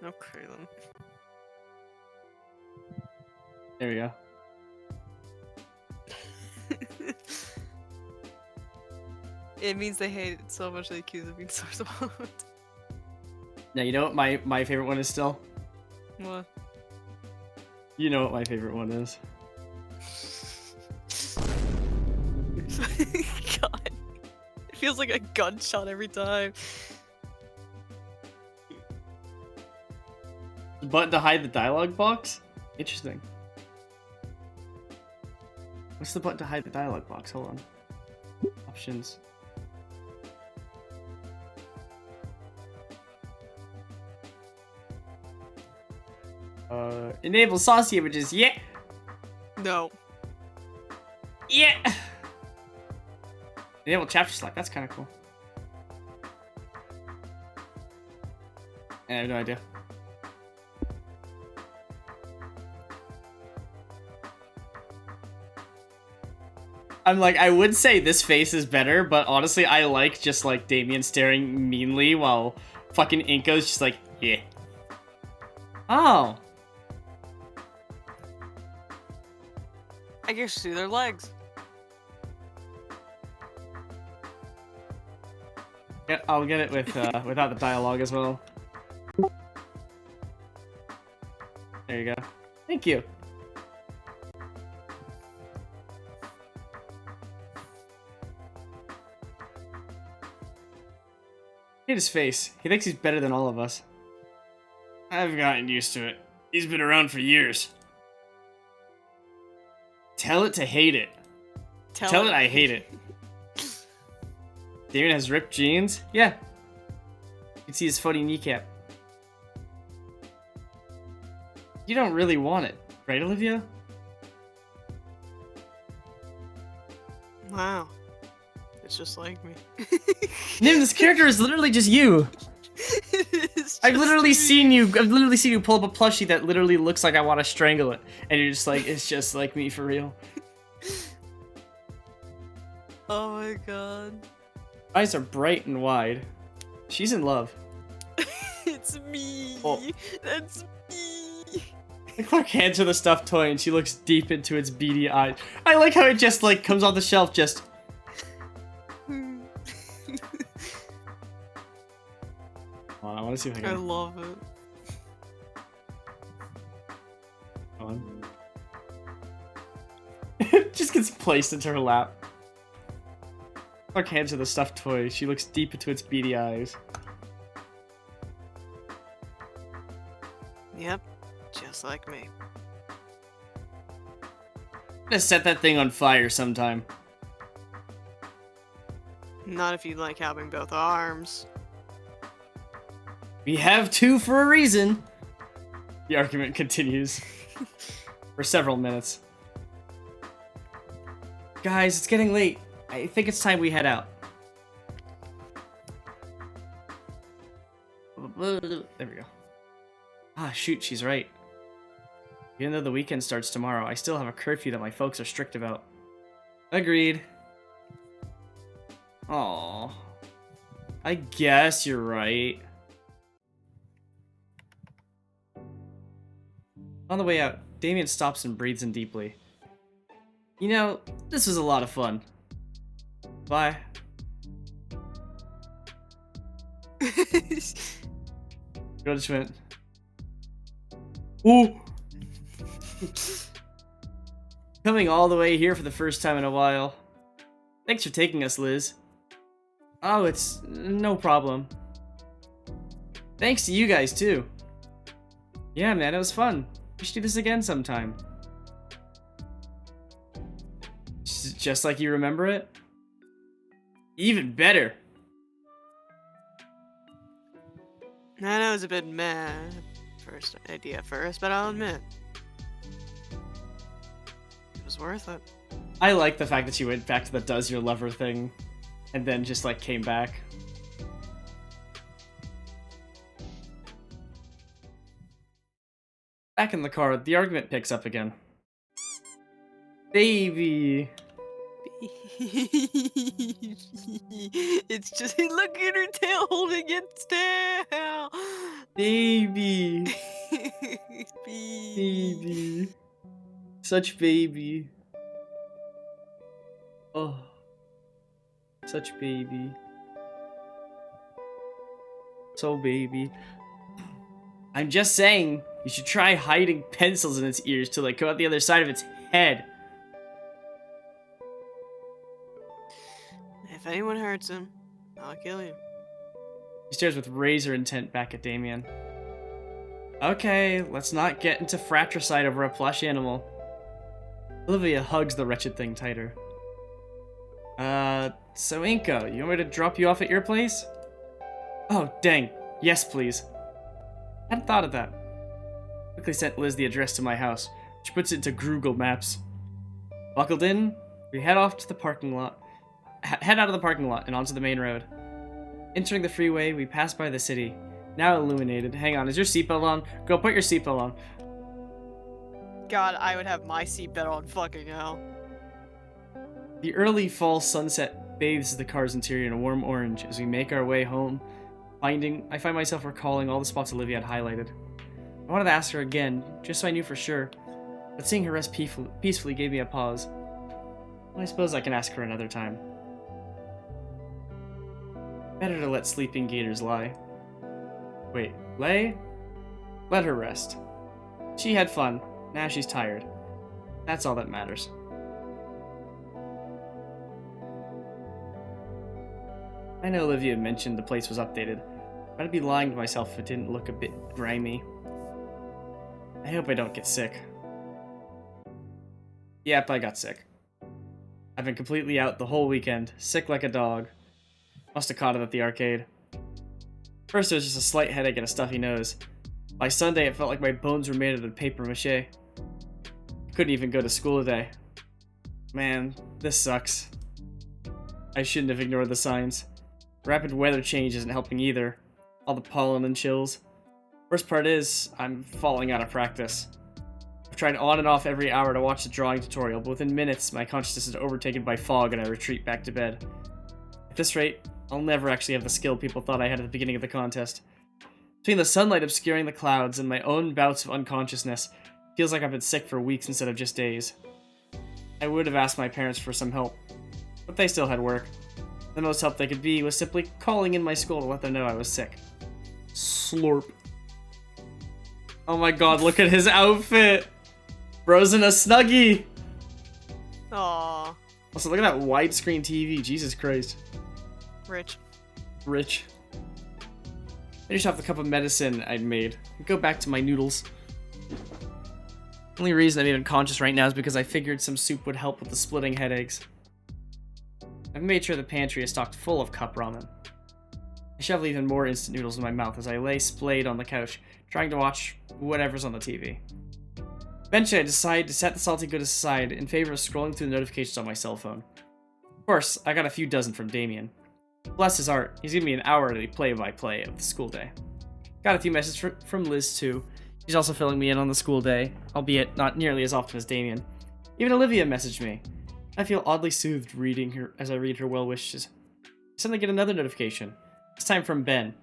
[SPEAKER 1] Okay then.
[SPEAKER 2] There we go.
[SPEAKER 1] It means they hate it so much they accuse of being source of it.
[SPEAKER 2] Now, you know what my favorite one is still?
[SPEAKER 1] What?
[SPEAKER 2] You know what my favorite one is.
[SPEAKER 1] God. It feels like a gunshot every time.
[SPEAKER 2] The button to hide the dialogue box? Interesting. What's the button to hide the dialogue box? Hold on. Options. Enable saucy images. Yeah.
[SPEAKER 1] No.
[SPEAKER 2] Yeah. Enable chapter select. That's kind of cool. I have no idea. I'm like, I would say this face is better, but honestly, I like just like Damien staring meanly while fucking Inko's just like, yeah. Oh.
[SPEAKER 1] I guess see their legs.
[SPEAKER 2] Yeah, I'll get it with without the dialogue as well. There you go. Thank you. Hit his face. He thinks he's better than all of us. I've gotten used to it. He's been around for years. Tell it to hate it. Tell it I hate it. Damien has ripped jeans? Yeah. You can see his funny kneecap. You don't really want it, right, Olivia?
[SPEAKER 1] Wow. It's just like me.
[SPEAKER 2] Nim, this character is literally just you. I've literally seen you pull up a plushie that literally looks like I want to strangle it. And you're just like, it's just like me for real.
[SPEAKER 1] Oh my god.
[SPEAKER 2] Eyes are bright and wide. She's in love.
[SPEAKER 1] It's me.
[SPEAKER 2] Oh.
[SPEAKER 1] That's me.
[SPEAKER 2] Clark hands her the stuffed toy and she looks deep into its beady eyes. I like how it just like comes off the shelf just... Hold on, I want to see if I can...
[SPEAKER 1] I love it.
[SPEAKER 2] Hold on. It just gets placed into her lap. Clark hands her the stuffed toy. She looks deep into its beady eyes.
[SPEAKER 1] Yep, just like me.
[SPEAKER 2] I'm gonna set that thing on fire sometime.
[SPEAKER 1] Not if you like having both arms.
[SPEAKER 2] We have two for a reason. The argument continues for several minutes. Guys, it's getting late. I think it's time we head out. There we go. Ah, shoot, she's right. Even though the weekend starts tomorrow, I still have a curfew that my folks are strict about. Agreed. Aww. I guess you're right. On the way out, Damien stops and breathes in deeply. You know, this was a lot of fun. Bye. Judgment. Ooh! Coming all the way here for the first time in a while. Thanks for taking us, Liz. Oh, it's no problem. Thanks to you guys, too. Yeah, man, it was fun. We should do this again sometime. Just like you remember it? Even better.
[SPEAKER 1] I know it was a bit meh, first idea first, but I'll admit, it was worth it.
[SPEAKER 2] I like the fact that she went back to the does your lover thing, and then just like came back. Back in the car, the argument picks up again. Baby.
[SPEAKER 1] It's just, look at her tail holding its tail.
[SPEAKER 2] Baby.
[SPEAKER 1] Baby.
[SPEAKER 2] Baby. Such baby. Oh. Such baby. So baby. I'm just saying, you should try hiding pencils in its ears till they come out the other side of its head.
[SPEAKER 1] If anyone hurts him, I'll kill you.
[SPEAKER 2] He stares with razor intent back at Damien. Okay, let's not get into fratricide over a plush animal. Olivia hugs the wretched thing tighter. So Inka, you want me to drop you off at your place? Oh, dang. Yes, please. Hadn't thought of that. Quickly sent Liz the address to my house. She puts it into Google Maps. Buckled in, we head off to the parking lot. Head out of the parking lot and onto the main road. Entering the freeway, we pass by the city, now illuminated. Hang on, is your seatbelt on? Girl, put your seatbelt on.
[SPEAKER 1] God, I would have my seatbelt on, fucking hell.
[SPEAKER 2] The early fall sunset bathes the car's interior in a warm orange as we make our way home. I find myself recalling all the spots Olivia had highlighted. I wanted to ask her again, just so I knew for sure, but seeing her rest peacefully gave me a pause. Well, I suppose I can ask her another time. Better to let sleeping gators lie. Wait, lay? Let her rest. She had fun, now she's tired. That's all that matters. I know Olivia mentioned the place was updated, but I'd be lying to myself if it didn't look a bit grimy. I hope I don't get sick. Yep, I got sick. I've been completely out the whole weekend, sick like a dog. Must have caught it at the arcade. First it was just a slight headache and a stuffy nose. By Sunday it felt like my bones were made out of paper mache. I couldn't even go to school today. Man, this sucks. I shouldn't have ignored the signs. Rapid weather change isn't helping either. All the pollen and chills. Worst part is, I'm falling out of practice. I've tried on and off every hour to watch the drawing tutorial, but within minutes, my consciousness is overtaken by fog and I retreat back to bed. At this rate, I'll never actually have the skill people thought I had at the beginning of the contest. Between the sunlight obscuring the clouds and my own bouts of unconsciousness, it feels like I've been sick for weeks instead of just days. I would have asked my parents for some help, but they still had work. The most help they could be was simply calling in my school to let them know I was sick. Slurp. Oh my god, look at his outfit! Bro's in a Snuggie!
[SPEAKER 1] Aww.
[SPEAKER 2] Also, look at that widescreen TV, Jesus Christ.
[SPEAKER 1] Rich.
[SPEAKER 2] Rich. Finish off the cup of medicine I'd made. Go back to my noodles. The only reason I'm even conscious right now is because I figured some soup would help with the splitting headaches. I've made sure the pantry is stocked full of cup ramen. I shovel even more instant noodles in my mouth as I lay splayed on the couch, trying to watch whatever's on the TV. Eventually I decide to set the salty goodness aside in favor of scrolling through the notifications on my cell phone. Of course, I got a few dozen from Damien. Bless his heart, he's giving me an hourly play-by-play of the school day. Got a few messages from Liz too. She's also filling me in on the school day, albeit not nearly as often as Damien. Even Olivia messaged me. I feel oddly soothed reading her as I read her well wishes. I suddenly get another notification. This time from Ben.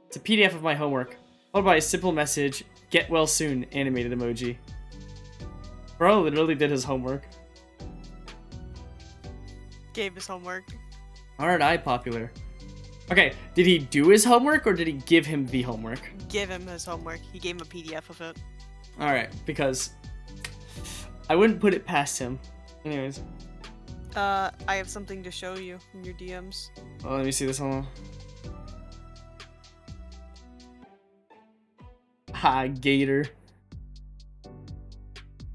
[SPEAKER 2] It's a PDF of my homework, followed by a simple message, "Get well soon," animated emoji. Bro literally did his homework.
[SPEAKER 1] Gave his homework.
[SPEAKER 2] Aren't I popular? Okay, did he do his homework or did he give him the homework?
[SPEAKER 1] Give him his homework. He gave him a PDF of it.
[SPEAKER 2] Alright, because I wouldn't put it past him. Anyways.
[SPEAKER 1] I have something to show you in your DMs.
[SPEAKER 2] Oh, let me see this. Hold on. Ha, Gator.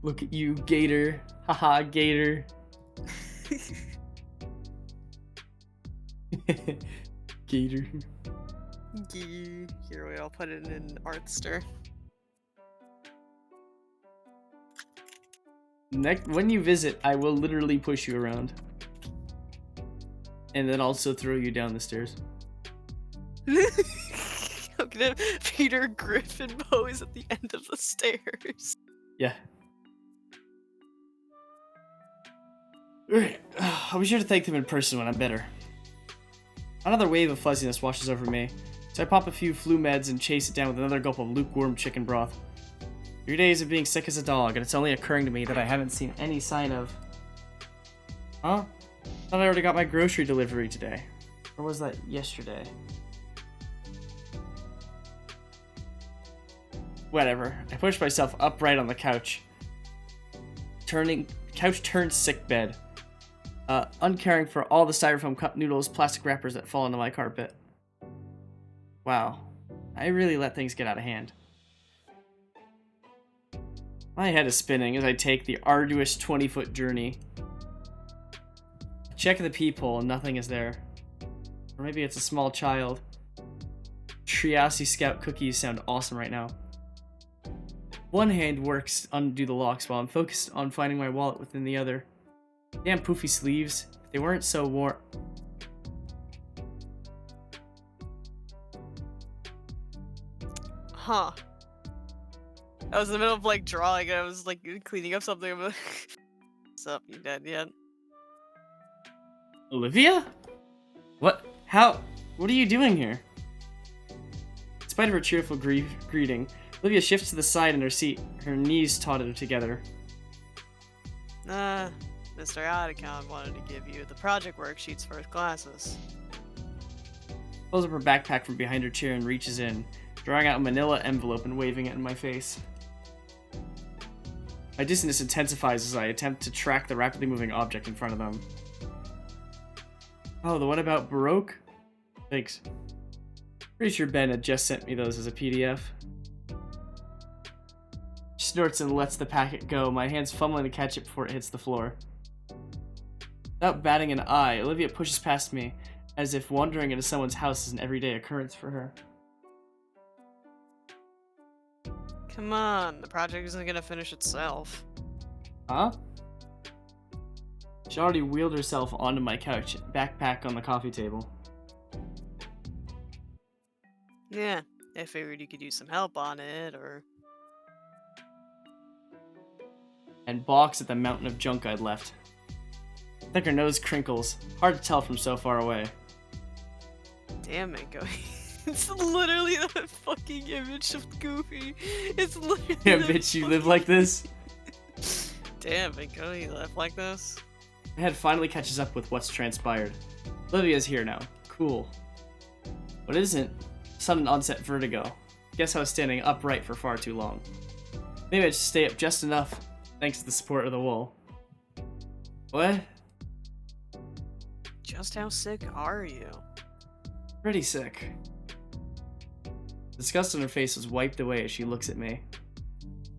[SPEAKER 2] Look at you, Gator. Haha, Gator. Gator.
[SPEAKER 1] Here we all put it in Artster.
[SPEAKER 2] Next, when you visit, I will literally push you around. And then also throw you down the stairs.
[SPEAKER 1] I'm gonna Peter Griffin pose at the end of the stairs.
[SPEAKER 2] Yeah. Alright, I'll be sure to thank them in person when I'm better. Another wave of fuzziness washes over me, so I pop a few flu meds and chase it down with another gulp of lukewarm chicken broth. 3 days of being sick as a dog, and it's only occurring to me that I haven't seen any sign of... Huh? I thought I already got my grocery delivery today. Or was that yesterday? Whatever. I pushed myself upright on the couch. Couch turned sick bed. Uncaring for all the styrofoam cup noodles, plastic wrappers that fall into my carpet. Wow. I really let things get out of hand. My head is spinning as I take the arduous 20-foot journey. I check the peephole and nothing is there. Or maybe it's a small child. Triasi Scout cookies sound awesome right now. One hand works to undo the locks while I'm focused on finding my wallet within the other. Damn poofy sleeves. If they weren't so warm.
[SPEAKER 1] Huh. I was in the middle of like drawing and I was like cleaning up something. I'm like, what's up? You dead yet?
[SPEAKER 2] Olivia? What? How? What are you doing here? In spite of her cheerful greeting, Olivia shifts to the side in her seat, her knees tautened together.
[SPEAKER 1] Mr. Oddicon wanted to give you the project worksheets for his classes.
[SPEAKER 2] Pulls up her backpack from behind her chair and reaches in, drawing out a manila envelope and waving it in my face. My dizziness intensifies as I attempt to track the rapidly moving object in front of them. Oh, the one about Baroque? Thanks. Pretty sure Ben had just sent me those as a PDF. She snorts and lets the packet go, my hands fumbling to catch it before it hits the floor. Without batting an eye, Olivia pushes past me, as if wandering into someone's house is an everyday occurrence for her.
[SPEAKER 1] Come on, the project isn't gonna finish itself.
[SPEAKER 2] Huh? She already wheeled herself onto my couch, backpack on the coffee table.
[SPEAKER 1] Yeah, I figured you could use some help on it, or...
[SPEAKER 2] And balks at the mountain of junk I'd left. I think her nose crinkles, hard to tell from so far away.
[SPEAKER 1] Damn it, Go. It's literally the fucking image of Goofy. It's literally
[SPEAKER 2] Yeah,
[SPEAKER 1] the
[SPEAKER 2] bitch, you live like this?
[SPEAKER 1] Damn it, Go, you live like this?
[SPEAKER 2] My head finally catches up with what's transpired. Olivia's here now. Cool. What isn't? Sudden onset vertigo. Guess I was standing upright for far too long. Maybe I should stay up just enough, thanks to the support of the wall. What?
[SPEAKER 1] Just how sick are you?
[SPEAKER 2] Pretty sick. Disgust on her face was wiped away as she looks at me.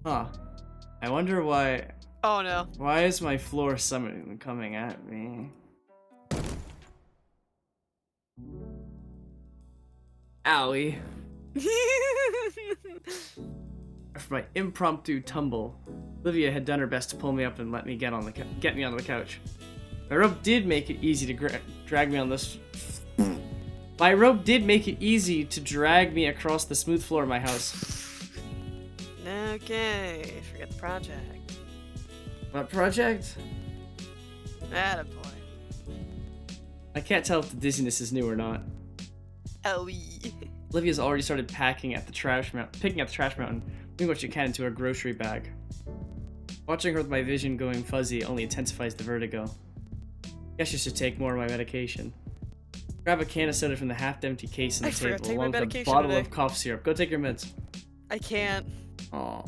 [SPEAKER 2] Huh. I wonder why...
[SPEAKER 1] Oh no.
[SPEAKER 2] Why is my floor summoning coming at me? Owie. After my impromptu tumble, Olivia had done her best to pull me up and let me get me onto the couch. My rope did make it easy to drag me on this. My rope did make it easy to drag me across the smooth floor of my house.
[SPEAKER 1] Okay, forget the project.
[SPEAKER 2] What project?
[SPEAKER 1] Attaboy.
[SPEAKER 2] I can't tell if the dizziness is new or not.
[SPEAKER 1] Ellie.
[SPEAKER 2] Olivia's already started picking at the trash mountain, doing what she can into her grocery bag. Watching her with my vision going fuzzy only intensifies the vertigo. Guess you should take more of my medication. Grab a can of soda from the half-empty case on the table, along with a bottle of cough syrup. Go take your meds.
[SPEAKER 1] I can't.
[SPEAKER 2] Aw.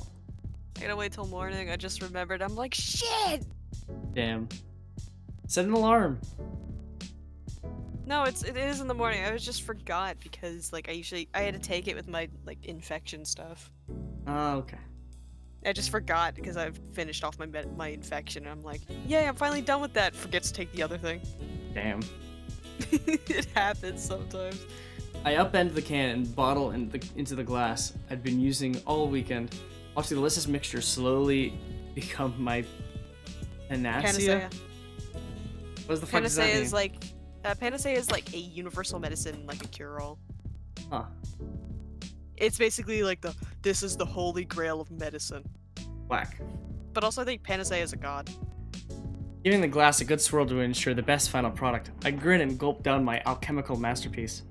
[SPEAKER 1] I gotta wait till morning. I just remembered. I'm like, shit!
[SPEAKER 2] Damn. Set an alarm.
[SPEAKER 1] No, it is in the morning. I just forgot because like I had to take it with my like infection stuff.
[SPEAKER 2] Oh, okay.
[SPEAKER 1] I just forgot because I've finished off my infection. And I'm like, yay, I'm finally done with that. Forgets to take the other thing.
[SPEAKER 2] Damn.
[SPEAKER 1] It happens sometimes.
[SPEAKER 2] I upend the can and bottle into the glass I'd been using all weekend, watching the delicious mixture slowly become my panacea. What the fuck does that mean?
[SPEAKER 1] Panacea is like a universal medicine, like a cure-all.
[SPEAKER 2] Huh.
[SPEAKER 1] It's basically like this is the holy grail of medicine.
[SPEAKER 2] Whack.
[SPEAKER 1] But also I think Panacea is a god.
[SPEAKER 2] Giving the glass a good swirl to ensure the best final product, I grin and gulp down my alchemical masterpiece.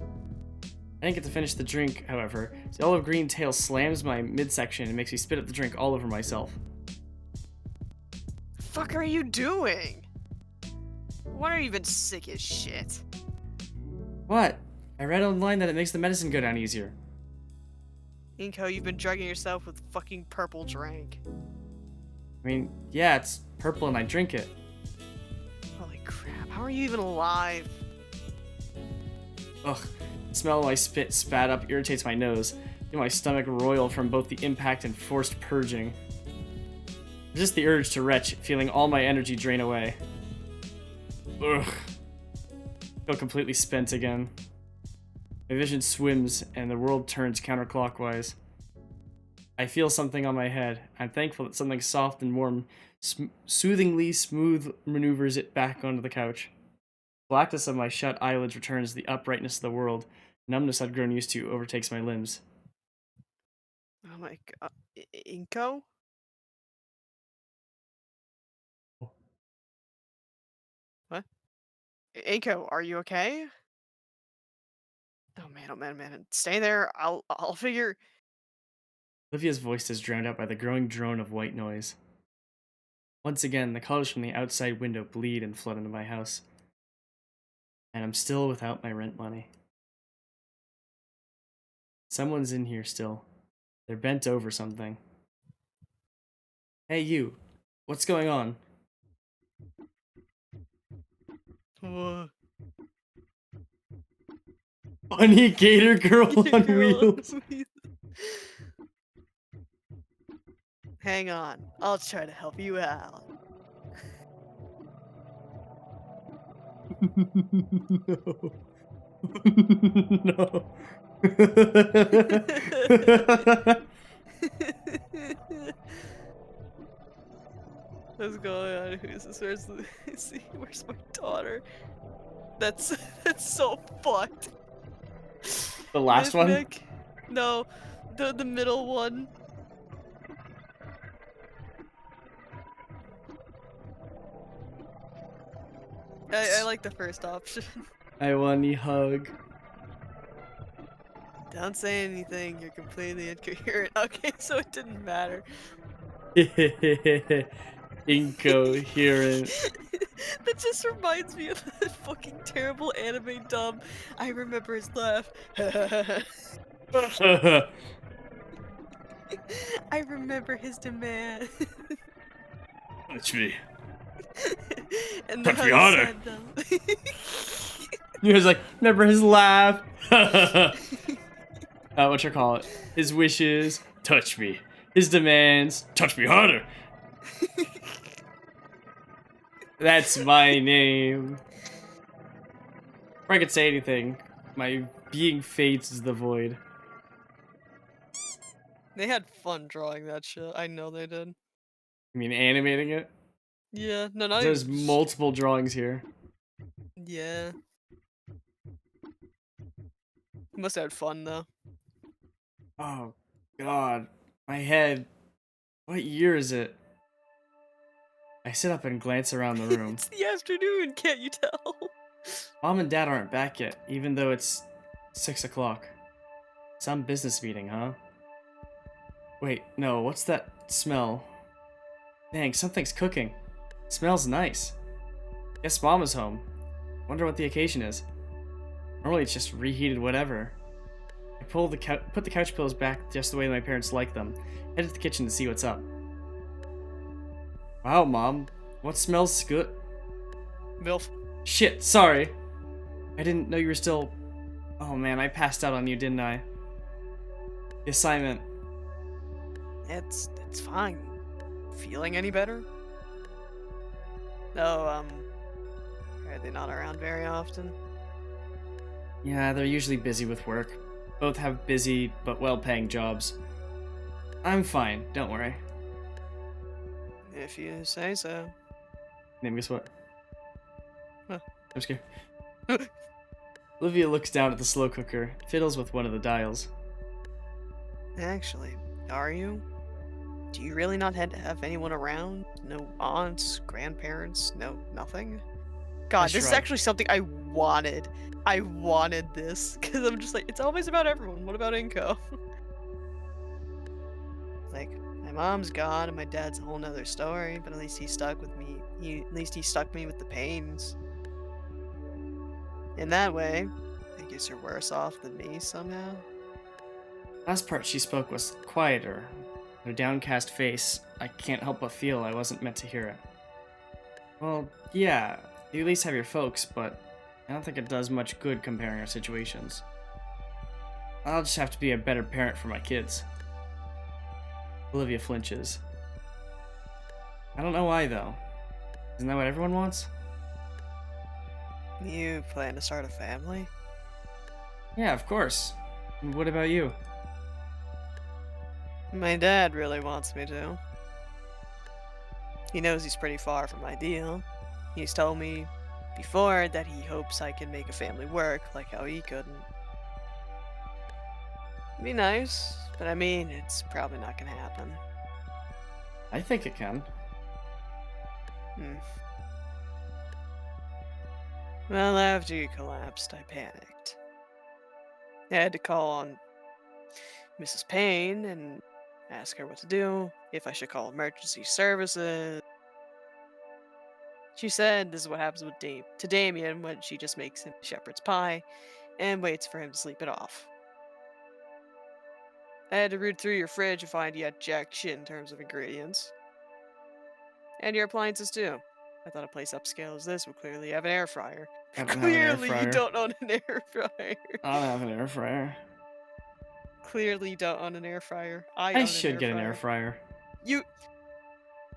[SPEAKER 2] I didn't get to finish the drink, however. The olive green tail slams my midsection and makes me spit up the drink all over myself.
[SPEAKER 1] The fuck are you doing? Why are you even sick as shit?
[SPEAKER 2] What? I read online that it makes the medicine go down easier.
[SPEAKER 1] Inko, you've been drugging yourself with fucking purple drink.
[SPEAKER 2] I mean, yeah, it's purple and I drink it.
[SPEAKER 1] Holy crap, how are you even alive?
[SPEAKER 2] Ugh, the smell of my spit spat up irritates my nose, making my stomach roil from both the impact and forced purging. Resist the urge to retch, feeling all my energy drain away. Ugh. I feel completely spent again. My vision swims and the world turns counterclockwise. I feel something on my head. I'm thankful that something soft and warm, soothingly smooth maneuvers it back onto the couch. Blackness of my shut eyelids returns the uprightness of the world. Numbness I'd grown used to overtakes my limbs.
[SPEAKER 1] Oh my god. Inko? What? Inko, are you okay? Oh man, oh man, man. Stay there. I'll figure.
[SPEAKER 2] Olivia's voice is drowned out by the growing drone of white noise. Once again, the colors from the outside window bleed and flood into my house. And I'm still without my rent money. Someone's in here still. They're bent over something. Hey, you. What's going on?
[SPEAKER 1] What?
[SPEAKER 2] Bunny Gator Girl on
[SPEAKER 1] Girl on
[SPEAKER 2] wheels.
[SPEAKER 1] wheels. Hang on, I'll try to help you out.
[SPEAKER 2] No. No.
[SPEAKER 1] What's going on? Who's this? Where's my daughter? That's so fucked.
[SPEAKER 2] The last one?
[SPEAKER 1] Nick? No, the middle one. I like the first option.
[SPEAKER 2] I want a hug.
[SPEAKER 1] Don't say anything. You're completely incoherent. Okay, so it didn't matter.
[SPEAKER 2] Incoherent.
[SPEAKER 1] That just reminds me of that fucking terrible anime dub. I remember his laugh. I remember his demand.
[SPEAKER 2] Touch me.
[SPEAKER 1] And
[SPEAKER 2] Touch
[SPEAKER 1] then
[SPEAKER 2] me
[SPEAKER 1] how he
[SPEAKER 2] harder.
[SPEAKER 1] said them.
[SPEAKER 2] He was like, remember his laugh? What you call it? His wishes, touch me. His demands, touch me harder. That's my name. Before I could say anything, my being fades as the void.
[SPEAKER 1] They had fun drawing that shit. I know they did.
[SPEAKER 2] I mean, animating it?
[SPEAKER 1] Yeah, no, not
[SPEAKER 2] There's
[SPEAKER 1] even.
[SPEAKER 2] multiple drawings here.
[SPEAKER 1] Yeah. Must have had fun though.
[SPEAKER 2] Oh, God. My head. What year is it? I sit up and glance around the room.
[SPEAKER 1] It's the afternoon, can't you tell?
[SPEAKER 2] Mom and Dad aren't back yet, even though it's 6 o'clock. Some business meeting, huh? Wait, no, what's that smell? Dang, something's cooking. Smells nice. Guess Mom is home. Wonder what the occasion is. Normally it's just reheated whatever. I put the couch pillows back just the way my parents like them. Head to the kitchen to see what's up. Wow, Mom. What smells good?
[SPEAKER 1] MILF.
[SPEAKER 2] Shit, sorry. I didn't know you were still... Oh man, I passed out on you, didn't I? The assignment.
[SPEAKER 1] It's fine. Feeling any better? No, are they not around very often?
[SPEAKER 2] Yeah, they're usually busy with work. Both have busy but well-paying jobs. I'm fine, don't worry.
[SPEAKER 1] If you say so.
[SPEAKER 2] Name, guess what?
[SPEAKER 1] Huh.
[SPEAKER 2] I'm scared. Olivia looks down at the slow cooker, fiddles with one of the dials.
[SPEAKER 1] Actually, are you? Do you really not have anyone around? No aunts, grandparents, no nothing? God, this is
[SPEAKER 2] shrug.
[SPEAKER 1] actually something I wanted. I wanted this, because I'm just like, it's always about everyone. What about Inko? Like, my mom's gone and my dad's a whole nother story, but at least he stuck with me. At least he stuck me with the pains. In that way, I guess you're worse off than me somehow.
[SPEAKER 2] Last part she spoke was quieter. Her downcast face, I can't help but feel I wasn't meant to hear it. Well, yeah, you at least have your folks, but I don't think it does much good comparing our situations. I'll just have to be a better parent for my kids. Olivia flinches. I don't know why, though. Isn't that what everyone wants?
[SPEAKER 1] You plan to start a family?
[SPEAKER 2] Yeah, of course. And what about you?
[SPEAKER 1] My dad really wants me to. He knows he's pretty far from ideal. He's told me before that he hopes I can make a family work like how he couldn't. It'd be nice, but I mean, it's probably not gonna happen.
[SPEAKER 2] I think it can.
[SPEAKER 1] Well, after you collapsed, I panicked. I had to call on Mrs. Payne and ask her what to do, if I should call emergency services. She said this is what happens with to Damien when she just makes him shepherd's pie and waits for him to sleep it off. I had to root through your fridge to find you had jack shit in terms of ingredients. And your appliances too. I thought a place upscale as this would clearly have an air fryer.
[SPEAKER 2] I don't have an air
[SPEAKER 1] Clearly, you
[SPEAKER 2] fryer.
[SPEAKER 1] don't own an air fryer.
[SPEAKER 2] I don't have an air fryer.
[SPEAKER 1] Clearly, you don't own an air fryer. I
[SPEAKER 2] I
[SPEAKER 1] own
[SPEAKER 2] should
[SPEAKER 1] an
[SPEAKER 2] get
[SPEAKER 1] air
[SPEAKER 2] an air
[SPEAKER 1] fryer.
[SPEAKER 2] fryer.
[SPEAKER 1] You.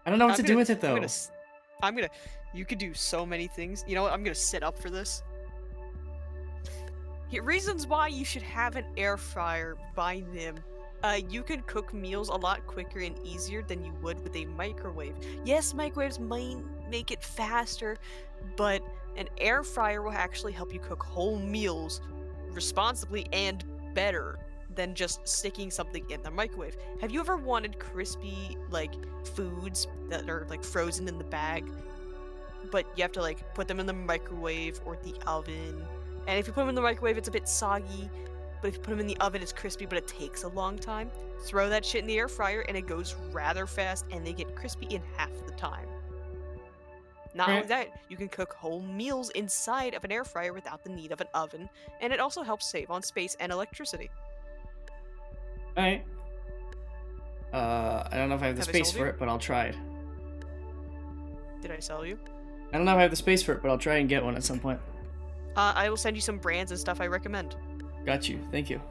[SPEAKER 2] I don't know what
[SPEAKER 1] I'm
[SPEAKER 2] to
[SPEAKER 1] gonna,
[SPEAKER 2] do with it
[SPEAKER 1] I'm
[SPEAKER 2] though.
[SPEAKER 1] gonna. I'm gonna. You could do so many things. You know what? I'm gonna sit up for this. Reasons why you should have an air fryer by them. You can cook meals a lot quicker and easier than you would with a microwave. Yes, microwaves might make it faster, but an air fryer will actually help you cook whole meals responsibly and better than just sticking something in the microwave. Have you ever wanted crispy, like, foods that are, like, frozen in the bag, but you have to, like, put them in the microwave or the oven? And if you put them in the microwave, it's a bit soggy. But if you put them in the oven, it's crispy, but it takes a long time. Throw that shit in the air fryer, and it goes rather fast, and they get crispy in half the time. Not only that, you can cook whole meals inside of an air fryer without the need of an oven, and it also helps save on space and electricity.
[SPEAKER 2] Alright. I don't know if I have the space for it, but I'll try it.
[SPEAKER 1] Did I sell you?
[SPEAKER 2] I don't know if I have the space for it, but I'll try and get one at some point.
[SPEAKER 1] I will send you some brands and stuff I recommend.
[SPEAKER 2] Got you. Thank you.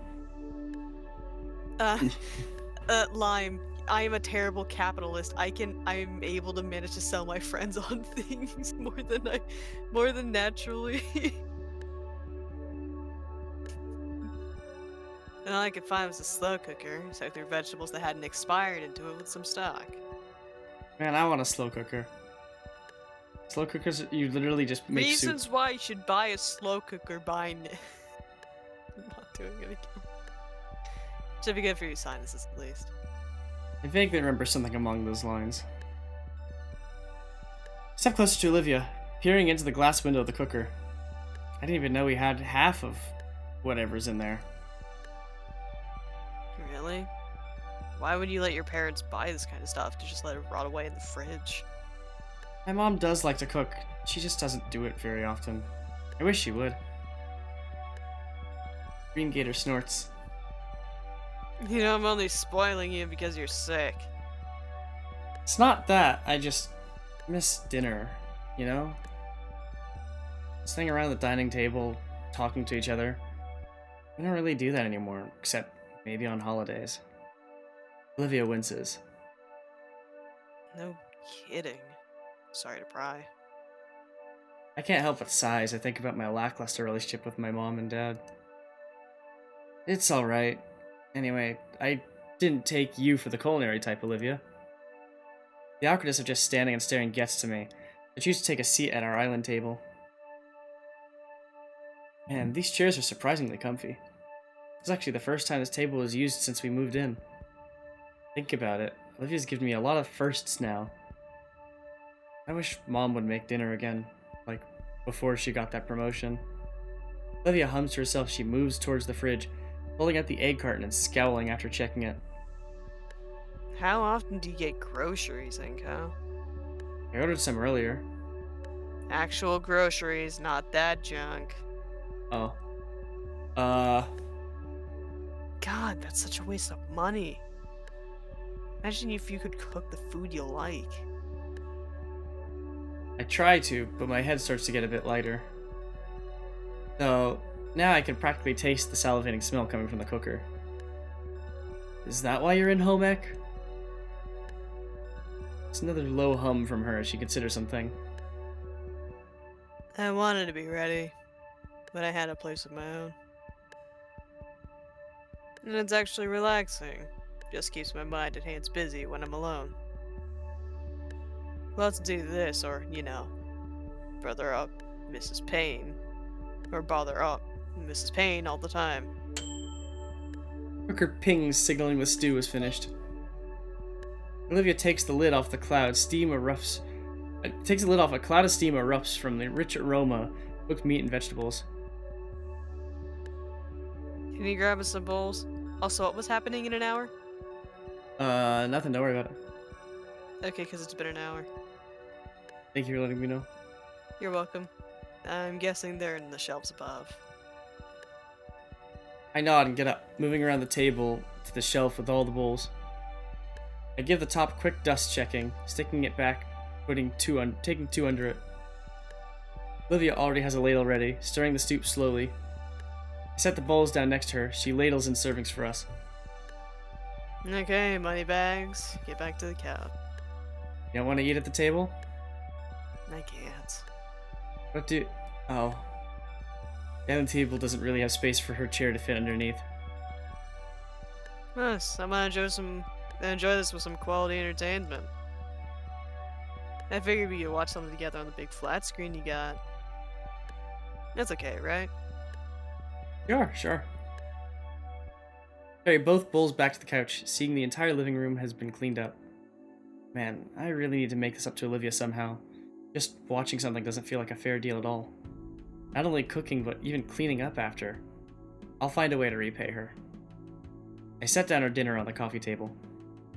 [SPEAKER 1] Lime. I am a terrible capitalist. I'm able to manage to sell my friends on things more than naturally. And all I could find was a slow cooker, so I threw vegetables that hadn't expired into it with some stock.
[SPEAKER 2] Man, I want a slow cooker. Slow cookers, you literally just make
[SPEAKER 1] Reasons
[SPEAKER 2] soup.
[SPEAKER 1] why you should buy a slow cooker by I'm not doing it again. Should be good for your sinuses at least.
[SPEAKER 2] I vaguely remember something along those lines. Step closer to Olivia, peering into the glass window of the cooker. I didn't even know we had half of whatever's in there.
[SPEAKER 1] Really? Why would you let your parents buy this kind of stuff to just let it rot away in the fridge?
[SPEAKER 2] My mom does like to cook. She just doesn't do it very often. I wish she would. Green Gator snorts.
[SPEAKER 1] You know, I'm only spoiling you because you're sick.
[SPEAKER 2] It's not that. I just miss dinner, you know? Sitting around the dining table, talking to each other. We don't really do that anymore, except maybe on holidays. Olivia winces.
[SPEAKER 1] No kidding. Sorry to pry.
[SPEAKER 2] I can't help but sigh as I think about my lackluster relationship with my mom and dad. It's alright. Anyway, I didn't take you for the culinary type, Olivia. The awkwardness of just standing and staring gets to me. I choose to take a seat at our island table. Man, these chairs are surprisingly comfy. It's actually the first time this table was used since we moved in. Think about it. Olivia's given me a lot of firsts now. I wish Mom would make dinner again, like before she got that promotion. Olivia hums to herself. She moves towards the fridge, pulling out the egg carton and scowling after checking it.
[SPEAKER 1] How often do you get groceries, Inko?
[SPEAKER 2] I ordered some earlier.
[SPEAKER 1] Actual groceries, not that junk.
[SPEAKER 2] Oh.
[SPEAKER 1] God, that's such a waste of money. Imagine if you could cook the food you like.
[SPEAKER 2] I try to, but my head starts to get a bit lighter. Though, now I can practically taste the salivating smell coming from the cooker. Is that why you're in home ec? It's another low hum from her as she considers something.
[SPEAKER 1] I wanted to be ready, but I had a place of my own. And it's actually relaxing. Just keeps my mind and hands busy when I'm alone. Let's do this, or, you know, brother up Mrs. Payne. Or bother up Mrs. Payne all the time.
[SPEAKER 2] Cooker pings, signaling the stew is finished. Olivia takes the lid off the cloud. Steam erupts. Takes the lid off. A cloud of steam erupts from the rich aroma of cooked meat and vegetables.
[SPEAKER 1] Can you grab us some bowls? Also, what was happening in an hour?
[SPEAKER 2] Nothing. Don't worry about it.
[SPEAKER 1] Okay, because it's been an hour.
[SPEAKER 2] Thank you for letting me know.
[SPEAKER 1] You're welcome. I'm guessing they're in the shelves above.
[SPEAKER 2] I nod and get up, moving around the table to the shelf with all the bowls. I give the top quick dust checking, sticking it back taking two under it. Olivia already has a ladle ready, stirring the soup slowly. I set the bowls down next to her. She ladles in servings for us.
[SPEAKER 1] Okay, money bags. Get back to the cab.
[SPEAKER 2] You don't want to eat at the table?
[SPEAKER 1] I can't.
[SPEAKER 2] What do... Oh. The end table doesn't really have space for her chair to fit underneath.
[SPEAKER 1] Nice. I'm gonna enjoy this with some quality entertainment. I figured we could watch something together on the big flat screen you got. That's okay, right?
[SPEAKER 2] Sure. Carry both bowls back to the couch, seeing the entire living room has been cleaned up. Man, I really need to make this up to Olivia somehow. Just watching something doesn't feel like a fair deal at all. Not only cooking, but even cleaning up after. I'll find a way to repay her. I set down our dinner on the coffee table.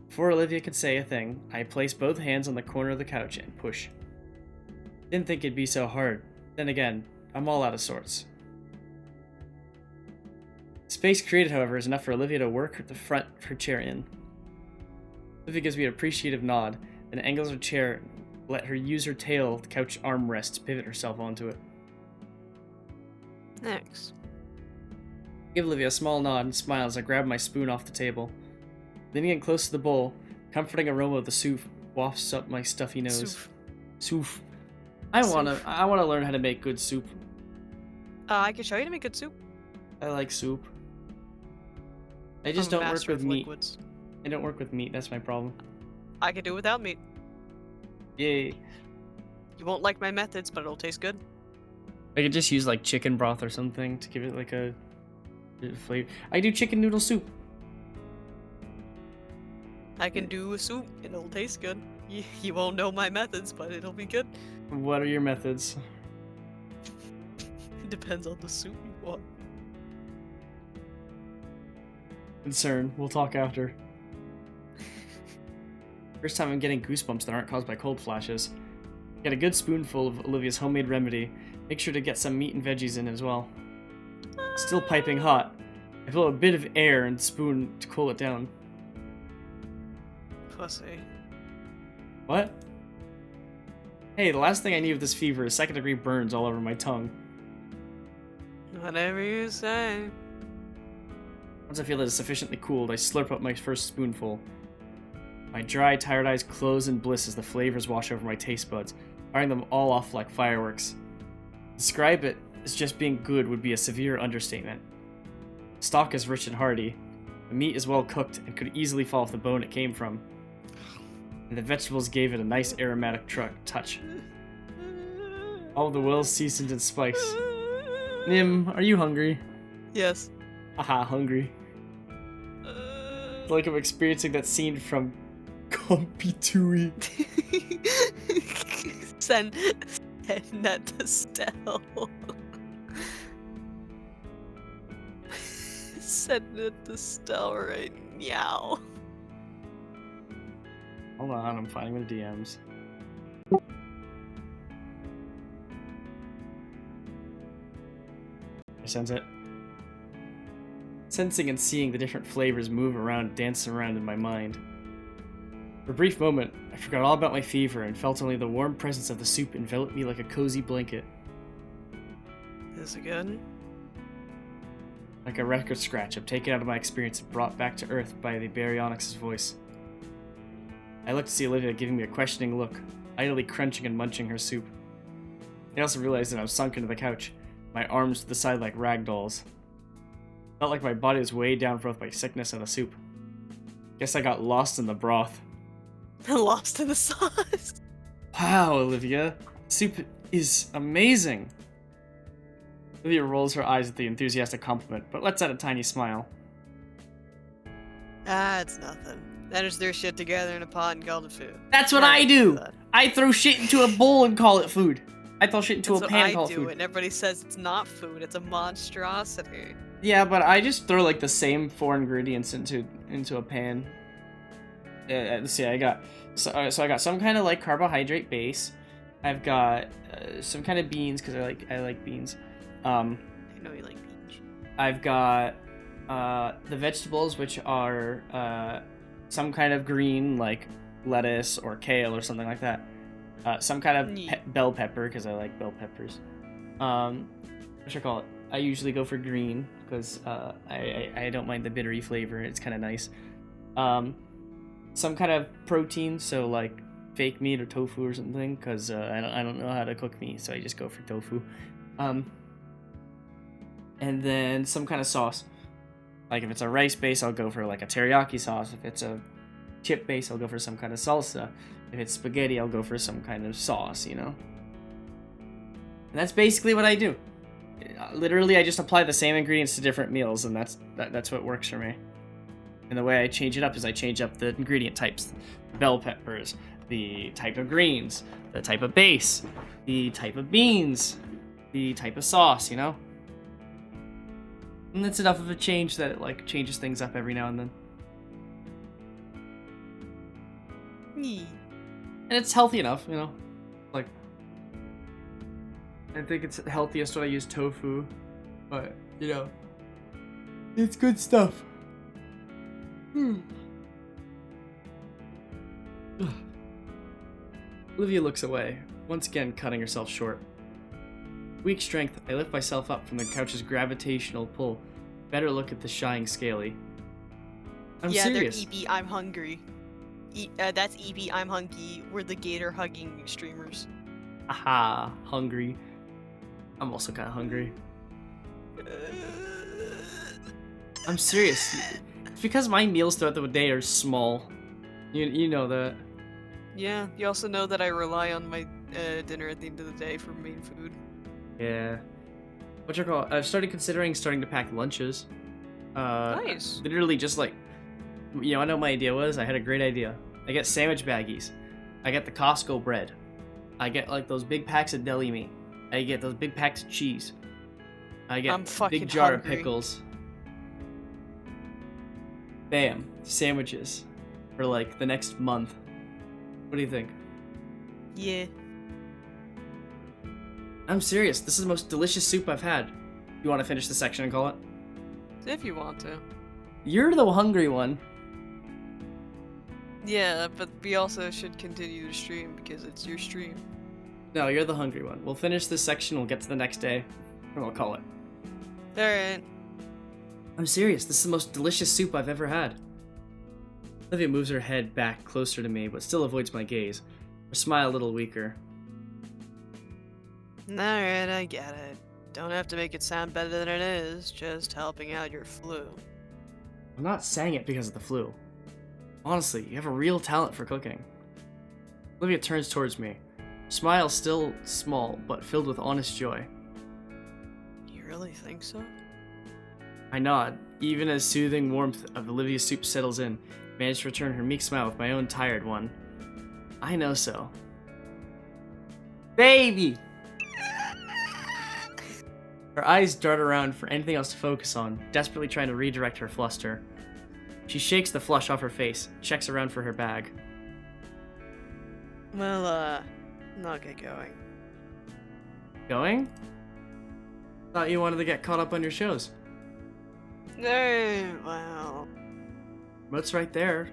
[SPEAKER 2] Before Olivia could say a thing, I placed both hands on the corner of the couch and push. Didn't think it'd be so hard. Then again, I'm all out of sorts. Space created, however, is enough for Olivia to work the front of her chair in. Olivia gives me an appreciative nod, then angles her chair, let her use her tail couch armrest to pivot herself onto it.
[SPEAKER 1] Thanks.
[SPEAKER 2] I give Olivia a small nod and smile as I grab my spoon off the table. Leaning in close to the bowl, comforting aroma of the soup wafts up my stuffy nose. Soup. I wanna learn how to make good soup.
[SPEAKER 1] I can show you to make good soup.
[SPEAKER 2] I like soup. I just don't work with meat.
[SPEAKER 1] Liquids.
[SPEAKER 2] I don't work with meat, that's my problem.
[SPEAKER 1] I can do it without meat.
[SPEAKER 2] Yay.
[SPEAKER 1] You won't like my methods, but it'll taste good.
[SPEAKER 2] I could just use like chicken broth or something to give it like a flavor. I do chicken noodle soup.
[SPEAKER 1] I can do a soup, and it'll taste good. You won't know my methods, but it'll be good.
[SPEAKER 2] What are your methods?
[SPEAKER 1] It depends on the soup you want.
[SPEAKER 2] Concern. We'll talk after. First time I'm getting goosebumps that aren't caused by cold flashes. Get a good spoonful of Olivia's homemade remedy. Make sure to get some meat and veggies in as well. Still piping hot. I blow a bit of air in the spoon to cool it down.
[SPEAKER 1] Pussy.
[SPEAKER 2] What? Hey, the last thing I need with this fever is second-degree burns all over my tongue.
[SPEAKER 1] Whatever you say.
[SPEAKER 2] Once I feel that it's sufficiently cooled, I slurp up my first spoonful. My dry, tired eyes close in bliss as the flavors wash over my taste buds, firing them all off like fireworks. Describe it as just being good would be a severe understatement. The stock is rich and hearty. The meat is well cooked and could easily fall off the bone it came from. And the vegetables gave it a nice aromatic touch. All the well seasoned and spiced. Nim, are you hungry?
[SPEAKER 1] Yes.
[SPEAKER 2] Haha, hungry. It's like I'm experiencing that scene from Compitui.
[SPEAKER 1] Send that to Stell. Send it to Stell right now.
[SPEAKER 2] Hold on, I'm finding the DMs. I sense it. Sensing and seeing the different flavors move around, dance around in my mind. For a brief moment, I forgot all about my fever and felt only the warm presence of the soup envelop me like a cozy blanket.
[SPEAKER 1] Is it good?
[SPEAKER 2] Like a record scratch, I'm taken out of my experience and brought back to earth by the baryonyx's voice. I looked to see Olivia giving me a questioning look, idly crunching and munching her soup. I also realized that I was sunk into the couch, my arms to the side like rag dolls. Felt like my body was weighed down both by sickness and the soup. Guess I got lost in the broth.
[SPEAKER 1] Lost in the sauce.
[SPEAKER 2] Wow, Olivia. Soup is amazing. Olivia rolls her eyes at the enthusiastic compliment, but lets out a tiny smile.
[SPEAKER 1] Ah, it's nothing. They just threw shit together in a pot and called it food.
[SPEAKER 2] That's what I do! I throw shit into a bowl and call it food. I throw shit into a pan and call it food.
[SPEAKER 1] And everybody says it's not food, it's a monstrosity.
[SPEAKER 2] Yeah, but I just throw like the same 4 ingredients into a pan. Let's see, I got so I got some kind of like carbohydrate base. I've got some kind of beans because I like beans.
[SPEAKER 1] I know you like beans.
[SPEAKER 2] I've got the vegetables, which are some kind of green like lettuce or kale or something like that. Some kind of
[SPEAKER 1] Neat.
[SPEAKER 2] bell pepper, because I like bell peppers. What should I call it? I usually go for green, because I don't mind the bittery flavor. It's kind of nice. Some kind of protein, so like fake meat or tofu or something, because I don't know how to cook meat, so I just go for tofu. And then some kind of sauce. Like if it's a rice base, I'll go for like a teriyaki sauce. If it's a chip base, I'll go for some kind of salsa. If it's spaghetti, I'll go for some kind of sauce, you know? And that's basically what I do. Literally, I just apply the same ingredients to different meals, and that's what works for me. And the way I change it up is I change up the ingredient types. Bell peppers, the type of greens, the type of base, the type of beans, the type of sauce, you know? And that's enough of a change that it like changes things up every now and then.
[SPEAKER 1] Neat.
[SPEAKER 2] And it's healthy enough, you know? Like, I think it's healthiest when I use tofu, but, you know, it's good stuff. Olivia looks away, once again cutting herself short. Weak strength, I lift myself up from the couch's gravitational pull. Better look at the shying Scaly. I'm serious.
[SPEAKER 1] They're EB, I'm hungry. That's EB, I'm hungry. We're the gator hugging streamers.
[SPEAKER 2] Aha, hungry. I'm also kind of hungry. I'm serious. It's because my meals throughout the day are small. You know that.
[SPEAKER 1] Yeah, you also know that I rely on my dinner at the end of the day for main food.
[SPEAKER 2] Yeah. What you call? I've started considering starting to pack lunches.
[SPEAKER 1] Nice.
[SPEAKER 2] Literally just like, you know, I know what my idea was. I had a great idea. I get sandwich baggies. I get the Costco bread. I get like those big packs of deli meat. I get those big packs of cheese. I get
[SPEAKER 1] I'm
[SPEAKER 2] a
[SPEAKER 1] fucking
[SPEAKER 2] big jar
[SPEAKER 1] hungry.
[SPEAKER 2] of pickles. Bam, sandwiches for like the next month. What do you think?
[SPEAKER 1] Yeah.
[SPEAKER 2] I'm serious. This is the most delicious soup I've had. You want to finish the section and call it?
[SPEAKER 1] If you want to.
[SPEAKER 2] You're the hungry one.
[SPEAKER 1] Yeah, but we also should continue the stream because it's your stream.
[SPEAKER 2] No, you're the hungry one. We'll finish this section, we'll get to the next day, and we'll call it.
[SPEAKER 1] Alright.
[SPEAKER 2] I'm serious. This is the most delicious soup I've ever had. Olivia moves her head back closer to me, but still avoids my gaze. Her smile a little weaker.
[SPEAKER 1] Alright, I get it. Don't have to make it sound better than it is, just helping out your flu.
[SPEAKER 2] I'm not saying it because of the flu. Honestly, you have a real talent for cooking. Olivia turns towards me. Her smile still small, but filled with honest joy.
[SPEAKER 1] You really think so?
[SPEAKER 2] I nod, even as soothing warmth of Olivia's soup settles in, manage to return her meek smile with my own tired one. I know so. Baby! Her eyes dart around for anything else to focus on, desperately trying to redirect her fluster. She shakes the flush off her face, checks around for her bag.
[SPEAKER 1] Well, I'll get going.
[SPEAKER 2] Going? Thought you wanted to get caught up on your shows.
[SPEAKER 1] Well.
[SPEAKER 2] Remote's right there.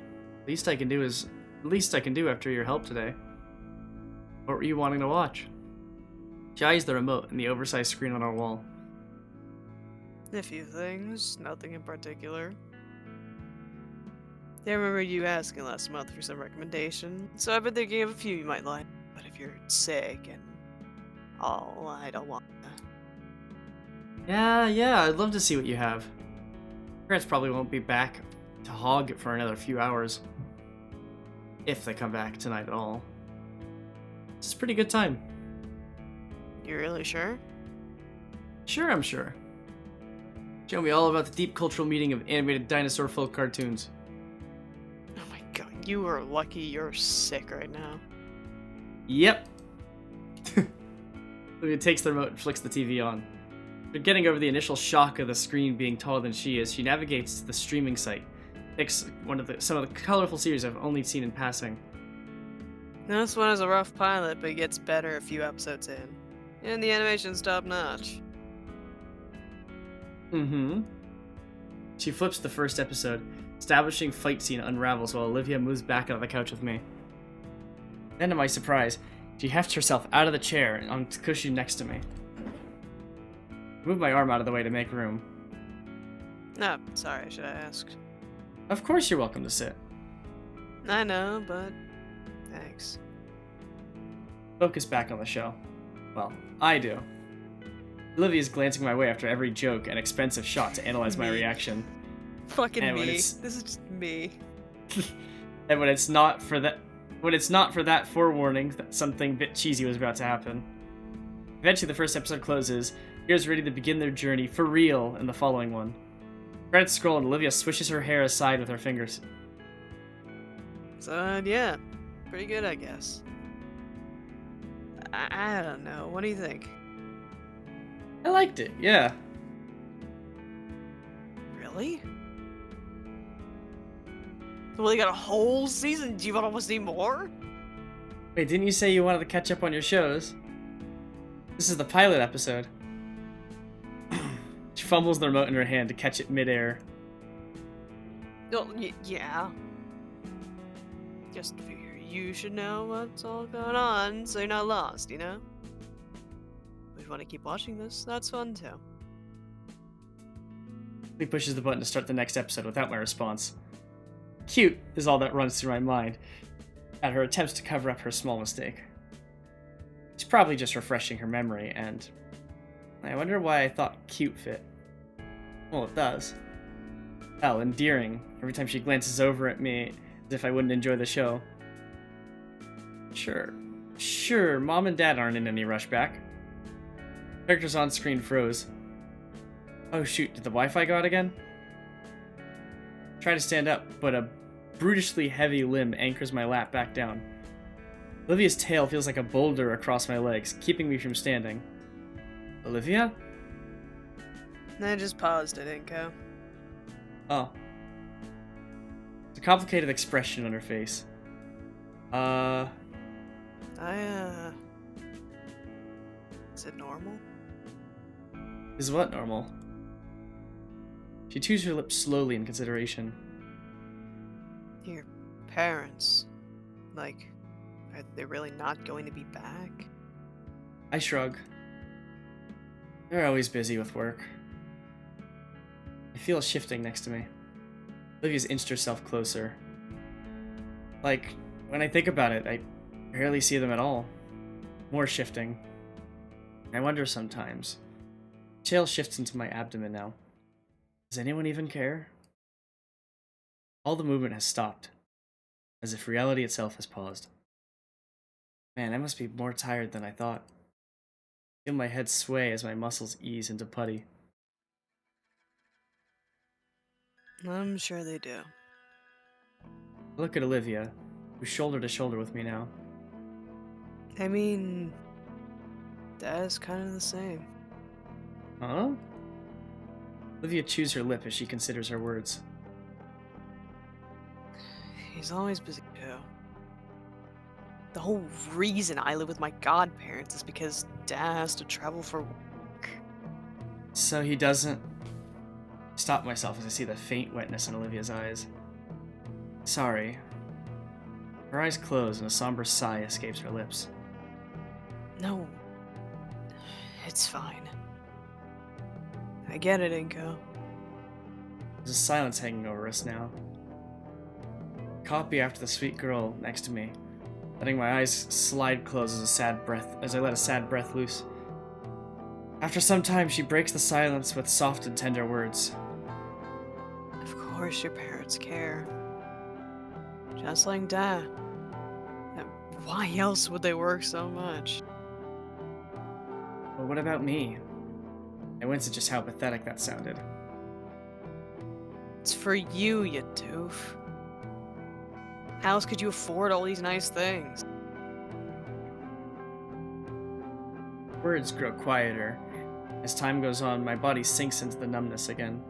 [SPEAKER 2] Least I can do after your help today. What were you wanting to watch? She eyes the remote and the oversized screen on our wall.
[SPEAKER 1] A few things, nothing in particular. I remember you asking last month for some recommendation, so I've been thinking of a few you might like. But if you're sick and all, I don't want to.
[SPEAKER 2] Yeah, I'd love to see what you have. Parents probably won't be back to hog for another few hours. If they come back tonight at all. It's a pretty good time.
[SPEAKER 1] You really sure?
[SPEAKER 2] Sure, I'm sure. Show me all about the deep cultural meaning of animated dinosaur folk cartoons.
[SPEAKER 1] Oh my god, you are lucky you're sick right now.
[SPEAKER 2] Yep. Olivia takes the remote and flicks the TV on. But getting over the initial shock of the screen being taller than she is, she navigates to the streaming site. Picks some of the colorful series I've only seen in passing.
[SPEAKER 1] This one is a rough pilot, but it gets better a few episodes in. And the animation's top notch.
[SPEAKER 2] Mm-hmm. She flips the first episode. Establishing fight scene unravels while Olivia moves back out of the couch with me. Then to my surprise, She hefts herself out of the chair onto the cushion next to me. Move my arm out of the way to make room.
[SPEAKER 1] No, sorry, should I ask?
[SPEAKER 2] Of course you're welcome to sit.
[SPEAKER 1] I know, but thanks.
[SPEAKER 2] Focus back on the show. Well, I do. Olivia's glancing my way after every joke and expensive shot to analyze my reaction.
[SPEAKER 1] Fucking
[SPEAKER 2] And
[SPEAKER 1] me.
[SPEAKER 2] when
[SPEAKER 1] This is just me.
[SPEAKER 2] And when it's not for that forewarning that something a bit cheesy was about to happen. Eventually the first episode closes. Heroes ready to begin their journey for real in the following one. Credits scroll and Olivia swishes her hair aside with her fingers.
[SPEAKER 1] So, yeah. Pretty good, I guess. I don't know. What do you think?
[SPEAKER 2] I liked it, yeah.
[SPEAKER 1] Really? Well, they got a whole season. Do you want to see more?
[SPEAKER 2] Wait, didn't you say you wanted to catch up on your shows? This is the pilot episode. She fumbles the remote in her hand to catch it midair.
[SPEAKER 1] Well, yeah. Just figure you should know what's all going on, so you're not lost, you know? If you want to keep watching this, that's fun too.
[SPEAKER 2] He pushes the button to start the next episode without my response. Cute is all that runs through my mind at her attempts to cover up her small mistake. She's probably just refreshing her memory, and I wonder why I thought cute fit. Well, it does. Hell, endearing every time she glances over at me as if I wouldn't enjoy the show. Sure, Mom and Dad aren't in any rush back. Characters on screen froze. Oh shoot, did the Wi-Fi go out again? Try to stand up, but a brutishly heavy limb anchors my lap back down. Olivia's tail feels like a boulder across my legs, keeping me from standing. Olivia?
[SPEAKER 1] I just paused, I didn't go.
[SPEAKER 2] Oh. It's a complicated expression on her face.
[SPEAKER 1] Is it normal?
[SPEAKER 2] Is what normal? She chews her lips slowly in consideration.
[SPEAKER 1] Your parents, like, are they really not going to be back?
[SPEAKER 2] I shrug. They're always busy with work. I feel a shifting next to me. Olivia's inched herself closer. Like, when I think about it, I rarely see them at all. More shifting. I wonder sometimes. Tail shifts into my abdomen now. Does anyone even care? All the movement has stopped, as if reality itself has paused. Man, I must be more tired than I thought. I feel my head sway as my muscles ease into putty.
[SPEAKER 1] I'm sure they do.
[SPEAKER 2] I look at Olivia, who's shoulder to shoulder with me now.
[SPEAKER 1] I mean, Dad's kind of the same.
[SPEAKER 2] Huh? Olivia chews her lip as she considers her words.
[SPEAKER 1] He's always busy too. The whole reason I live with my godparents is because Dad has to travel for work.
[SPEAKER 2] So he doesn't... Stop myself as I see the faint wetness in Olivia's eyes. Sorry. Her eyes close and a somber sigh escapes her lips.
[SPEAKER 1] No. It's fine. I get it, Inko.
[SPEAKER 2] There's a silence hanging over us now. I copy after the sweet girl next to me, letting my eyes slide closed as I let a sad breath loose. After some time, she breaks the silence with soft and tender words.
[SPEAKER 1] Of course your parents care. Just like Dad. Why else would they work so much?
[SPEAKER 2] But what about me? I winced at just how pathetic that sounded.
[SPEAKER 1] It's for you, you doof. How else could you afford all these nice things?
[SPEAKER 2] Words grow quieter. As time goes on, my body sinks into the numbness again.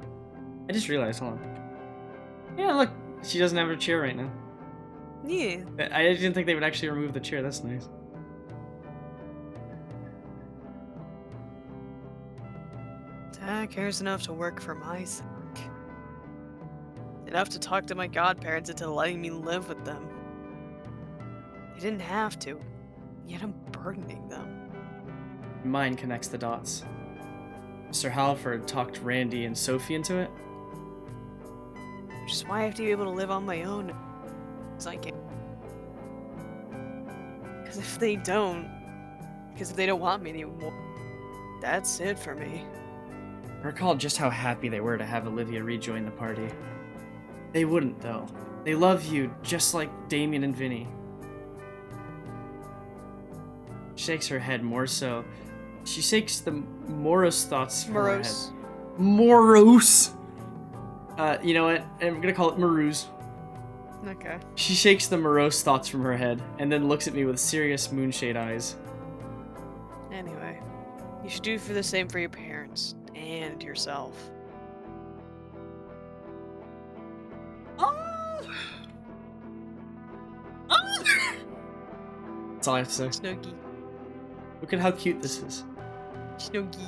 [SPEAKER 2] I just realized, hold on. Yeah, look, she doesn't have her chair right now.
[SPEAKER 1] Yeah.
[SPEAKER 2] I didn't think they would actually remove the chair, that's nice.
[SPEAKER 1] Dad cares enough to work for my sake. Enough to talk to my godparents into letting me live with them. He didn't have to. yet I'm burdening them.
[SPEAKER 2] Mine connects the dots. Mr. Halford talked Randy and Sophie into it.
[SPEAKER 1] Which is why I have to be able to live on my own. Because I can't. Because if they don't want me anymore, that's it for me.
[SPEAKER 2] I recalled just how happy they were to have Olivia rejoin the party. They wouldn't, though. They love you just like Damien and Vinny. Shakes her head more so. She shakes the morose thoughts from her head. Morose! You know what? I'm gonna call it Maruse.
[SPEAKER 1] Okay.
[SPEAKER 2] She shakes the morose thoughts from her head, and then looks at me with serious moonshade eyes.
[SPEAKER 1] Anyway, you should do for the same for your parents and yourself.
[SPEAKER 2] That's all I have to say.
[SPEAKER 1] Snoogie.
[SPEAKER 2] Look at how cute this is.
[SPEAKER 1] Snoogie.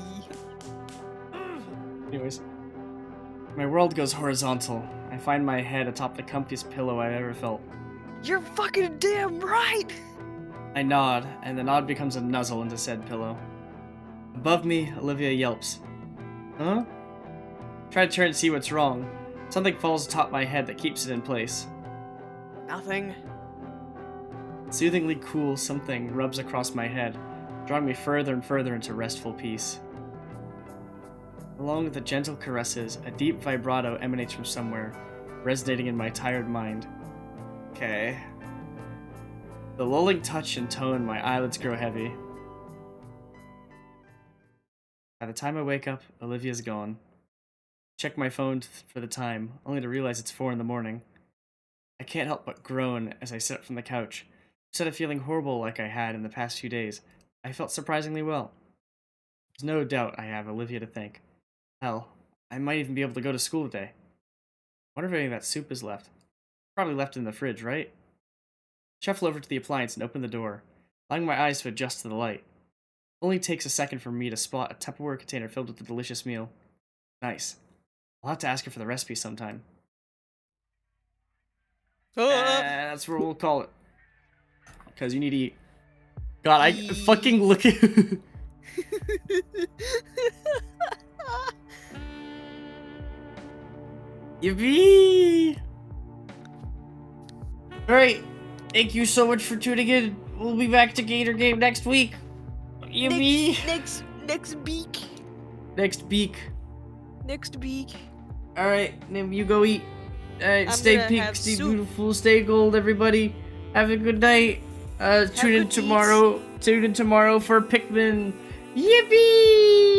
[SPEAKER 2] Anyways. My world goes horizontal. I find my head atop the comfiest pillow I've ever felt.
[SPEAKER 1] You're fucking damn right!
[SPEAKER 2] I nod, and the nod becomes a nuzzle into said pillow. Above me, Olivia yelps. Huh? Try to turn and see what's wrong. Something falls atop my head that keeps it in place.
[SPEAKER 1] Nothing.
[SPEAKER 2] Soothingly cool something rubs across my head, drawing me further and further into restful peace. Along with the gentle caresses, a deep vibrato emanates from somewhere, resonating in my tired mind. Okay. The lulling touch and tone, my eyelids grow heavy. By the time I wake up, Olivia's gone. Check my phone for the time, only to realize it's 4 in the morning. I can't help but groan as I sit up from the couch. Instead of feeling horrible like I had in the past few days, I felt surprisingly well. There's no doubt I have Olivia to thank. Hell, I might even be able to go to school today. Wonder if any of that soup is left. Probably left in the fridge, right? Shuffle over to the appliance and open the door, allowing my eyes to adjust to the light. Only takes a second for me to spot a Tupperware container filled with a delicious meal. Nice. I'll have to ask her for the recipe sometime. That's what we'll call it. Because you need to eat. God, I fucking look at... Yippee! Alright, thank you so much for tuning in. We'll be back to Gator Game next week. Yippee!
[SPEAKER 1] Next beak.
[SPEAKER 2] Next beak.
[SPEAKER 1] Next beak.
[SPEAKER 2] Alright, Nim, you go eat. Alright,
[SPEAKER 1] I'm
[SPEAKER 2] stay
[SPEAKER 1] gonna
[SPEAKER 2] pink,
[SPEAKER 1] have
[SPEAKER 2] stay
[SPEAKER 1] soup.
[SPEAKER 2] beautiful, stay gold, everybody. Have a good night. Tune in
[SPEAKER 1] good
[SPEAKER 2] tomorrow. Tune in tomorrow for Pikmin. Yippee!